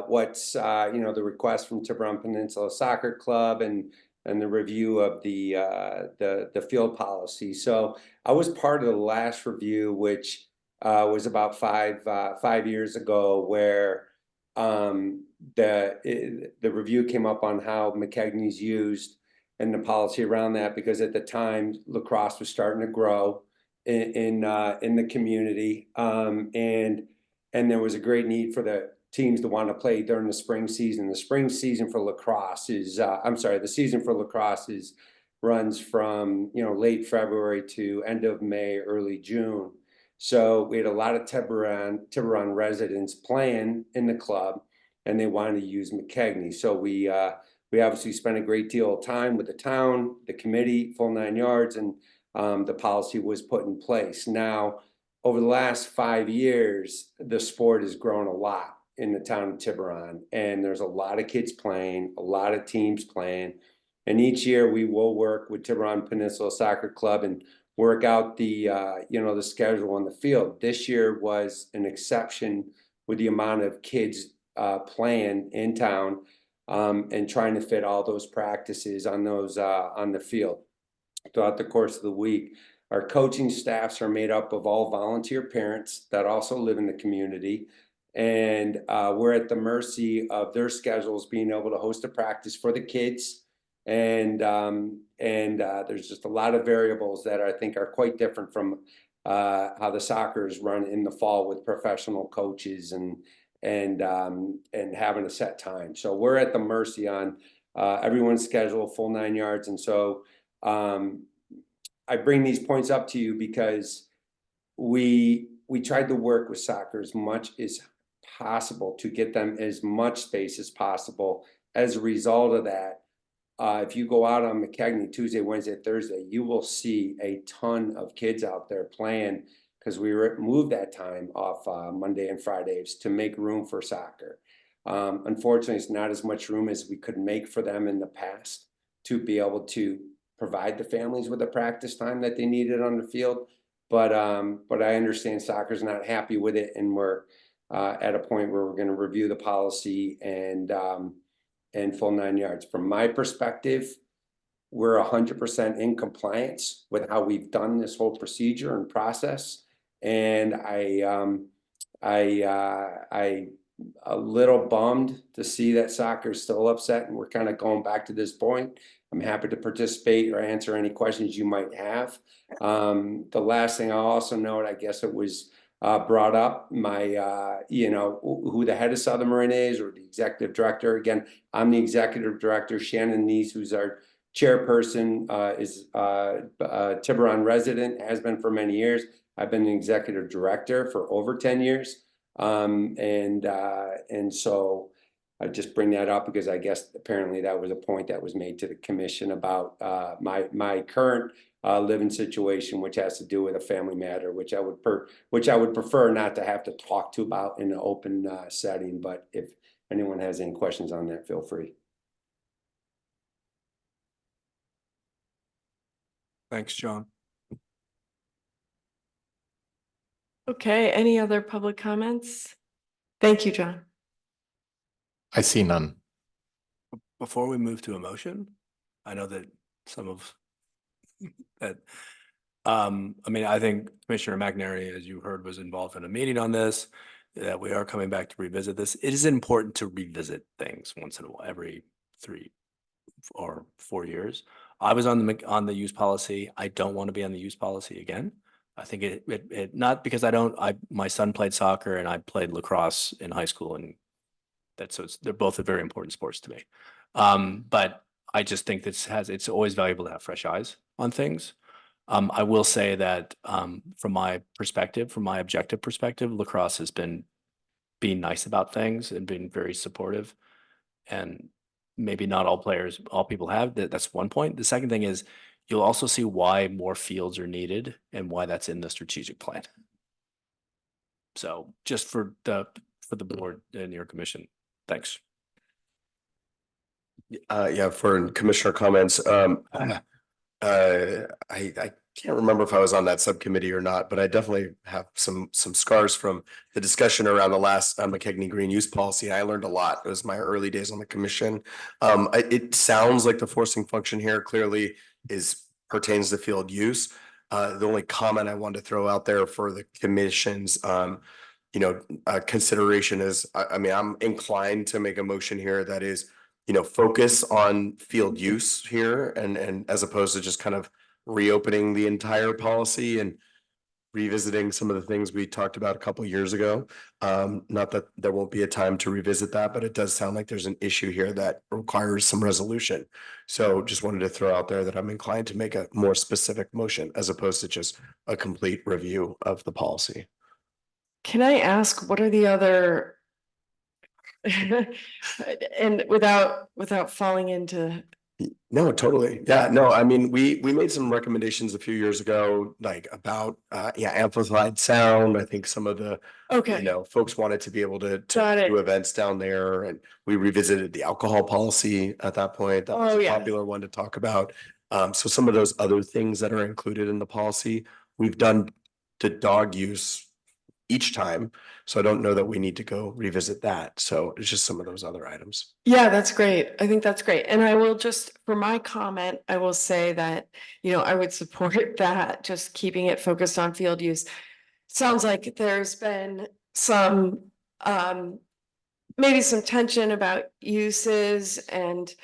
what's the request from Tiburon Peninsula Soccer Club and the review of the field policy. So I was part of the last review, which was about five years ago, where the review came up on how McKegney's used and the policy around that, because at the time lacrosse was starting to grow in the community, and there was a great need for the teams to want to play during the spring season. The spring season for lacrosse is the season for lacrosse runs from late February to end of May, early June. So we had a lot of Tiburon residents playing in the club, and they wanted to use McKegney. So we obviously spent a great deal of time with the town, the committee, full 9 yards, and the policy was put in place. Now, over the last 5 years, the sport has grown a lot in the town of Tiburon, and there's a lot of kids playing, a lot of teams playing, and each year we will work with Tiburon Peninsula Soccer Club and work out the the schedule on the field. This year was an exception with the amount of kids playing in town, and trying to fit all those practices on the field throughout the course of the week. Our coaching staffs are made up of all volunteer parents that also live in the community, and we're at the mercy of their schedules being able to host a practice for the kids. And there's just a lot of variables that I think are quite different from how the soccer is run in the fall with professional coaches and having a set time. So we're at the mercy on everyone's schedule, full 9 yards. And so I bring these points up to you because we tried to work with soccer as much as possible to get them as much space as possible. As a result of that, if you go out on McKegney Tuesday, Wednesday, Thursday, you will see a ton of kids out there playing, because we moved that time off Monday and Fridays to make room for soccer. Unfortunately, it's not as much room as we could make for them in the past to be able to provide the families with the practice time that they needed on the field. But I understand soccer's not happy with it, and we're at a point where we're going to review the policy and full 9 yards. From my perspective, we're 100% in compliance with how we've done this whole procedure and process. And I a little bummed to see that soccer is still upset, and we're kind of going back to this point. I'm happy to participate or answer any questions you might have. The last thing I'll also note, I guess it was brought up, my who the head of Southern Marin is, or the executive director. Again, I'm the executive director. Shannon Neese, who's our chairperson, is a Tiburon resident, has been for many years. I've been the executive director for over 10 years. And so I just bring that up because I guess apparently that was a point that was made to the commission about my current living situation, which has to do with a family matter, which I would prefer not to have to talk to about in an open setting. But if anyone has any questions on that, feel free. Thanks, John. Okay, any other public comments? Thank you, John. I see none. Before we move to a motion, I know that some of that, I mean, I think Commissioner McNary, as you heard, was involved in a meeting on this, that we are coming back to revisit this. It is important to revisit things once in a while, every 3 or 4 years. I was on the use policy. I don't want to be on the use policy again. I think it not because my son played soccer and I played lacrosse in high school, and they're both very important sports to me. But I just think it's always valuable to have fresh eyes on things. I will say that from my perspective, from my objective perspective, lacrosse has been being nice about things and being very supportive, and maybe not all people have. That's one point. The second thing is you'll also see why more fields are needed and why that's in the strategic plan. So just for the board and your commission, thanks. Yeah, for commissioner comments, I can't remember if I was on that subcommittee or not, but I definitely have some scars from the discussion around the last McKegney Green use policy. I learned a lot. It was my early days on the commission. It sounds like the forcing function here clearly pertains to field use. The only comment I wanted to throw out there for the commission's consideration is, I mean, I'm inclined to make a motion here that is, focus on field use here and as opposed to just kind of reopening the entire policy and revisiting some of the things we talked about a couple of years ago. Not that there won't be a time to revisit that, but it does sound like there's an issue here that requires some resolution. So just wanted to throw out there that I'm inclined to make a more specific motion as opposed to just a complete review of the policy. Can I ask, what are the other? And without falling into. No, totally. Yeah, no, I mean, we made some recommendations a few years ago, like about amplified sound. I think some of the folks wanted to be able to do events down there, and we revisited the alcohol policy at that point. That was a popular one to talk about. So some of those other things that are included in the policy, we've done to dog use each time. So I don't know that we need to go revisit that. So it's just some of those other items. Yeah, that's great. I think that's great. And I will just, for my comment, I will say that, I would support that, just keeping it focused on field use. Sounds like there's been some, maybe some tension about uses, and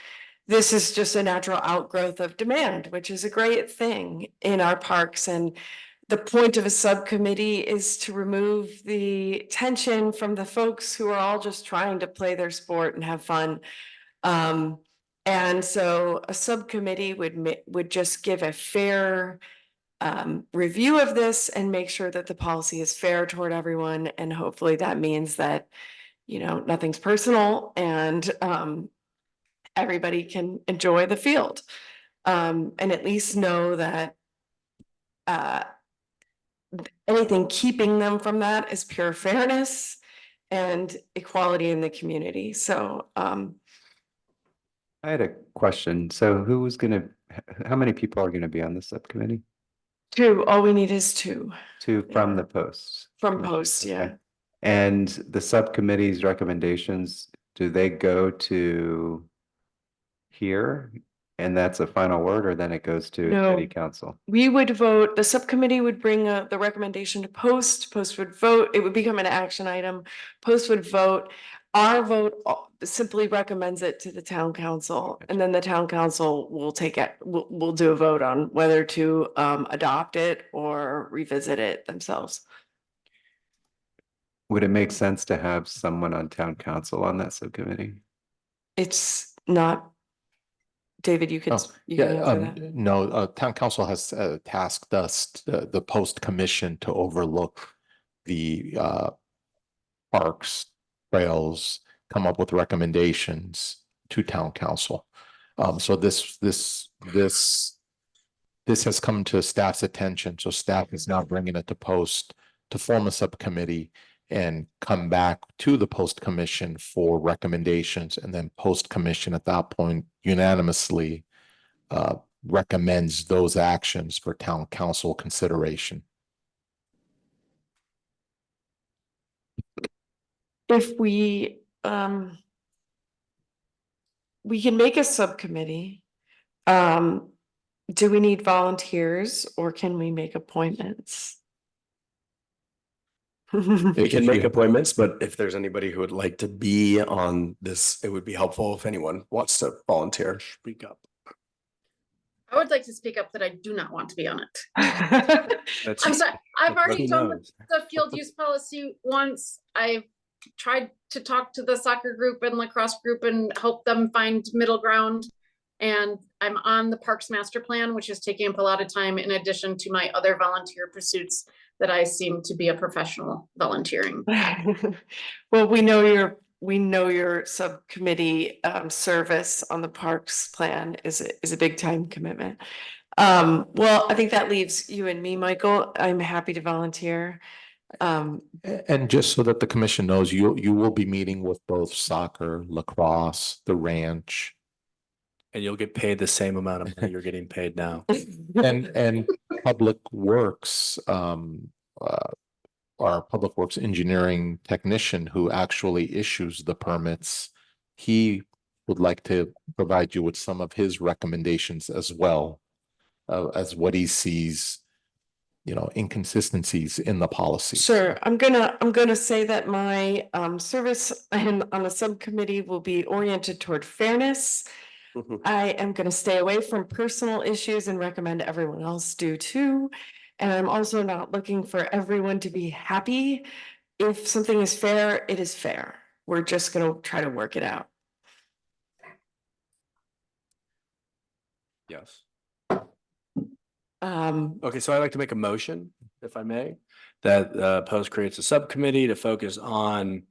this is just a natural outgrowth of demand, which is a great thing in our parks. And the point of a subcommittee is to remove the tension from the folks who are all just trying to play their sport and have fun. And so a subcommittee would just give a fair review of this and make sure that the policy is fair toward everyone. And hopefully that means that, nothing's personal and everybody can enjoy the field. And at least know that anything keeping them from that is pure fairness and equality in the community. So I had a question. So how many people are gonna be on the subcommittee? 2, all we need is 2. 2 from the posts. From posts, yeah. Okay. And the subcommittee's recommendations, do they go to here? And that's a final word, or then it goes to No. city council? We would vote, the subcommittee would bring the recommendation to post would vote, it would become an action item, post would vote. Our vote simply recommends it to the town council, and then the town council will take it, we'll do a vote on whether to adopt it or revisit it themselves. Would it make sense to have someone on town council on that subcommittee? It's not. David, you can answer that. No, town council has tasked us, the post commission, to overlook the parks, trails, come up with recommendations to town council. So this has come to staff's attention, so staff is now bringing it to post to form a subcommittee and come back to the post commission for recommendations, and then post commission at that point unanimously recommends those actions for town council consideration. If we can make a subcommittee. Do we need volunteers or can we make appointments? We can make appointments, but if there's anybody who would like to be on this, it would be helpful if anyone wants to volunteer. Speak up. I would like to speak up that I do not want to be on it. That's- I'm sorry, I've already Who done knows? the field use policy once. I've tried to talk to the soccer group and lacrosse group and help them find middle ground. And I'm on the Parks Master Plan, which is taking up a lot of time in addition to my other volunteer pursuits that I seem to be a professional volunteering. Well, we know your subcommittee service on the Parks Plan is a big time commitment. Well, I think that leaves you and me, Michael. I'm happy to volunteer. And just so that the commission knows, you will be meeting with both soccer, lacrosse, the ranch, And you'll get paid the same amount of money you're getting paid now. and Public Works, our Public Works engineering technician who actually issues the permits. He would like to provide you with some of his recommendations as well, as what he sees, inconsistencies in the policy. Sure, I'm gonna say that my service on the subcommittee will be oriented toward fairness. I am gonna stay away from personal issues and recommend everyone else do too. And I'm also not looking for everyone to be happy. If something is fair, it is fair. We're just gonna try to work it out. Yes. Um, Okay, so I'd like to make a motion, if I may, that Post creates a subcommittee to focus on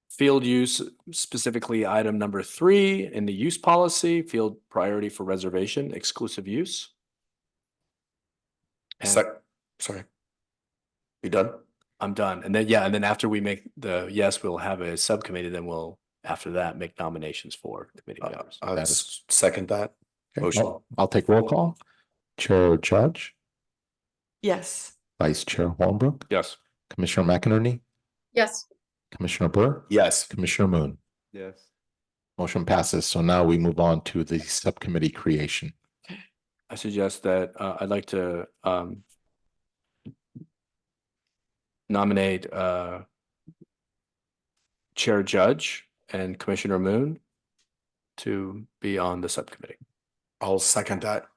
field use, specifically item number 3 in the use policy, field priority for reservation, exclusive use. And Sorry. You done? I'm done. And then after we make yes, we'll have a subcommittee, then we'll, after that, make nominations for committee members. I'll That is- second that. Okay, Motion. I'll take roll call. Chair Judge, yes, Vice Chair Holmbrook, Yes. Commissioner McInerney, Yes, Commissioner Burr, Yes. Commissioner Moon. Yes. Motion passes. So now we move on to the subcommittee creation. I suggest that I'd like to nominate Chair Judge and Commissioner Moon to be on the subcommittee. I'll second that.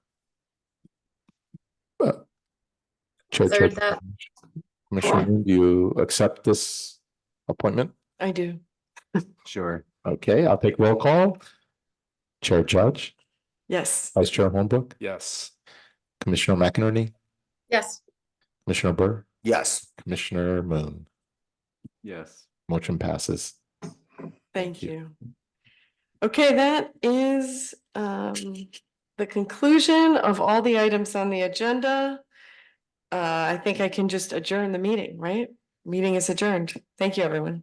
Third that. Commissioner Moon, do you accept this appointment? I do. Sure. Okay, I'll take roll call. Chair Judge, Yes, Vice Chair Holmbrook, Yes. Commissioner McInerney, Yes, Commissioner Burr, Yes. Commissioner Moon. Yes. Motion passes. thank you. Okay, that is the conclusion of all the items on the agenda. I think I can just adjourn the meeting, right? Meeting is adjourned. Thank you, everyone.